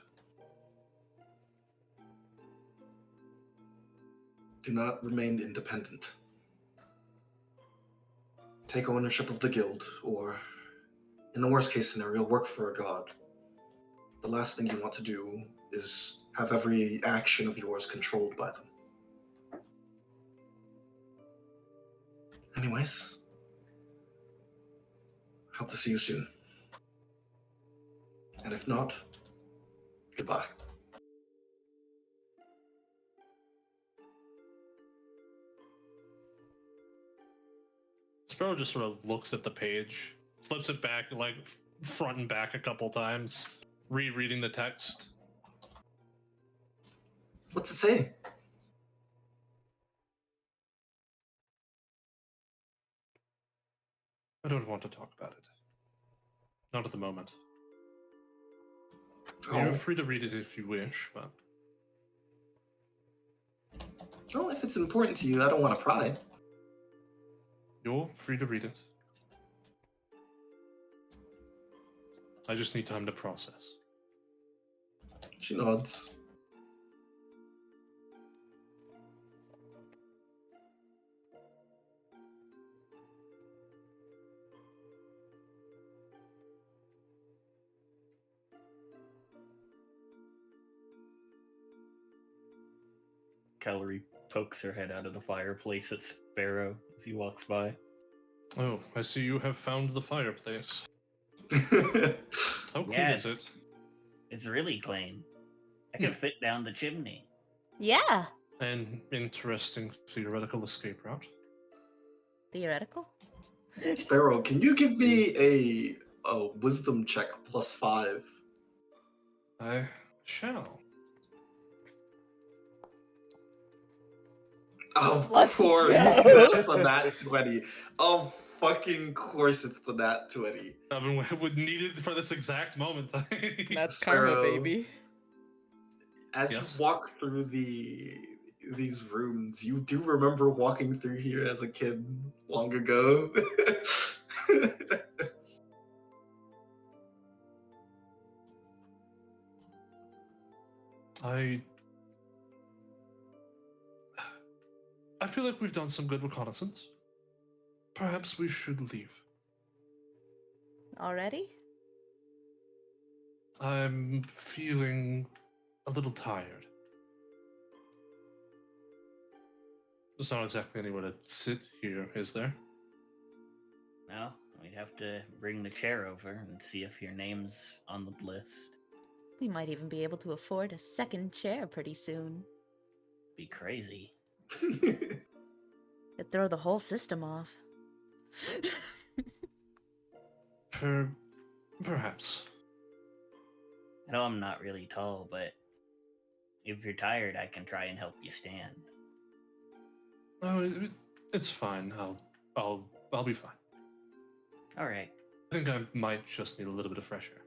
Do not remain independent. Take ownership of the guild, or in the worst case scenario, work for a god. The last thing you want to do is have every action of yours controlled by them. Anyways, hope to see you soon. And if not, goodbye. Sparrow just sort of looks at the page, flips it back, like front and back a couple times, rereading the text. What's it say? I don't want to talk about it. Not at the moment. You're free to read it if you wish, but Well, if it's important to you, I don't want to pry. You're free to read it. I just need time to process. She nods. Calorie pokes her head out of the fireplace at Sparrow as he walks by. Oh, I see you have found the fireplace. How clean Yes. is it? It's really clean. I can fit down the chimney. Yeah. An interesting theoretical escape route. Theoretical? Sparrow, can you give me a wisdom check +5? I shall. Of Let's course, go. that's the nat 20. Of fucking course, it's the nat 20. I've been needed for this exact moment. That's Sparrow. karma, baby. As Yes. you walk through these rooms, you do remember walking through here as a kid long ago. I feel like we've done some good reconnaissance. Perhaps we should leave. Already? I'm feeling a little tired. There's not exactly anywhere to sit here, is there? No, we'd have to bring the chair over and see if your name's on the list. We might even be able to afford a second chair pretty soon. Be crazy. It'd throw the whole system off. Perhaps. I know I'm not really tall, but if you're tired, I can try and help you stand. Oh, it's fine. I'll be fine. All right. I think I might just need a little bit of fresh air.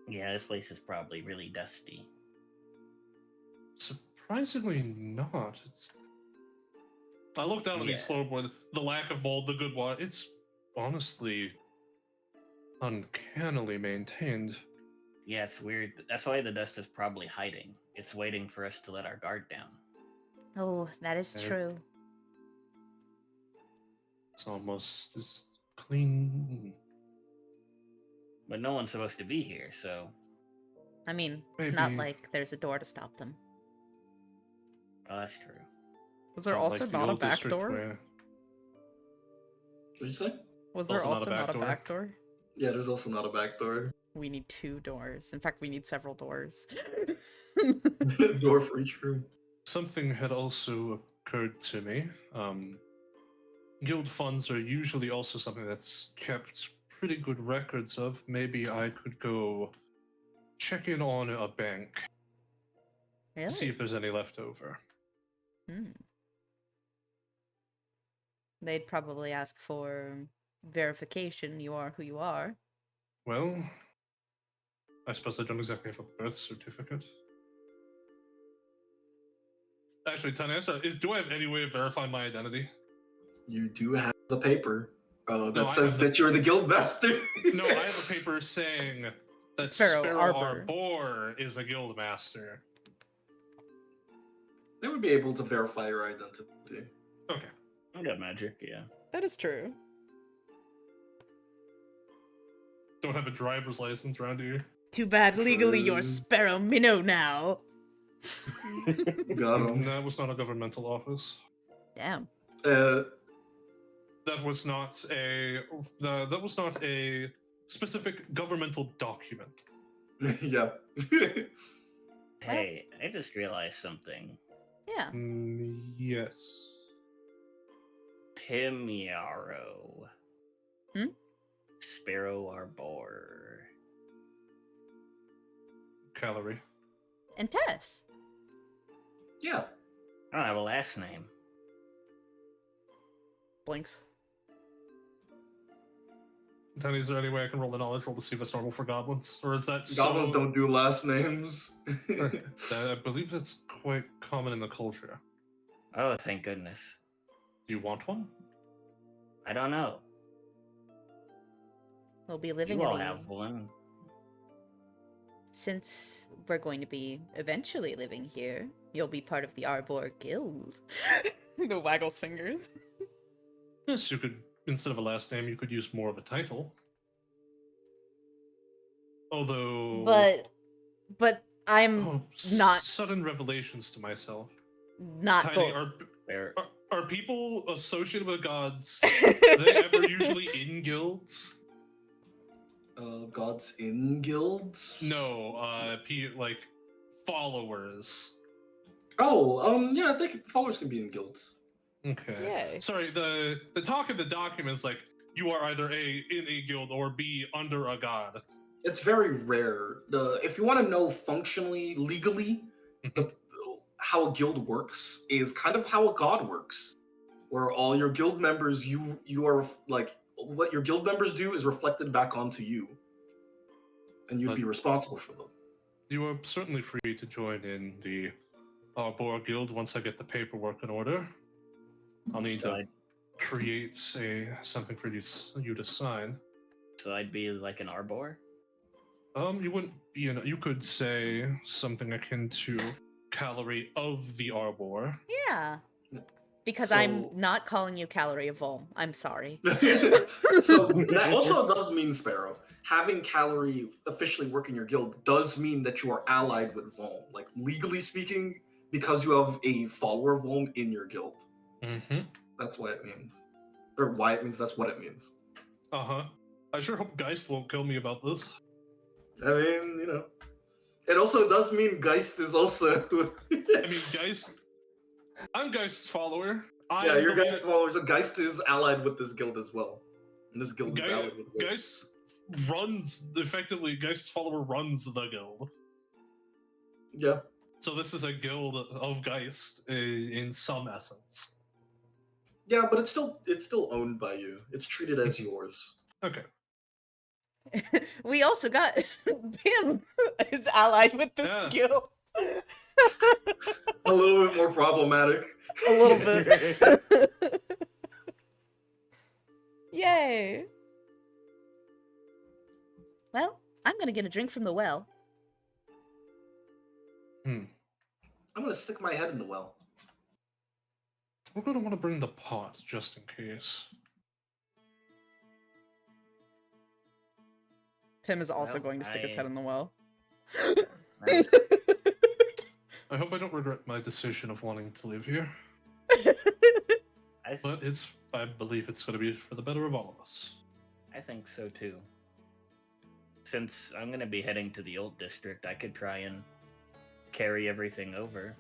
Yeah, this place is probably really dusty. Surprisingly not. I look down at these Yeah. floorboards, the lack of mold, the good water. It's honestly uncannily maintained. Yeah, it's weird. That's why the dust is probably hiding. It's waiting for us to let our guard down. Oh, that is true. It's almost as clean. But no one's supposed to be here, so I mean, it's not Maybe- like there's a door to stop them. that's true. Was there Not also like the not a old back district door? where- What'd you say? Was there Also not a also back not a door? back door? Yeah, there's also not a back door. We need 2 doors. In fact, we need several doors. Door for each room. Something had also occurred to me. Guild funds are usually also something that's kept pretty good records of. Maybe I could go check in on a bank, Really? see if there's any left over. Hmm. They'd probably ask for verification you are who you are. Well, I suppose I don't exactly have a birth certificate. Actually, Tanessa, do I have any way of verifying my identity? You do have the paper that No, I says have the- that you're the guild master. No, I have a paper saying that Sparrow Sparrow Arbor. Arbor is a guild master. They would be able to verify your identity. Okay. I got magic, yeah. That is true. Don't have a driver's license around here. Too bad legally True. you're Sparrow Minnow now. Got 'em. That was not a governmental office. Damn. That was not a specific governmental document. Yeah. Hey, I just realized something. Yeah. Yes. Pimiaro. Hmm? Sparrow Arbor. Calorie. And Tess. Yeah. I don't have a last name. Blinks. Tony, is there any way I can roll a knowledge roll to see if it's normal for goblins? Or is that Goblins don't do last names. I believe that's quite common in the culture. Oh, thank goodness. Do you want one? I don't know. We'll be living You in all the... have one. Since we're going to be eventually living here, you'll be part of the Arbor Guild. The waggles fingers. Yes, you could, instead of a last name, you could use more of a title. Although... But I'm Oh, not- Sudden revelations to myself. not Tiny, going. are people associated with gods, are they ever usually in guilds? Gods in guilds? No, like, followers. Oh, yeah, I think followers can be in guilds. Okay. Yay. Sorry, the talk of the document is like, you are either A, in a guild, or B, under a god. It's very rare. If you want to know functionally, legally, how a guild works is kind of how a god works, where all your guild members, you are like, what your guild members do is reflected back onto you, and you'd be responsible for them. You are certainly free to join in the Arbor Guild once I get the paperwork in order. I'll need to create something for you to sign. So I'd be like an Arbor? You wouldn't be you could say something akin to Calorie of the Arbor. Yeah. Because So- I'm not calling you Calorie of Vol. I'm sorry. So that also does mean, Sparrow, having Calorie officially work in your guild does mean that you are allied with Volm. Like, legally speaking, because you have a follower of Volm in your guild. Mm-hmm. That's what it means. Or why it means, that's what it means. Uh-huh. I sure hope Geist won't kill me about this. I mean, It also does mean Geist is also... I mean, Geist... I'm Geist's follower. Yeah, you're Geist follower, so Geist is allied with this guild as well. And this guild is allied with Geist. Geist's follower runs the guild. Yeah. So this is a guild of Geist in some essence. Yeah, but it's still owned by you. It's treated as yours. Okay. We also got Pim is allied with this Yeah. guild. A little bit more problematic. A little bit. Yay. Well, I'm gonna get a drink from the well. I'm gonna stick my head in the well. We're gonna want to bring the pot just in case. Pim is also Well, going to stick his head in the well. Nice. I hope I don't regret my decision of wanting to live here, but I believe it's going to be for the better of all of us. I think so too. Since I'm gonna be heading to the old district, I could try and carry everything over.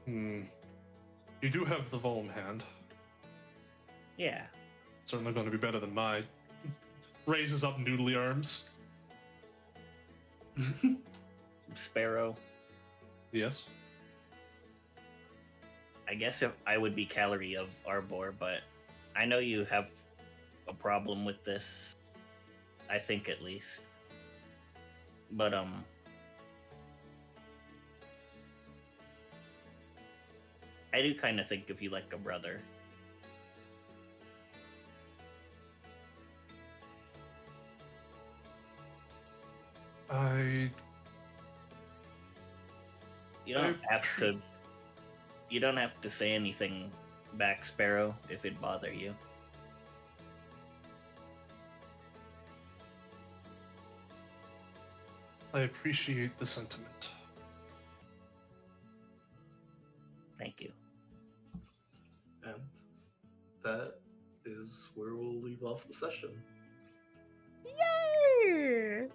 You do have the Volm hand. Yeah. Certainly going to be better than my raises up noodly arms. Sparrow. Yes. I guess if I would be Calorie of Arbor, but I know you have a problem with this. I think at least. But I do kind of think of you like a brother. You don't have to. You don't have to say anything back, Sparrow, if it bother you. I appreciate the sentiment. Thank you. And that is where we'll leave off the session. Yay!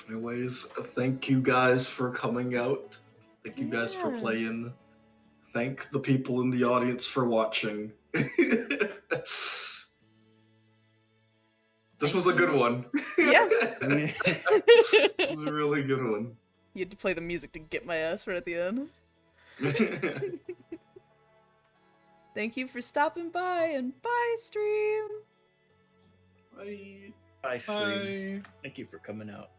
Anyways, thank you guys for coming out. Thank you guys for Yeah. playing. Thank the people in the audience for watching. This was a good one. Yes. It was a really good one. You had to play the music to get my ass right at the end. Thank you for stopping by, and bye, stream! Bye. Bye, stream. Bye. Thank you for coming out.